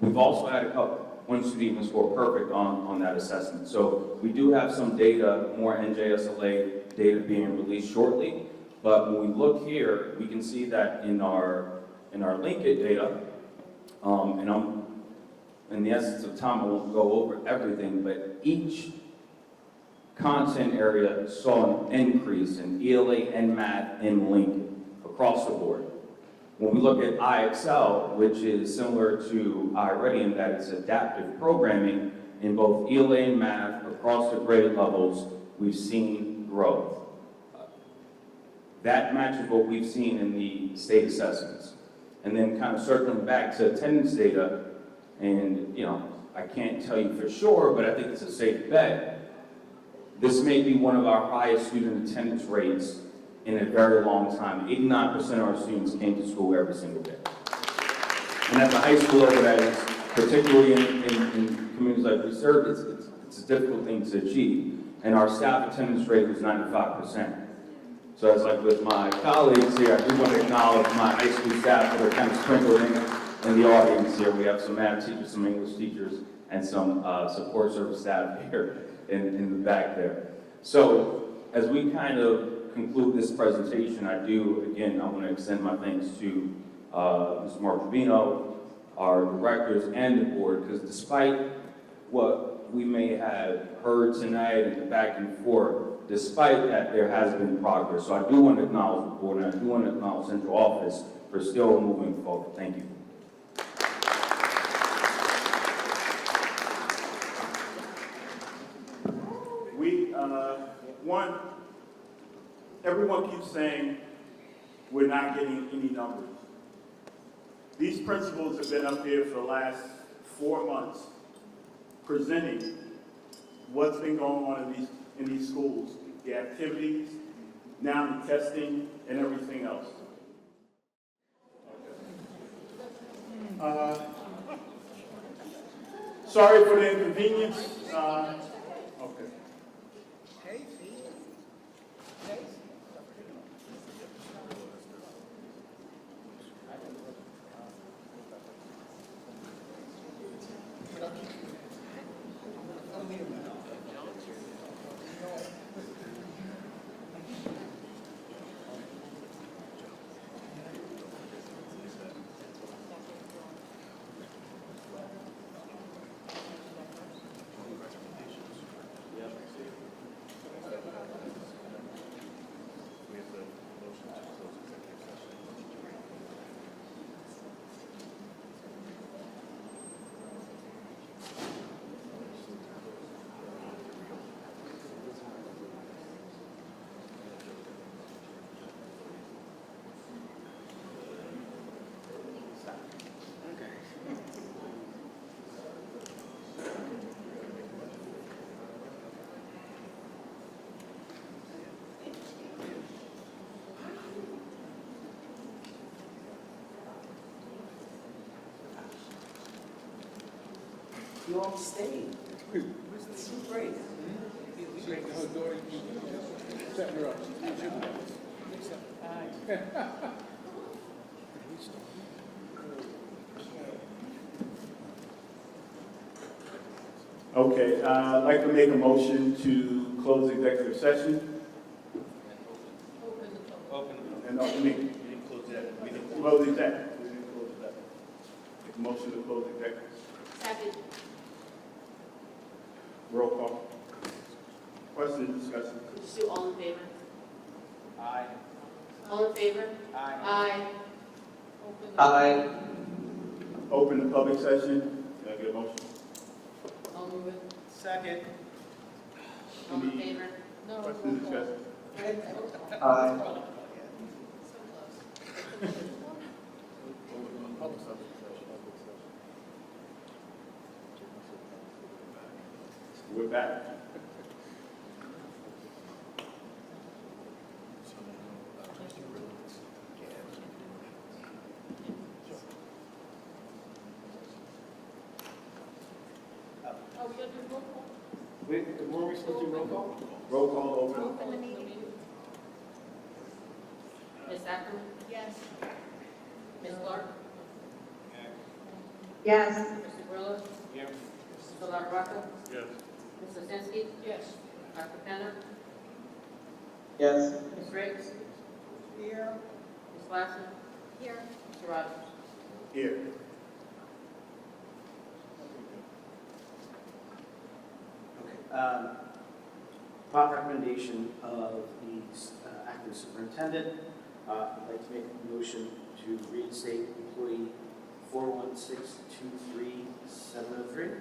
[SPEAKER 9] We've also had a one student even scored perfect on that assessment. So we do have some data, more NJSLA data being released shortly. But when we look here, we can see that in our linkage data, and in the essence of time, I won't go over everything, but each content area saw an increase in ELA and math and Lincoln across the board. When we look at IXL, which is similar to iReady in that it's adaptive programming in both ELA and math across the grade levels, we've seen growth. That matches what we've seen in the state assessments. And then kind of circling back to attendance data, and I can't tell you for sure, but I think it's a safe bet. This may be one of our highest student attendance rates in a very long time. 89% of our students came to school every single day. And at the high school level, that is, particularly in communities like we serve, it's a difficult thing to achieve. And our staff attendance rate was 95%. So it's like with my colleagues here, I do want to acknowledge my high school staff that are kind of sprinkled in the audience here. We have some math teachers, some English teachers, and some support service staff here in the back there. So as we kind of conclude this presentation, I want to extend my thanks to Mr. Mark Rubino, our directors, and the board, because despite what we may have heard tonight and the back and forth, despite that, there has been progress. So I do want to acknowledge the board, and I do want to acknowledge Central Office for still moving forward. Thank you.
[SPEAKER 1] Everyone keeps saying we're not getting any numbers. These principals have been up here for the last 4 months presenting what's been going on in these schools, the activities, now the testing, and everything else. Sorry for the inconvenience. Okay.
[SPEAKER 10] You all stayed. This is great.
[SPEAKER 1] Okay, I'd like to make a motion to close the executive session. And opening. Close the exec. We didn't close that. Make a motion to close the executive.
[SPEAKER 2] Second.
[SPEAKER 1] Roll call. Question, discussion.
[SPEAKER 2] Just do all in favor?
[SPEAKER 1] Aye.
[SPEAKER 2] All in favor? Aye.
[SPEAKER 1] Aye. Open the public session. Can I get a motion?
[SPEAKER 2] I'll move it.
[SPEAKER 1] Second.
[SPEAKER 2] All in favor?
[SPEAKER 1] No. Question, discussion.
[SPEAKER 2] Aye.
[SPEAKER 1] We're back. Wait, were we supposed to do roll call? Roll call, open.
[SPEAKER 2] the meeting. Ms. Ackerman? Yes. Ms. Clark?
[SPEAKER 8] Yes.
[SPEAKER 2] Mr. Grillo?
[SPEAKER 1] Here.
[SPEAKER 2] Mr. LaRocca?
[SPEAKER 1] Yes.
[SPEAKER 2] Ms. Lozinski?
[SPEAKER 3] Yes.
[SPEAKER 2] Dr. Penna?
[SPEAKER 5] Yes.
[SPEAKER 2] Ms. Riggs?
[SPEAKER 10] Here.
[SPEAKER 2] Ms. Glassman?
[SPEAKER 14] Here.
[SPEAKER 2] Mr. Rogers?
[SPEAKER 1] Here.
[SPEAKER 5] Okay. Upon recommendation of the acting superintendent, I'd like to make a motion to reinstate employee 41623-703.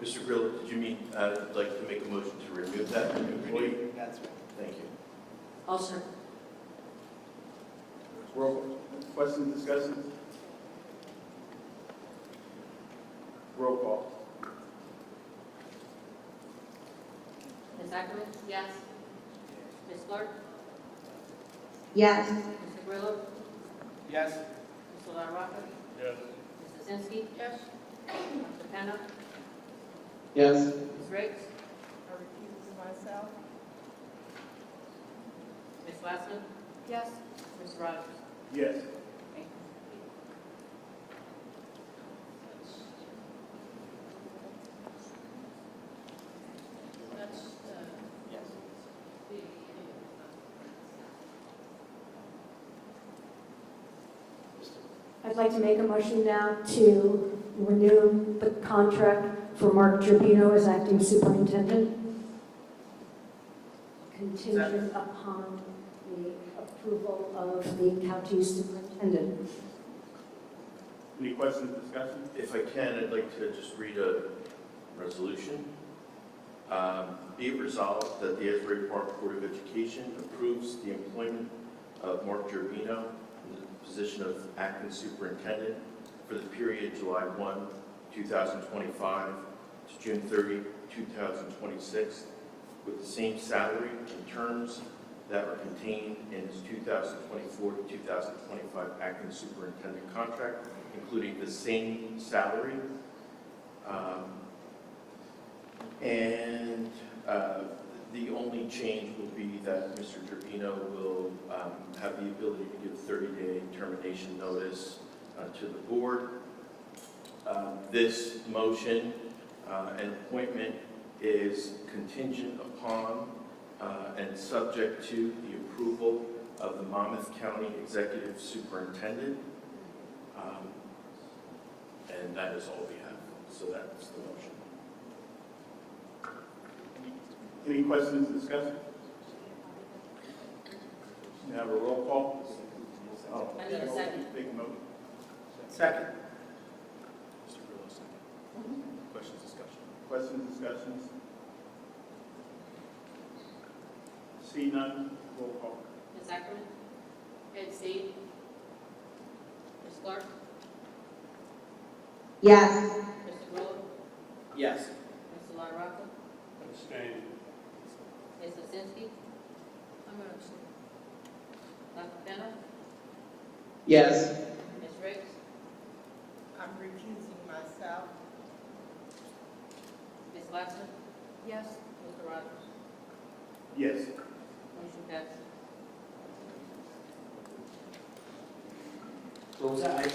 [SPEAKER 4] Mr. Grillo, did you mean, I'd like to make a motion to remove that employee?
[SPEAKER 5] That's right.
[SPEAKER 4] Thank you.
[SPEAKER 3] I'll second.
[SPEAKER 1] Roll call. Questions, discussions? Roll call.
[SPEAKER 2] Ms. Ackerman? Yes. Ms. Clark?
[SPEAKER 22] Yes.
[SPEAKER 2] Mr. Grillo?
[SPEAKER 5] Yes.
[SPEAKER 2] Mr. LaRocca?
[SPEAKER 1] Yes.
[SPEAKER 2] Ms. Lozinski?
[SPEAKER 3] Yes.
[SPEAKER 2] Dr. Penna?
[SPEAKER 5] Yes.
[SPEAKER 2] Ms. Riggs?
[SPEAKER 10] I recuse myself.
[SPEAKER 2] Ms. Glassman?
[SPEAKER 3] Yes.
[SPEAKER 2] Mr. Rogers?
[SPEAKER 1] Yes.
[SPEAKER 2] Thank you.
[SPEAKER 3] That's,
[SPEAKER 5] Yes.
[SPEAKER 11] I'd like to make a motion now to renew the contract for Mark Gerbino as acting superintendent, contingent upon the approval of the county superintendent.
[SPEAKER 1] Any questions, discussion?
[SPEAKER 4] If I can, I'd like to just read a resolution. Be it resolved that the Asbury Park Board of Education approves the employment of Mark Gerbino in the position of acting superintendent for the period July 1, 2025 to June 30, 2026, with the same salary and terms that are contained in his 2024 to 2025 acting superintendent contract, including the same salary. The only change will be that Mr. Gerbino will have the ability to give 30-day termination notice to the board. This motion and appointment is contingent upon and subject to the approval of the Monmouth County Executive Superintendent. And that is all we have. So that's the motion.
[SPEAKER 1] Any questions, discussion? We have a roll call. Oh,
[SPEAKER 2] I need a second.
[SPEAKER 1] Take a motion.
[SPEAKER 5] Second.
[SPEAKER 4] Mr. Grillo, second. Questions, discussion?
[SPEAKER 1] Questions, discussions? See none, roll call.
[SPEAKER 2] Ms. Ackerman? Ed Steve? Ms. Clark?
[SPEAKER 22] Yes.
[SPEAKER 2] Mr. Grillo?
[SPEAKER 5] Yes.
[SPEAKER 2] Mr. LaRocca?
[SPEAKER 1] Abstain.
[SPEAKER 2] Ms. Lozinski?
[SPEAKER 3] I'm going to abstain.
[SPEAKER 2] Dr. Penna?
[SPEAKER 5] Yes.
[SPEAKER 2] Ms. Riggs?
[SPEAKER 10] I'm recusing myself.
[SPEAKER 2] Ms. Glassman?
[SPEAKER 3] Yes.
[SPEAKER 2] Mr. Rogers?
[SPEAKER 1] Yes.
[SPEAKER 2] Motion passes.
[SPEAKER 5] So was that item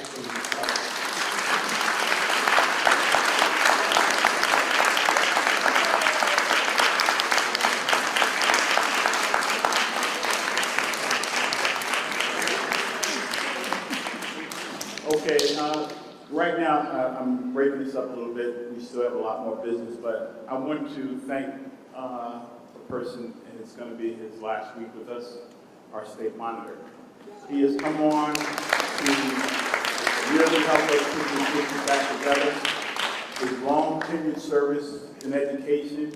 [SPEAKER 1] Okay, right now, I'm breaking this up a little bit. We still have a lot more business, but I want to thank the person, and it's going to be his last week with us, our state monitor. He has come on to really help us put this district back together. His long tenured service in education,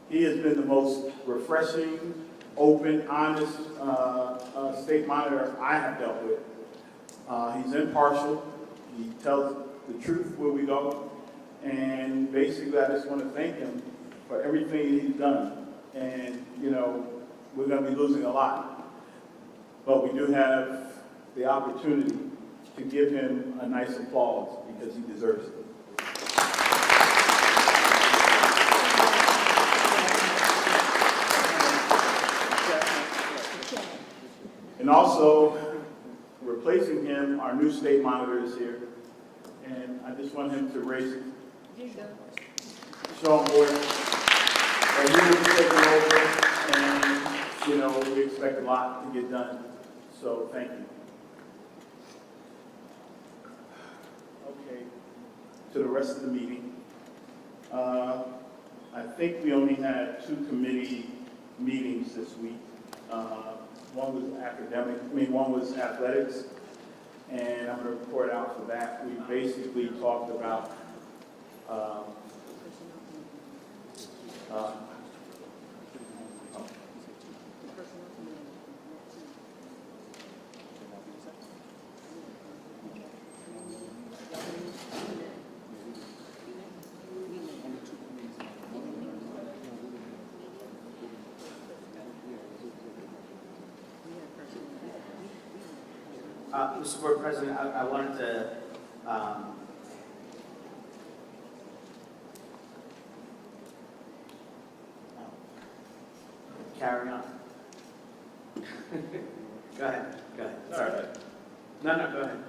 [SPEAKER 1] he has been the most refreshing, open, honest state monitor I have dealt with. He's impartial. He tells the truth where we go. And basically, I just want to thank him for everything he's done. And, you know, we're going to be losing a lot. But we do have the opportunity to give him a nice applause because he deserves it. And also, replacing him, our new state monitor is here. And I just want him to raise strong board. And we will be taking over, and, you know, we expect a lot to get done. So, thank you. Okay, to the rest of the meeting. I think we only had 2 committee meetings this week. One was athletics, and I'm going to report out for that. We basically talked about
[SPEAKER 5] Mr. Board President, I wanted to carry on. Go ahead. Sorry. No, go ahead.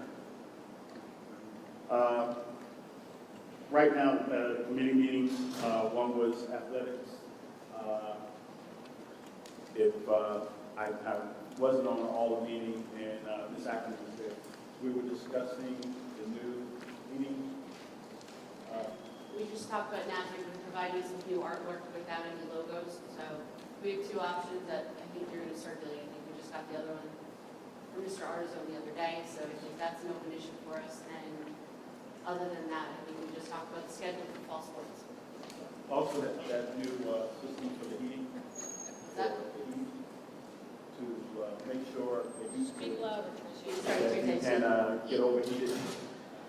[SPEAKER 1] Right now, committee meetings, one was athletics. I wasn't on all the meetings, and Ms. Atkins was there. We were discussing the new meeting.
[SPEAKER 16] We just talked about Asbury providing some new artwork without any logos. So we have 2 options that I think you're going to circulate. I think we just got the other one from Mr. Artizo the other day. So I think that's an open issue for us. And other than that, I think we just talked about the schedule for fall sports.
[SPEAKER 1] Also, that new system for the heating. To make sure that you
[SPEAKER 16] Speak louder.
[SPEAKER 1] that you can get overheated.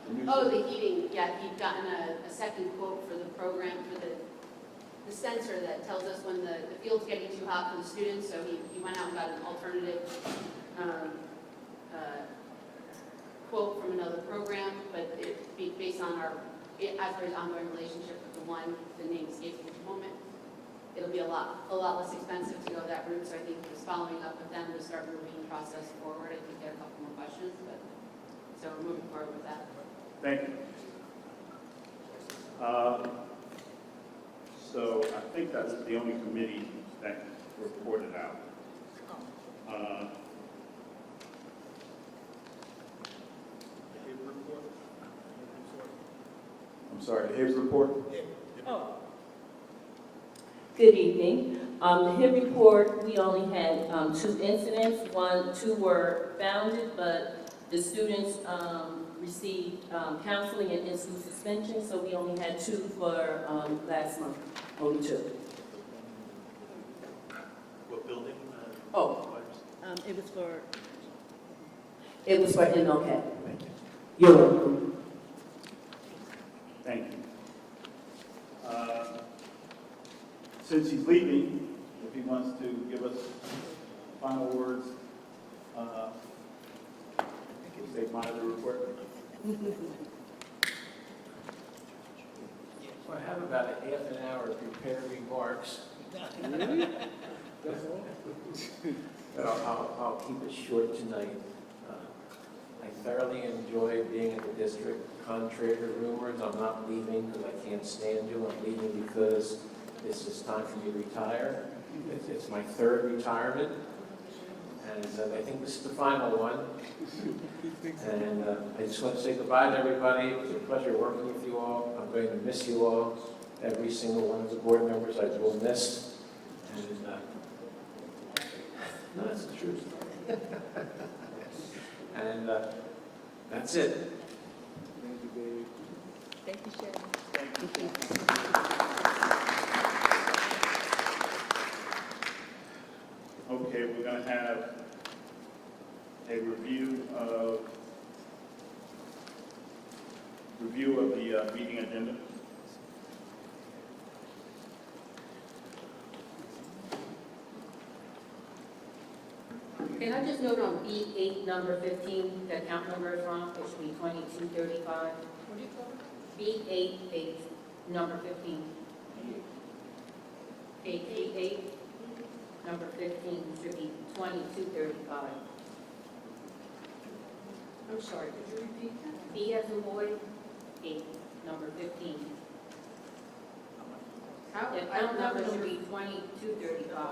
[SPEAKER 16] The heating, yeah, he'd gotten a second quote for the program, for the sensor that tells us when the field's getting too hot for the students, so he went out and got an alternative quote from another program, but based on Asbury's ongoing relationship with the name escapes me at the moment, it'll be a lot less expensive to go that route, so I think he was following up with them to start moving the process forward. I think there are a couple more questions, but so we're moving forward with that.
[SPEAKER 1] Thank you. So I think that was the only committee that reported out. I'm sorry, the Hibbs report?
[SPEAKER 23] Oh. Good evening. The HIB report, we only had 2 incidents. 2 were founded, but the students received counseling and instant suspension, so we only had 2 for last month, only 2.
[SPEAKER 4] What building?
[SPEAKER 23] It was for MLK. Thank you. You're welcome.
[SPEAKER 1] Thank you. Since he's leaving, if he wants to give us final words, state monitor report.
[SPEAKER 17] Well, I have about a half an hour to prepare remarks. But I'll keep it short tonight. I thoroughly enjoy being in the district. Contrary to rumors, I'm not leaving because I can't stand you. I'm leaving because this is time for me to retire. It's my 3rd retirement. And I think this is the final one. And I just want to say goodbye to everybody. It was a pleasure working with you all. I'm going to miss you all. Every single one of the board members I will miss. And no, that's the truth. And that's it.
[SPEAKER 18] Thank you, Dave.
[SPEAKER 2] Thank you, Sharon.
[SPEAKER 18] Thank you.
[SPEAKER 1] Okay, we're going to have a review of the meeting agenda.
[SPEAKER 2] Can I just note on B8, number 15, the account number is wrong, it should be 2235.
[SPEAKER 3] What do you call it?
[SPEAKER 2] B8, number 15. A8, number 15, should be 2235.
[SPEAKER 3] I'm sorry, could you repeat that?
[SPEAKER 2] B as in boy, 8, number 15. The account number should be 2235.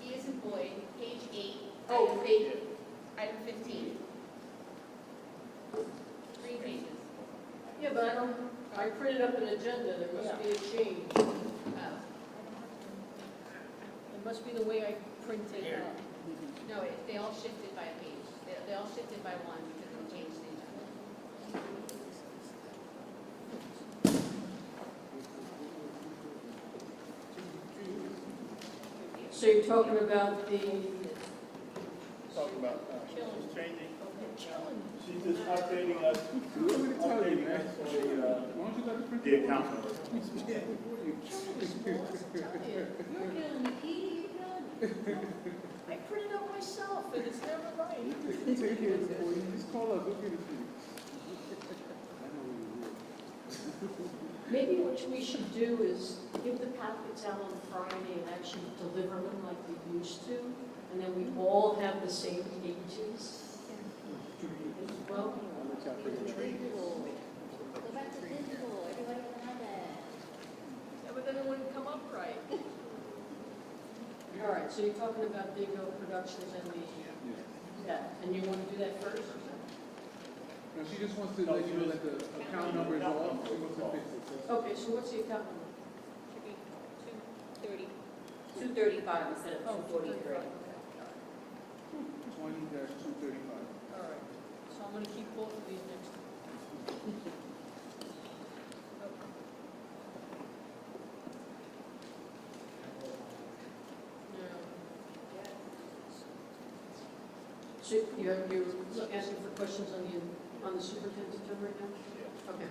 [SPEAKER 16] E is in boy, page 8,
[SPEAKER 12] Oh.
[SPEAKER 16] item 15. 3 pages.
[SPEAKER 12] Yeah, but I printed up an agenda, there must be a change. It must be the way I printed it up.
[SPEAKER 16] No, they all shifted by a page. They all shifted by one because they changed the agenda.
[SPEAKER 3] So you're talking about the,
[SPEAKER 1] Talking about, she's changing. She's just updating us on the account number.
[SPEAKER 12] You're killing me, Petey, you're killing me. I printed out myself and it's never right. Maybe what we should do is give the packets out on Friday and actually deliver them like we used to, and then we all have the same pages. Well,
[SPEAKER 16] Go back to digital, everybody can have that.
[SPEAKER 12] yeah, but then it wouldn't come up right.
[SPEAKER 3] all right, so you're talking about Digo Productions and the, and you want to do that first?
[SPEAKER 18] No, she just wants to let you know that the account number is off. She wants to fix it.
[SPEAKER 3] Okay, so what's the account number?
[SPEAKER 16] Should be 230.
[SPEAKER 2] 235 instead of 243.
[SPEAKER 18] 20-235.
[SPEAKER 3] All right, so I'm going to keep both of these next time. So you're asking for questions on the superintendent's term right now? Okay.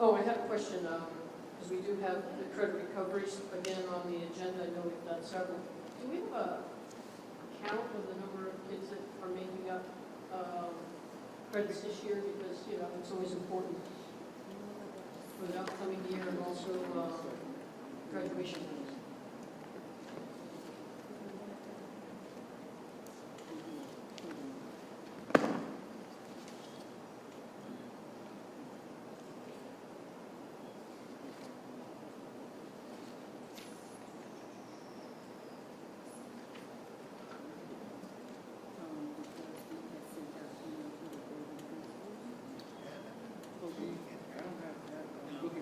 [SPEAKER 3] Oh, I have a question, because we do have the credit recoveries again on the agenda. I know we've done several. Do we have a count of the number of kids that are making up credits this year? Because, you know, it's always important for the upcoming year and also graduation.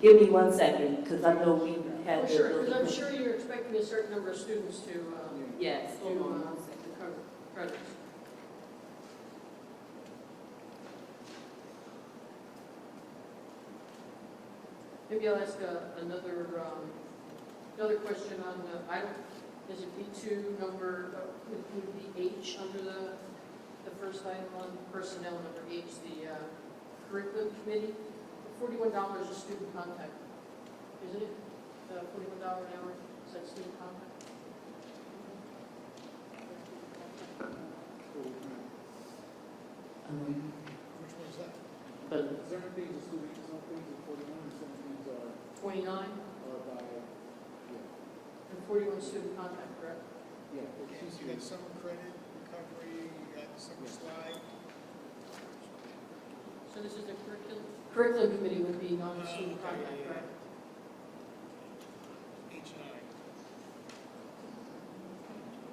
[SPEAKER 13] Give me 1 second, because I know we had.
[SPEAKER 3] Oh, sure, because I'm sure you're expecting a certain number of students to,
[SPEAKER 2] Yes, hold on 1
[SPEAKER 3] to
[SPEAKER 2] second.
[SPEAKER 3] cover credits. Maybe I'll ask another question on, is it B2 number, would it be H under the first item on personnel, number H, the curriculum committee? $41 a student contact, isn't it? $41 an hour, is that student contact?
[SPEAKER 7] Which one's that?
[SPEAKER 18] Certain things are students, some things are 41, and some things are
[SPEAKER 3] 29
[SPEAKER 18] by,
[SPEAKER 3] and 41 student contact, correct?
[SPEAKER 18] yeah.
[SPEAKER 7] You got summer credit, recovery, you got summer slide.
[SPEAKER 3] So this is the curriculum committee would be non-student contact,
[SPEAKER 7] yeah.
[SPEAKER 3] right?
[SPEAKER 7] H9.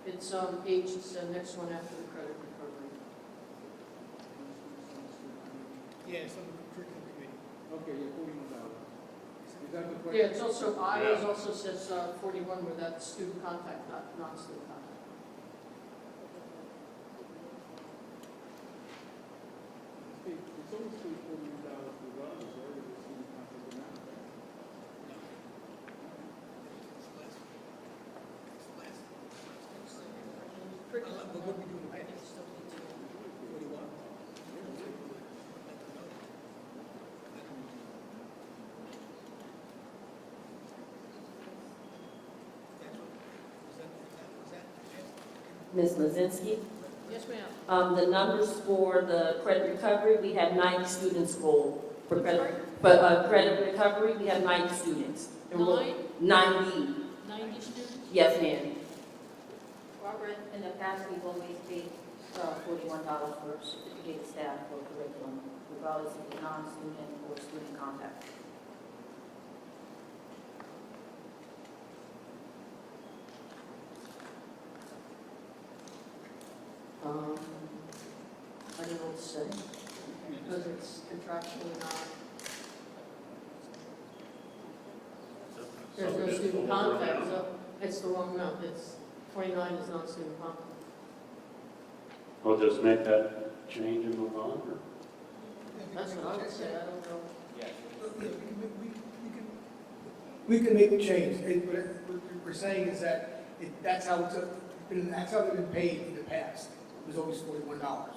[SPEAKER 3] It's H, it's the next one after the credit recovery.
[SPEAKER 7] Yeah, summer curriculum committee.
[SPEAKER 18] Okay, yeah, $41. Is that the question?
[SPEAKER 3] Yeah, it's also, I is also says 41 where that's student contact, not non-student contact.
[SPEAKER 18] It's always still $41 regardless, right? If it's student contact or not, right?
[SPEAKER 7] But what we doing with it? What do you want?
[SPEAKER 13] Ms. Lozinski,
[SPEAKER 3] Yes, ma'am.
[SPEAKER 13] the numbers for the credit recovery, we have 90 students enrolled. For credit recovery, we have 90 students. enrolled. 90.
[SPEAKER 3] 90 students?
[SPEAKER 13] Yes, ma'am.
[SPEAKER 2] Barbara, in the past, we've always paid $41 for certificated staff for curriculum, regardless if it's non-student or student contact.
[SPEAKER 3] I don't know what to say, because it's contractually not. There's no student contact, so it's the wrong amount, it's 29 is non-student contact.
[SPEAKER 18] We'll just make that change and move on, or?
[SPEAKER 3] That's what I would say, I don't know.
[SPEAKER 7] We can make the change. What we're saying is that that's how they've been paid in the past. It was always $41.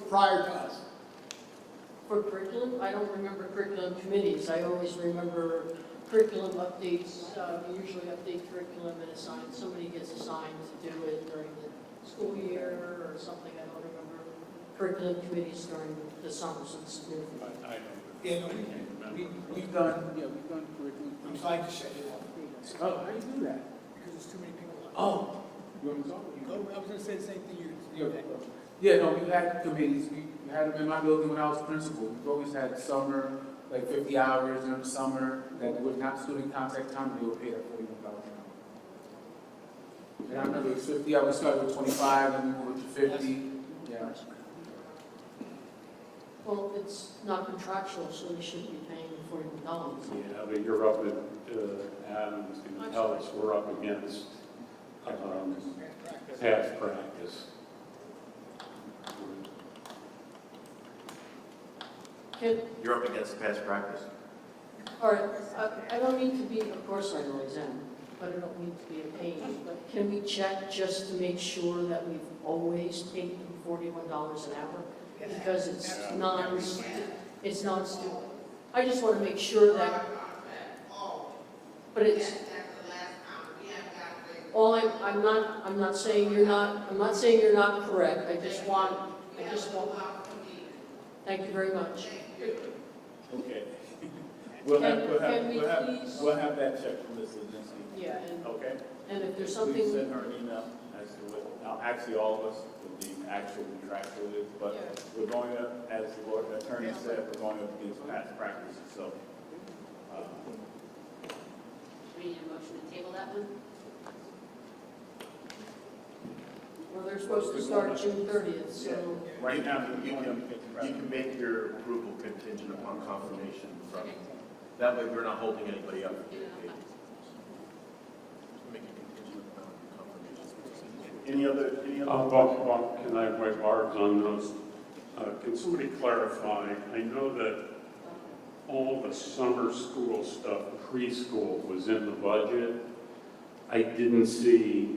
[SPEAKER 7] Prior to us.
[SPEAKER 3] For curriculum, I don't remember curriculum committees, I always remember curriculum updates, we usually update curriculum and assign, somebody gets assigned to do it during the school year or something, I don't remember curriculum committees during the summer, so this is new for me.
[SPEAKER 18] I don't.
[SPEAKER 7] Yeah, no,
[SPEAKER 18] We've done curriculum.
[SPEAKER 7] I'm trying to shut it off.
[SPEAKER 18] Oh, how do you do that?
[SPEAKER 7] Because there's too many people.
[SPEAKER 18] Oh. You want to talk?
[SPEAKER 7] I was going to say the same thing you
[SPEAKER 18] Yeah, no, we had committees, we had them in my building when I was principal. We've always had summer, like 50 hours during the summer, that were not student contact time, and they were paid at $41 an hour. And I remember it was 50, I started with 25, and we moved to 50, yeah.
[SPEAKER 3] Well, it's not contractual, so we shouldn't be paying $41.
[SPEAKER 18] Yeah, but you're up at, Adam's going to tell us we're up against past practice.
[SPEAKER 4] You're up against past practice.
[SPEAKER 3] All right, I don't mean to be, of course I always am, but I don't mean to be a pain, but can we check just to make sure that we've always paid them $41 an hour? Because it's non-student. I just want to make sure that, but it's, I'm not saying you're not correct, I just want, thank you very much.
[SPEAKER 1] Okay. We'll have
[SPEAKER 3] Can
[SPEAKER 1] that checked from Ms. Lozinski.
[SPEAKER 3] Yeah,
[SPEAKER 1] Okay?
[SPEAKER 3] and if there's
[SPEAKER 1] Please
[SPEAKER 3] something,
[SPEAKER 1] send her an email as to what, now, actually, all of us, what the actual contractual is, but we're going up, as the Lord Attorney said, we're going up against past practices, so.
[SPEAKER 16] We need a motion to table that one?
[SPEAKER 3] well, they're supposed to start June 30th, so.
[SPEAKER 1] Right now,
[SPEAKER 4] You can make your approval contingent upon confirmation from, that way we're not holding anybody up. Make it contingent upon confirmation.
[SPEAKER 1] Any other?
[SPEAKER 18] Well, can I wait barbs on those? Can somebody clarify? I know that all the summer school stuff, preschool, was in the budget. I didn't see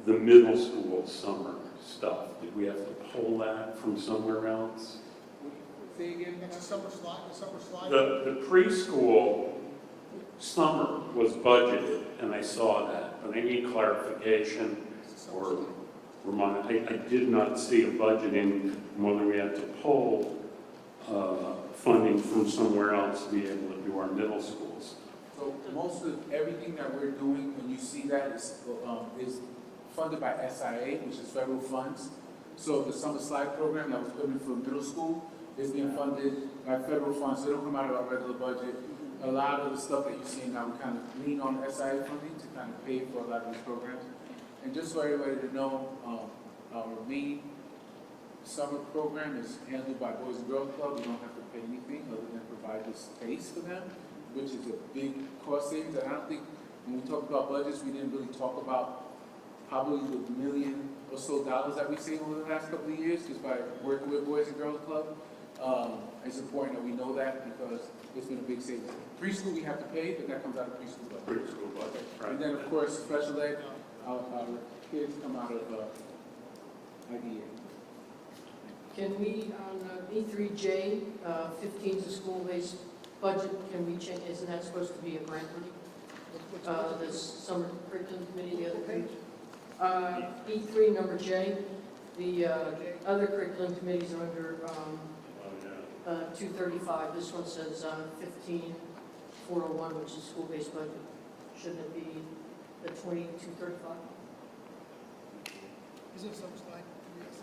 [SPEAKER 18] the middle school summer stuff. Did we have to pull that from somewhere else?
[SPEAKER 7] Say again, the summer slide?
[SPEAKER 18] The preschool summer was budgeted, and I saw that, but I need clarification or remind. I did not see a budgeting whether we had to pull funding from somewhere else to be able to do our middle schools.
[SPEAKER 19] So most of everything that we're doing, when you see that, is funded by SIA, which is federal funds. So the summer slide program that was put in for middle school is being funded by federal funds. So they don't come out of our regular budget. A lot of the stuff that you're seeing now, we kind of lean on SIA funding to kind of pay for a lot of these programs. And just for everybody to know, our main summer program is handled by Boys and Girls Club. We don't have to pay anything other than provide the space for them, which is a big cost savings. And I don't think when we talk about budgets, we didn't really talk about probably the $1 million or so that we've seen over the last couple of years just by working with Boys and Girls Club. It's important that we know that because it's been a big savings. Preschool we have to pay, but that comes out of preschool budget.
[SPEAKER 18] Preschool budget, right.
[SPEAKER 19] And then of course special ed, our kids come out of IDA.
[SPEAKER 3] Can we, on B3J, 15 to school-based budget, can we change, isn't that supposed to be a grant money? The summer curriculum committee, the other page? B3, number J, the other curriculum committees are under 235. This one says 15401, which is school-based budget. Shouldn't it be the 2235?
[SPEAKER 7] Is it summer slide? Yes.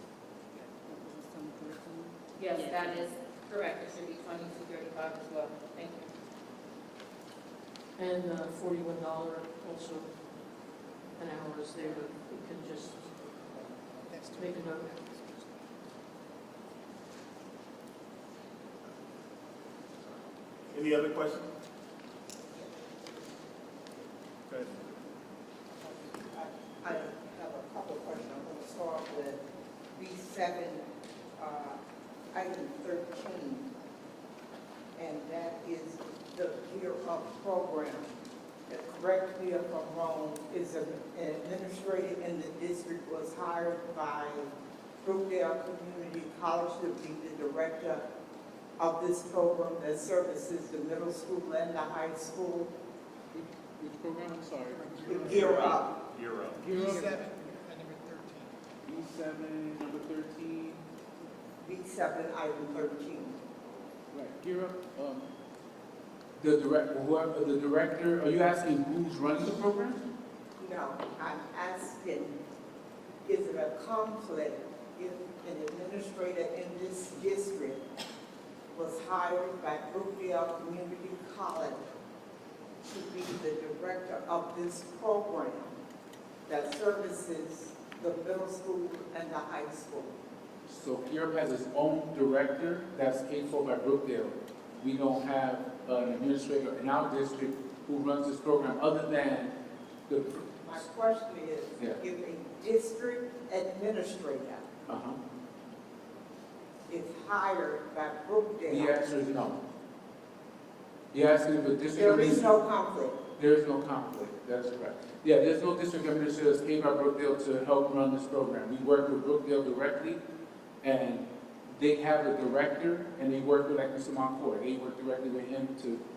[SPEAKER 2] Yes, that is correct. It should be 2235 as well. Thank you.
[SPEAKER 3] And $41 also an hour is there, we can just make a note.
[SPEAKER 1] Any other questions? Okay.
[SPEAKER 10] I have a couple of questions. I'm going to start with B7, item 13, and that is the Gear Up program. Correct me if I'm wrong, is an administrator in the district was hired by Brookdale Community College to be the director of this program that services the middle school and the high school.
[SPEAKER 19] Which program, I'm sorry?
[SPEAKER 10] The Gear Up.
[SPEAKER 18] Gear up.
[SPEAKER 19] Gear up.
[SPEAKER 7] B7,
[SPEAKER 19] B7, number 13.
[SPEAKER 10] B7, item 13.
[SPEAKER 19] Right, Gear up. The director, are you asking who's running the program?
[SPEAKER 10] No, I'm asking, is it a conflict if an administrator in this district was hired by Brookdale Community College to be the director of this program that services the middle school and the high school?
[SPEAKER 19] So Gear Up has its own director that's paid for by Brookdale. We don't have an administrator in our district who runs this program other than the...
[SPEAKER 10] My question is,
[SPEAKER 19] Yeah.
[SPEAKER 10] if a district administrator is hired by Brookdale...
[SPEAKER 19] The answer is no. You're asking if a district
[SPEAKER 10] There is
[SPEAKER 19] administrator...
[SPEAKER 10] no conflict.
[SPEAKER 19] There is no conflict, that's correct. Yeah, there's no district administrator that's paid by Brookdale to help run this program. We work with Brookdale directly, and they have a director, and they work with, like, Mr. Moncourt. They work directly with him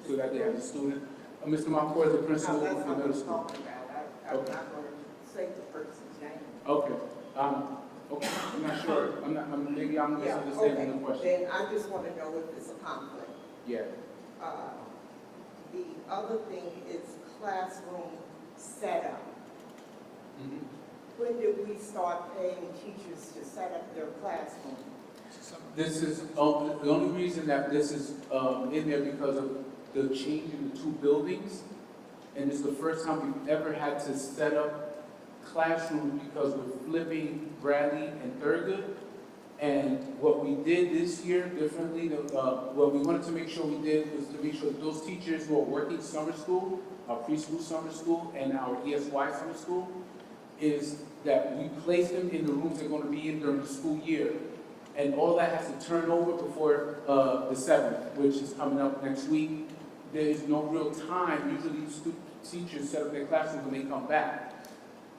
[SPEAKER 19] so that they have a student. Mr. Moncourt is the principal
[SPEAKER 10] Now,
[SPEAKER 19] of
[SPEAKER 10] that's
[SPEAKER 19] the
[SPEAKER 10] what
[SPEAKER 19] middle
[SPEAKER 10] I'm
[SPEAKER 19] school.
[SPEAKER 10] talking about. I'm
[SPEAKER 19] Okay.
[SPEAKER 10] not going to say the person's name.
[SPEAKER 19] Okay, okay, I'm not sure, maybe I'm
[SPEAKER 10] Yeah,
[SPEAKER 19] misunderstanding the
[SPEAKER 10] okay.
[SPEAKER 19] question.
[SPEAKER 10] Then I just want to know if it's a conflict.
[SPEAKER 19] Yeah.
[SPEAKER 10] The other thing is classroom setup. When did we start paying teachers to set up their classroom?
[SPEAKER 19] This is, the only reason that this is in there because of the change in the two buildings. And it's the first time we've ever had to set up classrooms because we're flipping Bradley and Thurgood. And what we did this year differently, what we wanted to make sure we did was to make sure that those teachers who are working summer school, our preschool summer school, and our ESY summer school, is that we place them in the rooms they're going to be in during the school year. And all that has to turn over before the 7th, which is coming up next week. There is no real time. Usually teachers set up their classrooms when they come back.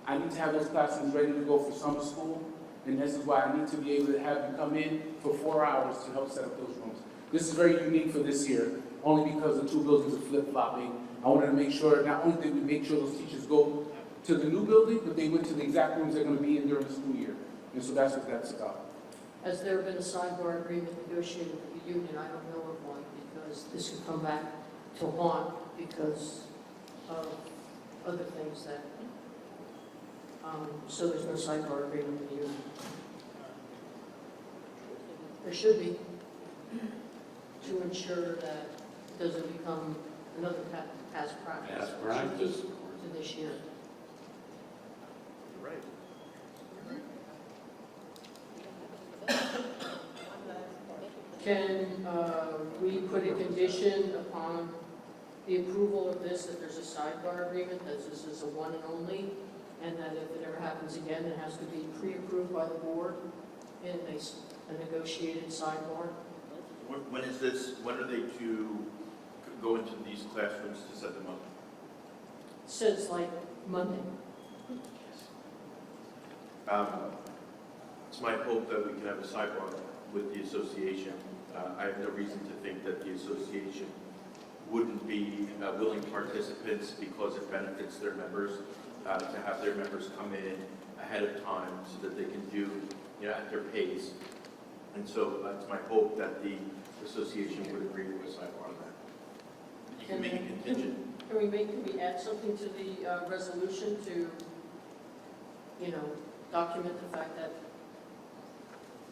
[SPEAKER 19] I need to have those classrooms ready to go for summer school. And this is why I need to be able to have them come in for 4 hours to help set up those rooms. This is very unique for this year, only because the two buildings are flip-flopping. I wanted to make sure, not only did we make sure those teachers go to the new building, but they went to the exact rooms they're going to be in during the school year. And so that's what that's about.
[SPEAKER 3] Has there been a sidebar agreement negotiated with the union? I don't know of one, because this could come back to haunt because of other things that, so there's no sidebar agreement with the union. There should be, to ensure that it doesn't become another past practice.
[SPEAKER 18] Past practice.
[SPEAKER 3] To this year.
[SPEAKER 18] Right.
[SPEAKER 3] Can we put a condition upon the approval of this, that there's a sidebar agreement, that this is a one and only, and that if it ever happens again, it has to be pre-approved by the board in a negotiated sidebar?
[SPEAKER 4] When is this, when are they to go into these classrooms to set them up?
[SPEAKER 3] Says like Monday.
[SPEAKER 4] It's my hope that we can have a sidebar with the association. I have no reason to think that the association wouldn't be willing participants because it benefits their members to have their members come in ahead of time so that they can do, at their pace. And so it's my hope that the association would agree to a sidebar on that. You can make it contingent.
[SPEAKER 3] Can we add something to the resolution to, document the fact that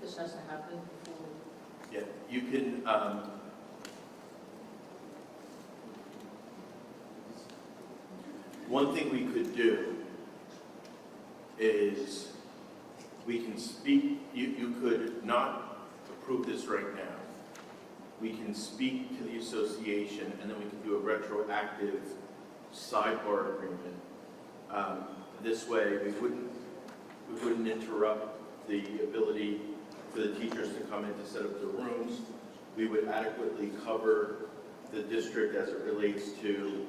[SPEAKER 3] this has to happen before?
[SPEAKER 4] Yeah, you can, one thing we could do is we can speak, you could not approve this right now. We can speak to the association and then we can do a retroactive sidebar agreement. This way we wouldn't interrupt the ability for the teachers to come in to set up the rooms. We would adequately cover the district as it relates to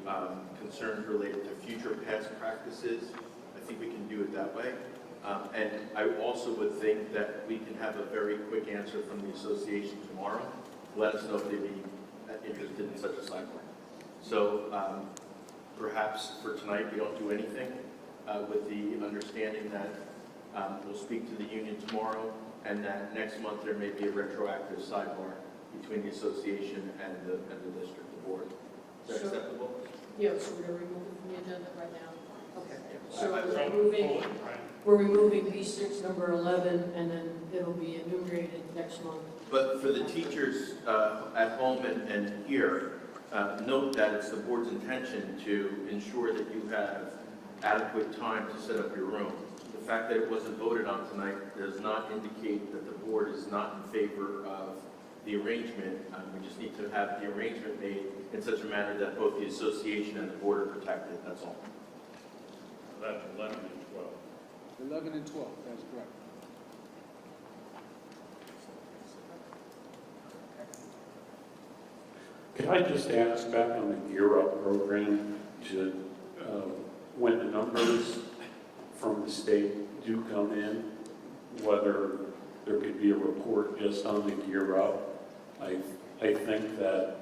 [SPEAKER 4] concerns related to future past practices. I think we can do it that way. And I also would think that we can have a very quick answer from the association tomorrow. Let us know if they'd be interested in such a sidebar. So perhaps for tonight we don't do anything with the understanding that we'll speak to the union tomorrow and that next month there may be a retroactive sidebar between the association and the district, the board. Is that
[SPEAKER 3] So-
[SPEAKER 4] acceptable?
[SPEAKER 3] Yeah, so we're gonna remove it from the agenda right now? Okay. So
[SPEAKER 4] I-
[SPEAKER 3] we're removing B6 number 11, and then it'll be enumerated next month.
[SPEAKER 4] But for the teachers at home and here, note that it's the board's intention to ensure that you have adequate time to set up your room. The fact that it wasn't voted on tonight does not indicate that the board is not in favor of the arrangement. We just need to have the arrangement made in such a manner that both the association and the board are protected, that's all.
[SPEAKER 18] That's 11 and 12.
[SPEAKER 19] 11 and 12, that's correct.
[SPEAKER 18] Could I just ask back on the Gear Up program to, when the numbers from the state do come in, whether there could be a report just on the Gear Up? I think that,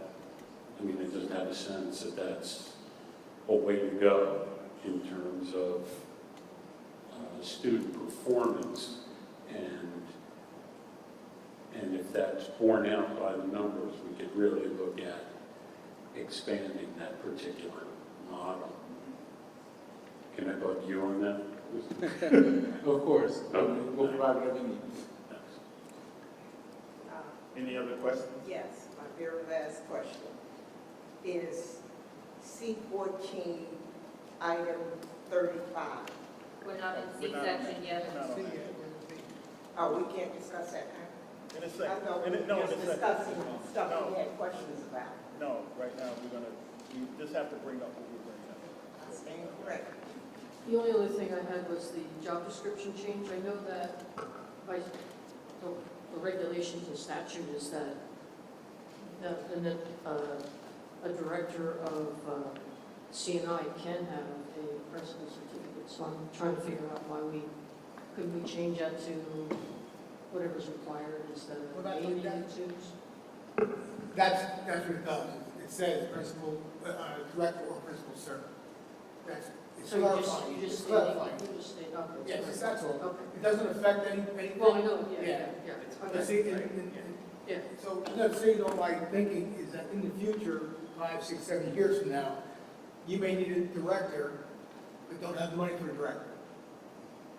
[SPEAKER 18] I mean, I just have a sense that that's a way to go in terms of student performance, and if that's borne out by the numbers, we could really look at expanding that particular model. Can I bug you on that?
[SPEAKER 19] Of course.
[SPEAKER 18] Okay.
[SPEAKER 19] We'll provide whatever you need.
[SPEAKER 1] Any other questions?
[SPEAKER 10] Yes, my very last question is C14, item 35.
[SPEAKER 2] We're not in C section yet.
[SPEAKER 10] Oh, we can't discuss that now?
[SPEAKER 1] In a
[SPEAKER 10] I
[SPEAKER 1] second.
[SPEAKER 10] thought we were just discussing stuff we had questions about.
[SPEAKER 1] No, right now, we just have to bring up what we're bringing up.
[SPEAKER 10] I stand corrected.
[SPEAKER 3] The only other thing I had was the job description change. I know that by the regulations and statute is that a director of CNI can have a principal certificate. So I'm trying to figure out why couldn't we change that to whatever's required instead of naming it to?
[SPEAKER 7] That's what it does. It says principal, director or principal servant. It's
[SPEAKER 3] So
[SPEAKER 7] clarifying.
[SPEAKER 3] you just
[SPEAKER 7] It's clarifying.
[SPEAKER 3] state, okay.
[SPEAKER 7] Yes, that's all.
[SPEAKER 3] Okay.
[SPEAKER 7] It doesn't affect anything.
[SPEAKER 3] Well, I know, yeah.
[SPEAKER 7] But see, so another thing on my thinking is that in the future, 5, 6, 7 years from now, you may need a director, but don't have the money for the director.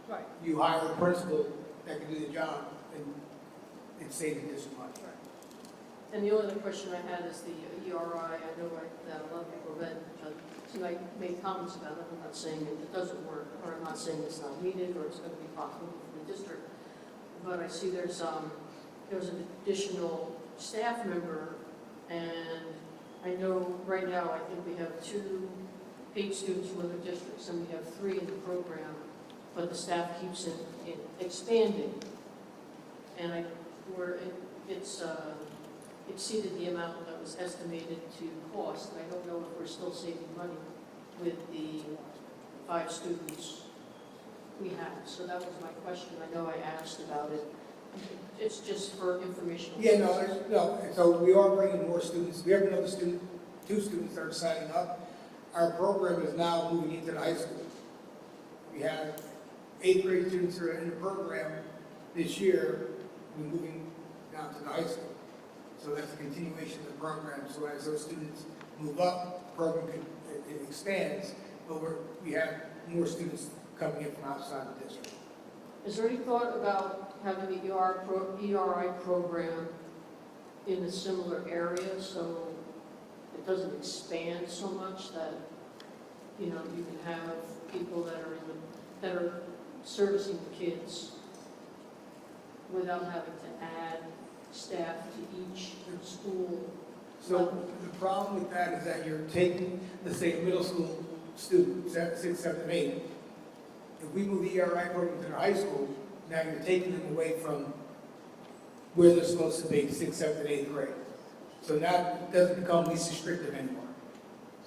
[SPEAKER 3] Right.
[SPEAKER 7] You hire a principal that can do the job, and it's saving this money.
[SPEAKER 3] And the only other question I had is the ERI. I know that a lot of people read, tonight made comments about it. I'm not saying it doesn't work, or I'm not saying it's not needed, or it's going to be possible for the district. But I see there's an additional staff member, and I know right now, I think we have 2 paid students from other districts, and we have 3 in the program, but the staff keeps it expanding. And it's exceeded the amount that was estimated to cost. And I don't know if we're still saving money with the 5 students we have. So that was my question. I know I asked about it. It's just for informational.
[SPEAKER 7] Yeah, no, so we are bringing more students. We have another 2 students that are signing up. Our program is now moving into the high school. We have 8th grade students who are in the program this year. We're moving down to the high school. So that's a continuation of the program. So as those students move up, the program it expands, but we have more students coming in from outside the district.
[SPEAKER 3] Is there any thought about having the ERI program in a similar area, so it doesn't expand so much that, you know, you can have people that are servicing the kids without having to add staff to each school.
[SPEAKER 7] So the problem with that is that you're taking, let's say, a middle school student, 6, 7, 8. If we move the ERI program to the high school, now you're taking them away from where they're supposed to be, 6, 7, and 8th grade. So now it doesn't become least restrictive anymore.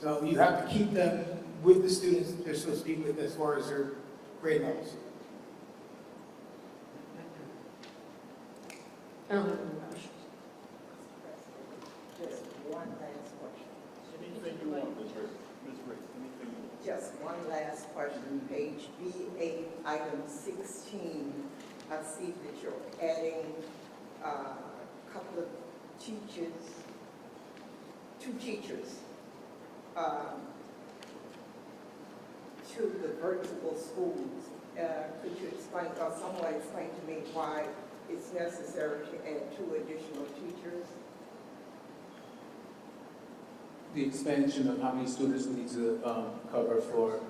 [SPEAKER 7] So you have to keep them with the students they're supposed to be with as far as their grade levels.
[SPEAKER 3] I don't have any questions.
[SPEAKER 10] Just one last question.
[SPEAKER 1] Anything you want, Ms. Riggs, anything you want.
[SPEAKER 10] Just one last question, page B8, item 16. I see that you're adding a couple of teachers, 2 teachers, to the virtual schools. Could you explain, or someone explain to me why it's necessary to add 2 additional teachers?
[SPEAKER 19] The expansion of how many students we need to cover for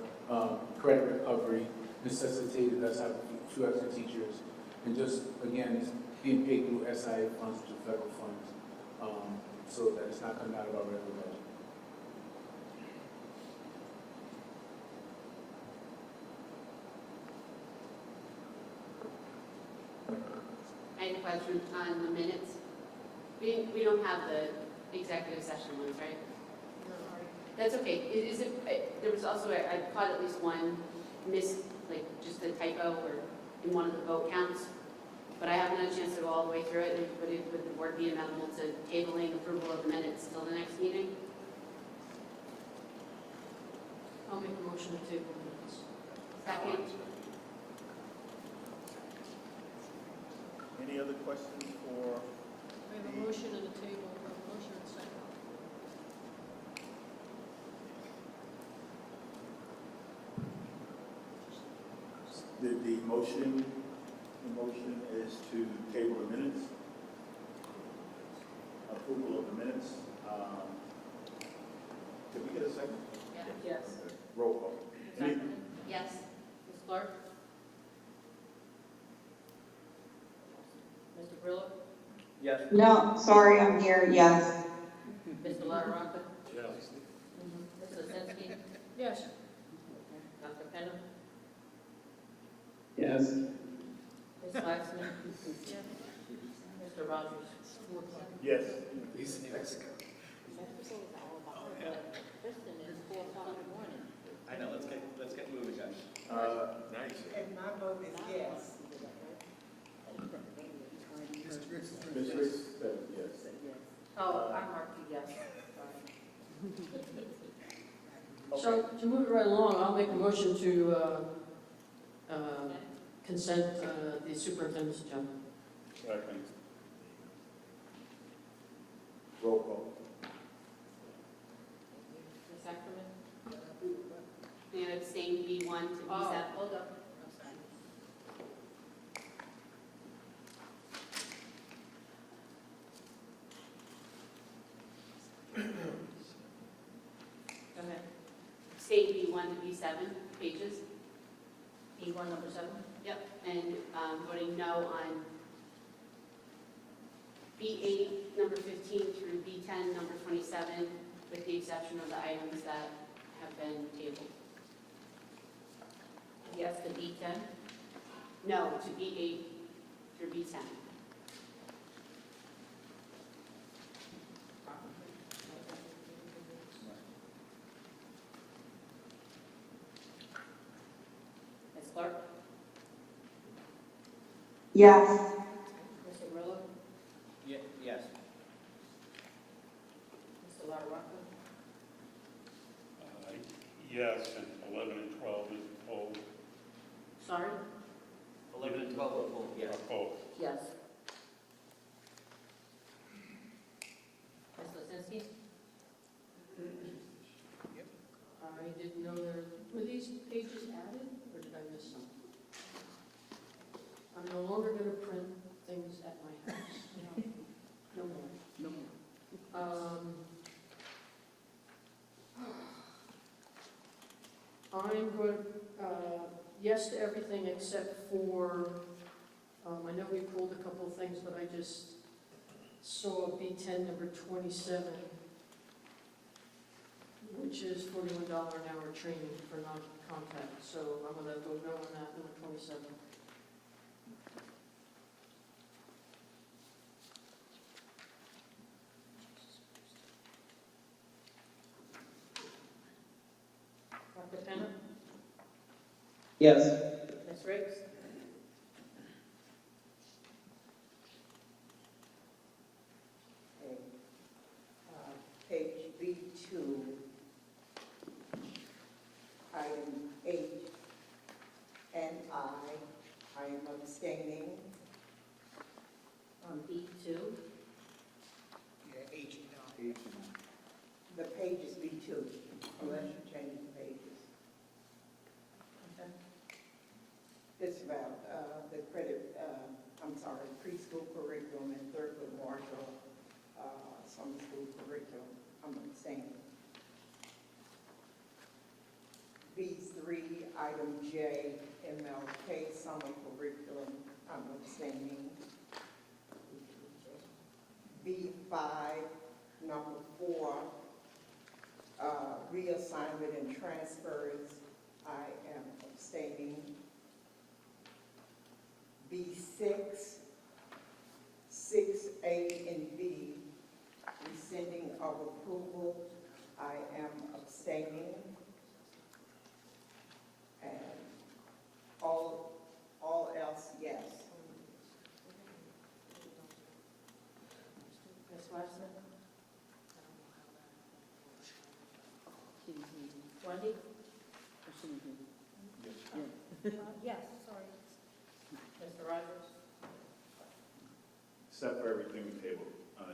[SPEAKER 19] credit recovery necessitated us having 2 extra teachers. And just, again, it's being paid through SIA funds, which are federal funds, so that it's not coming out of our regular budget.
[SPEAKER 16] I had a question on the minutes. We don't have the executive session ones, right? That's okay. Is it, there was also, I caught at least one like just a typo or in one of the vote counts, but I haven't had a chance to go all the way through it. Would the board be amenable to tabling approval of the minutes till the next meeting?
[SPEAKER 3] I'll make a motion to table minutes.
[SPEAKER 16] Second?
[SPEAKER 1] Any other questions for?
[SPEAKER 3] We have a motion and a table, a motion and a second.
[SPEAKER 1] The motion is to table the minutes, approval of the minutes. Did we get a second?
[SPEAKER 2] Yes.
[SPEAKER 1] Roll call.
[SPEAKER 2] Yes. Ms. Clark? Mr. Grillo?
[SPEAKER 1] Yes.
[SPEAKER 8] No, sorry, I'm here, yes.
[SPEAKER 2] Mr. LaRocca?
[SPEAKER 18] Yes.
[SPEAKER 2] Ms. Lozinski?
[SPEAKER 3] Yes.
[SPEAKER 2] Dr. Penna?
[SPEAKER 9] Yes.
[SPEAKER 2] Ms. Waxman? Mr. Rogers?
[SPEAKER 1] Yes.
[SPEAKER 7] He's in Mexico.
[SPEAKER 2] Kristen is 4 o'clock in the morning.
[SPEAKER 5] I know, let's get moving, guys.
[SPEAKER 1] Nice.
[SPEAKER 10] And my vote is yes.
[SPEAKER 1] Ms. Riggs said yes.
[SPEAKER 2] Oh, I marked you yes. Sorry.
[SPEAKER 3] So to move it right along, I'll make a motion to consent the superintendent's agenda.
[SPEAKER 1] Second. Roll call.
[SPEAKER 2] Ms. Ackerman?
[SPEAKER 16] You know, abstain B1 to B7.
[SPEAKER 2] Oh, hold up. I'm sorry. Go ahead.
[SPEAKER 16] Abstain B1 to B7 pages.
[SPEAKER 2] E1 number 7?
[SPEAKER 16] Yep, and voting no on B8, number 15 through B10, number 27, with the exception of the items that have been tabled.
[SPEAKER 2] Yes to B10?
[SPEAKER 16] No to B8 through B10.
[SPEAKER 2] Ms. Clark?
[SPEAKER 8] Yes.
[SPEAKER 2] Mr. Grillo?
[SPEAKER 5] Yes.
[SPEAKER 2] Mr. LaRocca?
[SPEAKER 18] Yes, and 11 and 12 is pulled.
[SPEAKER 2] Sorry?
[SPEAKER 5] 11 and 12 are full, yes.
[SPEAKER 18] Pulled.
[SPEAKER 2] Yes. Ms. Lozinski?
[SPEAKER 3] I didn't know were these pages added, or did I miss something? I'm no longer going to print things at my house. No more. I'm going, yes to everything except for, I know we pulled a couple of things, but I just saw B10 number 27, which is $41 an hour training for non-contact. So I'm going to go no on that, number 27. Dr. Penna?
[SPEAKER 22] Yes.
[SPEAKER 3] Ms. Riggs?
[SPEAKER 10] Okay. Page B2, item 8, and I am abstaining.
[SPEAKER 2] On B2,
[SPEAKER 7] Yeah, H and I.
[SPEAKER 10] The page is B2, unless you change the pages.
[SPEAKER 2] okay.
[SPEAKER 10] It's about the credit, preschool curriculum and Thurgood Marshall summer school curriculum. I'm abstaining. B3, item J, MLK summer curriculum. I'm abstaining. B5, number 4, reassignment and transfers. I am abstaining. B6, 6A and B, rescinding of approval. I am abstaining. And all else, yes.
[SPEAKER 2] Ms. Weissman? 20?
[SPEAKER 11] Yes, sorry.
[SPEAKER 2] Mr. Rogers?
[SPEAKER 1] Except for everything we tabled,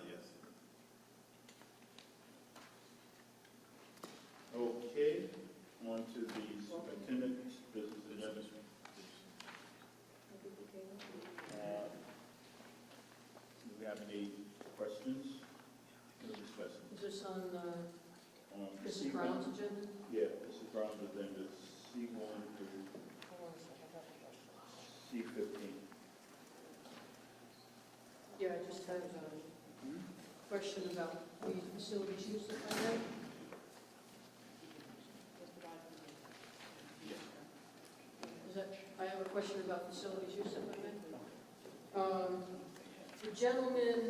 [SPEAKER 1] yes. Okay, on to the superintendent's business agenda. Do we have any questions? No discussion.
[SPEAKER 3] Is this on
[SPEAKER 1] On
[SPEAKER 3] Mrs.
[SPEAKER 1] C1.
[SPEAKER 3] Brown's agenda?
[SPEAKER 1] Yeah, Mrs. Brown's agenda, C1 to C15.
[SPEAKER 3] Yeah, I just had a question about the facilities use, if I may. I have a question about facilities use, if I may. The gentleman,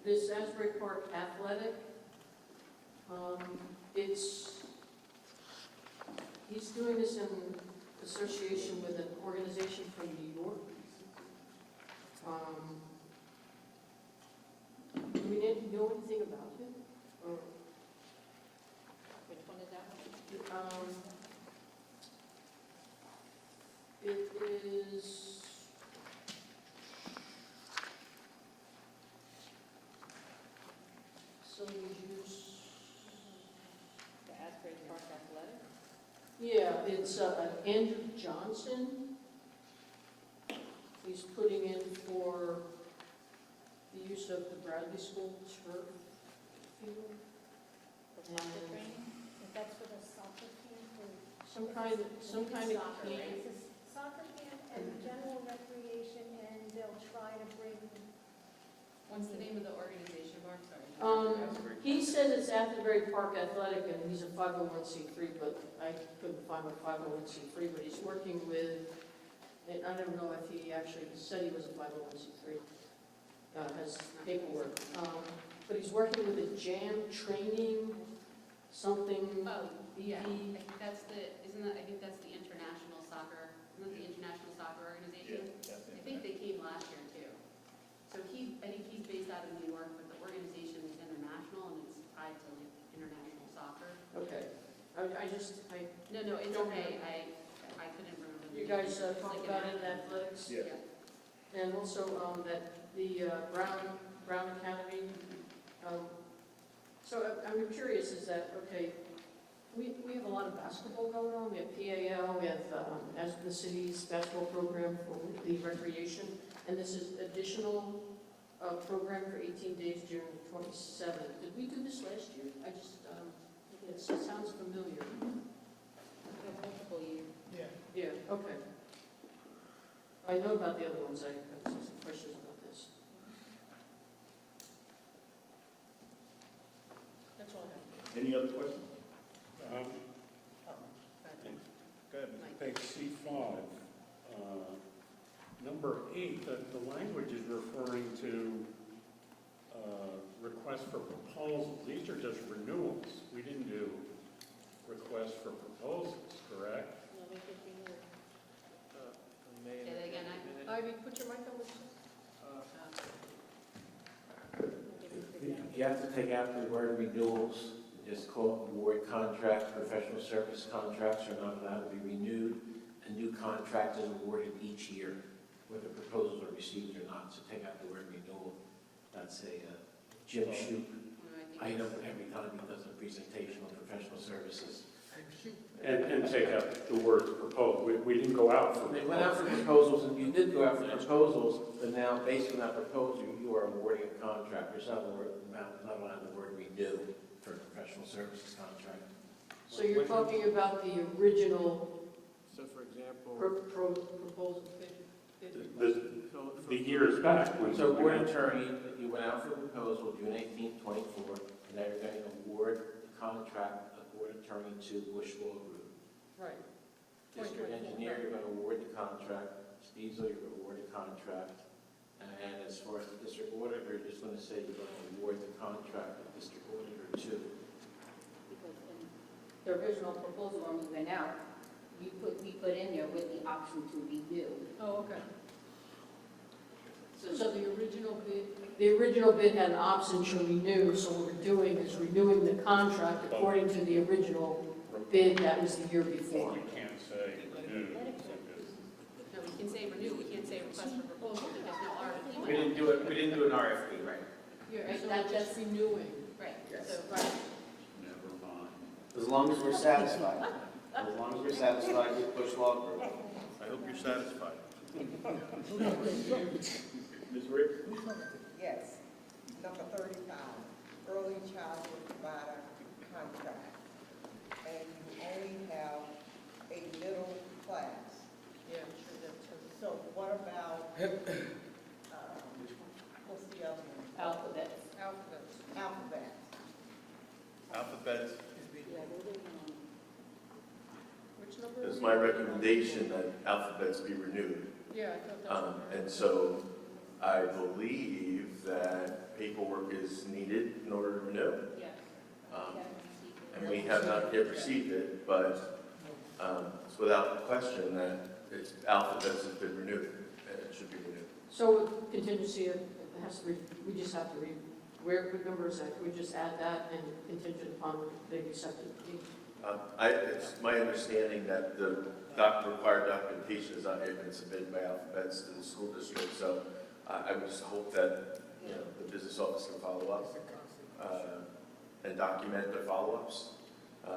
[SPEAKER 3] this Asbury Park Athletic, he's doing this in association with an organization from New York. Do we know anything about it? Or,
[SPEAKER 2] Which one is that?
[SPEAKER 3] it is facilities use.
[SPEAKER 2] The Asbury Park Athletic?
[SPEAKER 3] Yeah, it's Andrew Johnson. He's putting in for the use of the Bradley School turf field.
[SPEAKER 11] For soccer training? If that's for the soccer team, for
[SPEAKER 3] Some kind of
[SPEAKER 11] soccer,
[SPEAKER 3] camp.
[SPEAKER 11] right? It's a soccer camp and general recreation, and they'll try to bring.
[SPEAKER 16] What's the name of the organization, Mark? Sorry.
[SPEAKER 3] He says it's Asbury Park Athletic, and he's a 501c3, but I couldn't find a 501c3, but he's working with, and I don't know if he actually said he was a 501c3, has paperwork, but he's working with a jam training, something.
[SPEAKER 16] Oh, yeah, I
[SPEAKER 3] BP.
[SPEAKER 16] think that's I think that's the international soccer, isn't that the international soccer organization? I think they came last year too. So I think he's based out of New York, but the organization is international and it's tied to like international soccer.
[SPEAKER 3] Okay, I
[SPEAKER 16] No, it's
[SPEAKER 3] Don't
[SPEAKER 16] okay, I couldn't remember. the
[SPEAKER 3] you
[SPEAKER 16] name.
[SPEAKER 3] guys
[SPEAKER 16] It's
[SPEAKER 3] talked
[SPEAKER 16] like
[SPEAKER 3] about
[SPEAKER 16] an
[SPEAKER 3] it in athletics?
[SPEAKER 1] Yeah.
[SPEAKER 3] And also that the Brown Academy, so I'm curious, is that, okay, we have a lot of basketball going on, we have PAL, we have as the city's basketball program for the recreation, and this is additional program for 18 days, June 27th. Did we do this last year? I just, It sounds familiar.
[SPEAKER 2] Multiple years.
[SPEAKER 7] Yeah.
[SPEAKER 3] Yeah, okay. I know about the other ones, I have some questions about this. That's all I have.
[SPEAKER 1] Any other questions?
[SPEAKER 18] Go ahead. Page C5, number 8, the language is referring to requests for proposals. These are just renewals. We didn't do requests for proposals, correct?
[SPEAKER 16] Say that again,
[SPEAKER 3] Ivy, put your mic on.
[SPEAKER 17] You have to take out the word renewals, just call it award contracts, professional service contracts are not allowed to be renewed. A new contract is awarded each year, whether proposals are received or not, so take out the word renewal. That's a Jim Shoup item every time he does a presentation on professional services.
[SPEAKER 18] And take out the word proposal. We didn't go out for
[SPEAKER 17] They went out for proposals, and you did go out for proposals, but now, based on that proposal, you are awarding a contract. There's not allowed the word renew for a professional services contract.
[SPEAKER 3] So you're talking about the original
[SPEAKER 17] So, for example,
[SPEAKER 3] proposal
[SPEAKER 18] the years back.
[SPEAKER 17] so board attorney, you went out for proposal June 18th, 24, and now you're going to award the contract of board attorney to Bush Law Group.
[SPEAKER 3] Right.
[SPEAKER 17] District engineer, you're going to award the contract. Diesel, you're going to award the contract. And as far as the district auditor, you're just going to say you're going to award the contract of district auditor to.
[SPEAKER 2] Because in the original proposal when we went out, we put in there with the option to renew.
[SPEAKER 3] Oh, okay. So the original bid had an option to renew, so what we're doing is renewing the contract according to the original bid that was the year before.
[SPEAKER 18] You can't say renew.
[SPEAKER 16] No, we can say renew, we can't say request for proposal because no RFP.
[SPEAKER 5] We didn't do an RFP, right?
[SPEAKER 3] Yeah,
[SPEAKER 16] Right,
[SPEAKER 3] so
[SPEAKER 16] that
[SPEAKER 3] we're just renewing.
[SPEAKER 16] Right,
[SPEAKER 5] Yes.
[SPEAKER 16] so, right.
[SPEAKER 18] Never mind.
[SPEAKER 5] As long as we're satisfied. As long as we're satisfied with Bush Law Group.
[SPEAKER 4] I hope you're satisfied.
[SPEAKER 1] Ms. Ricks?
[SPEAKER 10] Yes. Number 35, early childhood provider contract. And you only have a middle class.
[SPEAKER 3] Yeah, sure, that's true.
[SPEAKER 10] So what about, what's the other one?
[SPEAKER 2] Alphabets.
[SPEAKER 10] Alphabet.
[SPEAKER 4] Alphabets,
[SPEAKER 3] Which number?
[SPEAKER 4] it's my recommendation that alphabets be renewed.
[SPEAKER 3] Yeah, I thought that was.
[SPEAKER 4] And so I believe that paperwork is needed in order to renew.
[SPEAKER 2] Yes.
[SPEAKER 4] And we have not yet received it, but it's without question that it's alphabets has been renewed, and it should be renewed.
[SPEAKER 3] So with contingency, it has to, we just have to what number is that? Can we just add that and contingent upon the accepted?
[SPEAKER 4] It's my understanding that the required documentation has not yet been submitted by alphabets to the school district, so I would just hope that, the business office can follow up and document the follow-ups,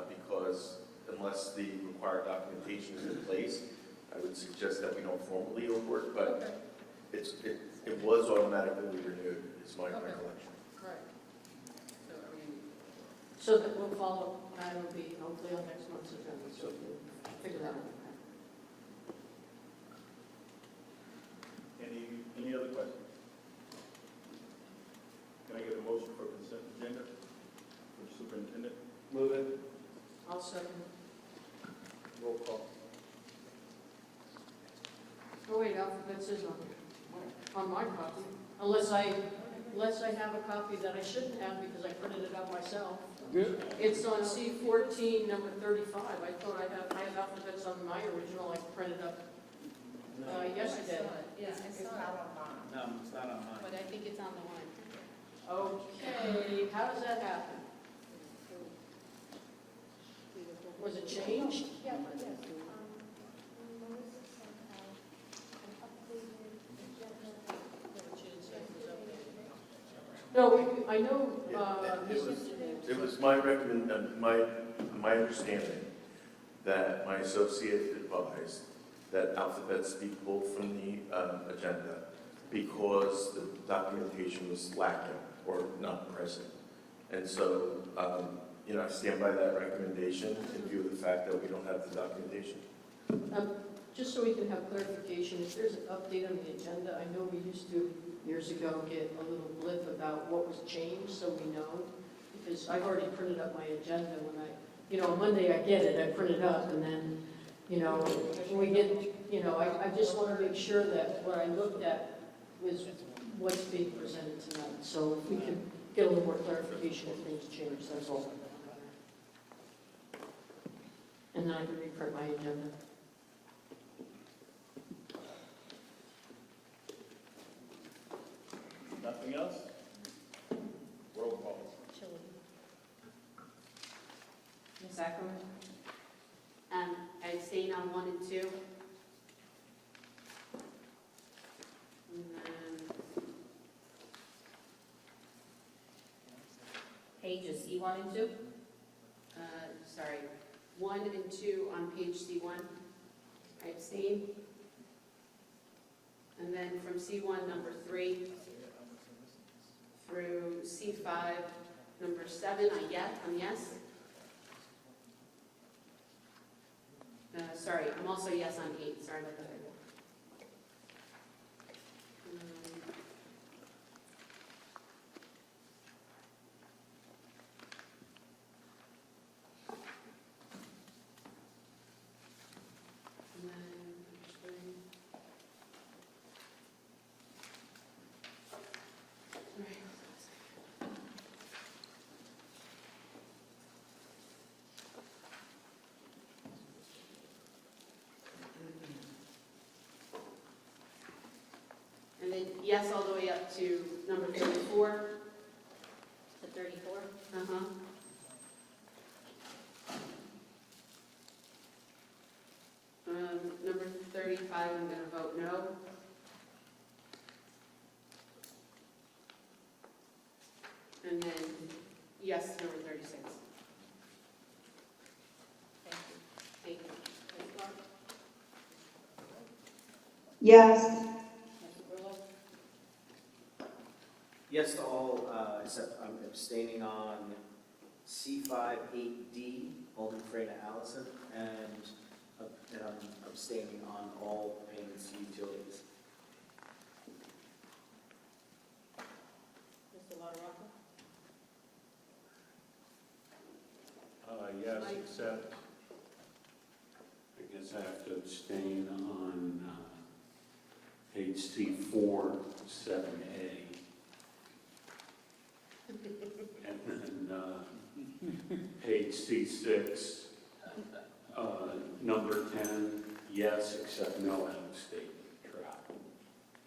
[SPEAKER 4] because unless the required documentation is in place, I would suggest that we don't formally award, but it was automatically renewed, is my recollection.
[SPEAKER 3] Right. So that we'll follow, that will be hopefully on next month's agenda, so we'll figure that out.
[SPEAKER 1] Any other questions? Can I get a motion for consent agenda for the superintendent?
[SPEAKER 5] Move it.
[SPEAKER 3] I'll second.
[SPEAKER 1] Roll call.
[SPEAKER 3] Oh, wait, alphabets is on my copy, unless I have a copy that I shouldn't have because I printed it out myself.
[SPEAKER 19] Good.
[SPEAKER 3] It's on C14, number 35. I thought I have alphabets on my original I printed up yesterday.
[SPEAKER 10] It's not on mine.
[SPEAKER 5] No, it's not on mine.
[SPEAKER 16] But I think it's on the one.
[SPEAKER 3] Okay, how does that happen? Was it changed?
[SPEAKER 11] Yeah,
[SPEAKER 3] No, I know,
[SPEAKER 4] It was my my understanding that my associate advised that alphabets be pulled from the agenda because the documentation was lacking or not present. And so, I stand by that recommendation in view of the fact that we don't have the documentation.
[SPEAKER 3] Just so we can have clarification, if there's an update on the agenda, I know we used to, years ago, get a little blip about what was changed, so we know. Because I've already printed up my agenda when on Monday I get it, I print it up, and then, when we get, I just want to make sure that what I looked at was what's being presented tonight. So if we can get a little more clarification if things change, that's all. And then I can reprint my agenda.
[SPEAKER 1] Nothing else? Roll call.
[SPEAKER 2] Ms. Ackerman?
[SPEAKER 16] I abstain on 1 and 2. And then
[SPEAKER 2] Pages C1 and 2?
[SPEAKER 16] Sorry, 1 and 2 on page C1. I abstain. And then from C1, number 3, through C5, number 7, I'm yes. Sorry, I'm also yes on 8. Sorry about that. And then yes all the way up to number 34.
[SPEAKER 2] To 34?
[SPEAKER 16] Uh-huh. Number 35, I'm going to vote no. And then yes, number 36.
[SPEAKER 2] Thank you.
[SPEAKER 16] Thank you. Ms. Clark?
[SPEAKER 8] Yes.
[SPEAKER 2] Mr. Grillo?
[SPEAKER 5] Yes to all, except I'm abstaining on C5, 8D, Alderman Freda Allison, and I'm abstaining on all payments to utilities.
[SPEAKER 2] Mr. LaRocca?
[SPEAKER 18] Yes, except, I guess I have to abstain on page C4, 7A. And then page C6, number 10, yes, except no out-of-state travel.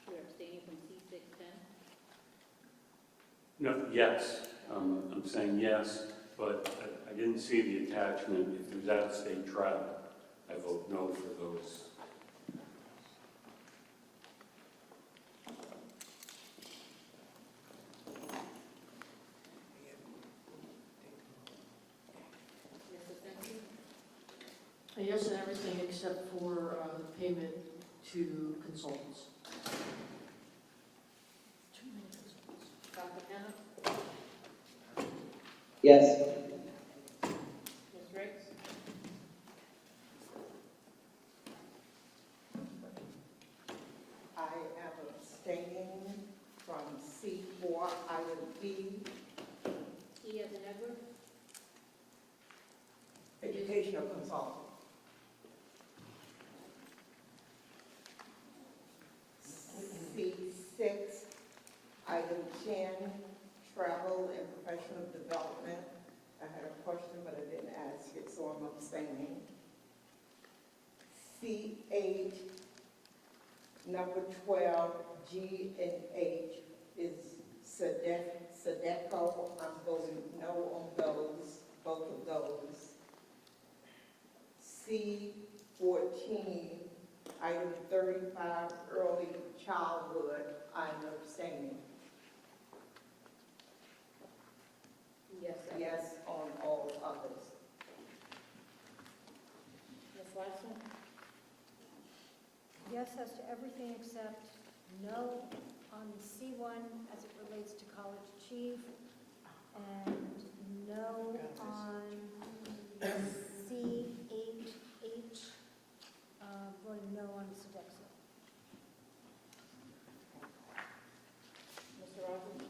[SPEAKER 2] You're abstaining from C610?
[SPEAKER 18] No, yes, I'm saying yes, but I didn't see the attachment. If there's out-of-state travel, I vote no for those.
[SPEAKER 3] Yes, and everything except for the payment to consultants. Too many consultants.
[SPEAKER 2] Dr. Hannah?
[SPEAKER 22] Yes.
[SPEAKER 2] Ms. Riggs?
[SPEAKER 10] I am abstaining from C4, item B,
[SPEAKER 2] E as in Edward?
[SPEAKER 10] educational consultant. C6, item 10, travel and professional development. I had a question, but I didn't ask it, so I'm abstaining. C8, number 12, G and H is SEDECO. I'm voting no on those, both of those. C14, item 35, early childhood, I'm abstaining.
[SPEAKER 2] Yes.
[SPEAKER 10] Yes on all others.
[SPEAKER 2] Ms. Larson?
[SPEAKER 11] Yes as to everything except no on C1 as it relates to college chief, And no on C8H, voted no on Sodexo.
[SPEAKER 2] Mr. Rogers?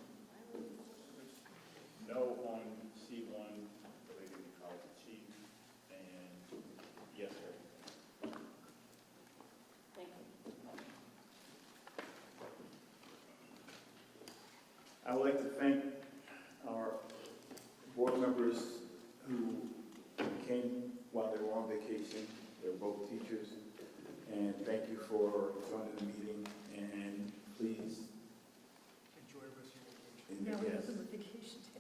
[SPEAKER 1] No on C1 related to college chief, and yes, sir.
[SPEAKER 2] Thank you.
[SPEAKER 1] I would like to thank our board members who came while they were on vacation. They're both teachers. And thank you for joining the meeting, and please.
[SPEAKER 7] Enjoy the rest of your vacation.
[SPEAKER 1] And
[SPEAKER 11] No, it
[SPEAKER 1] yes.
[SPEAKER 11] wasn't a vacation day.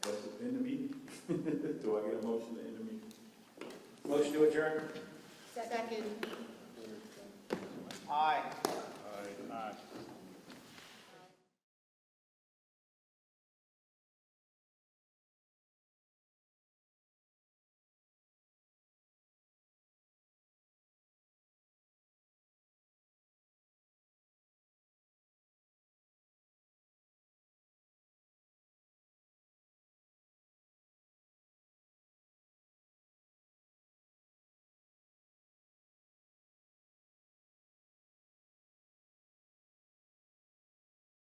[SPEAKER 1] Let's end the meeting. Do I get a motion to end the meeting?
[SPEAKER 5] Motion to adjourn?
[SPEAKER 11] Second.
[SPEAKER 5] Aye.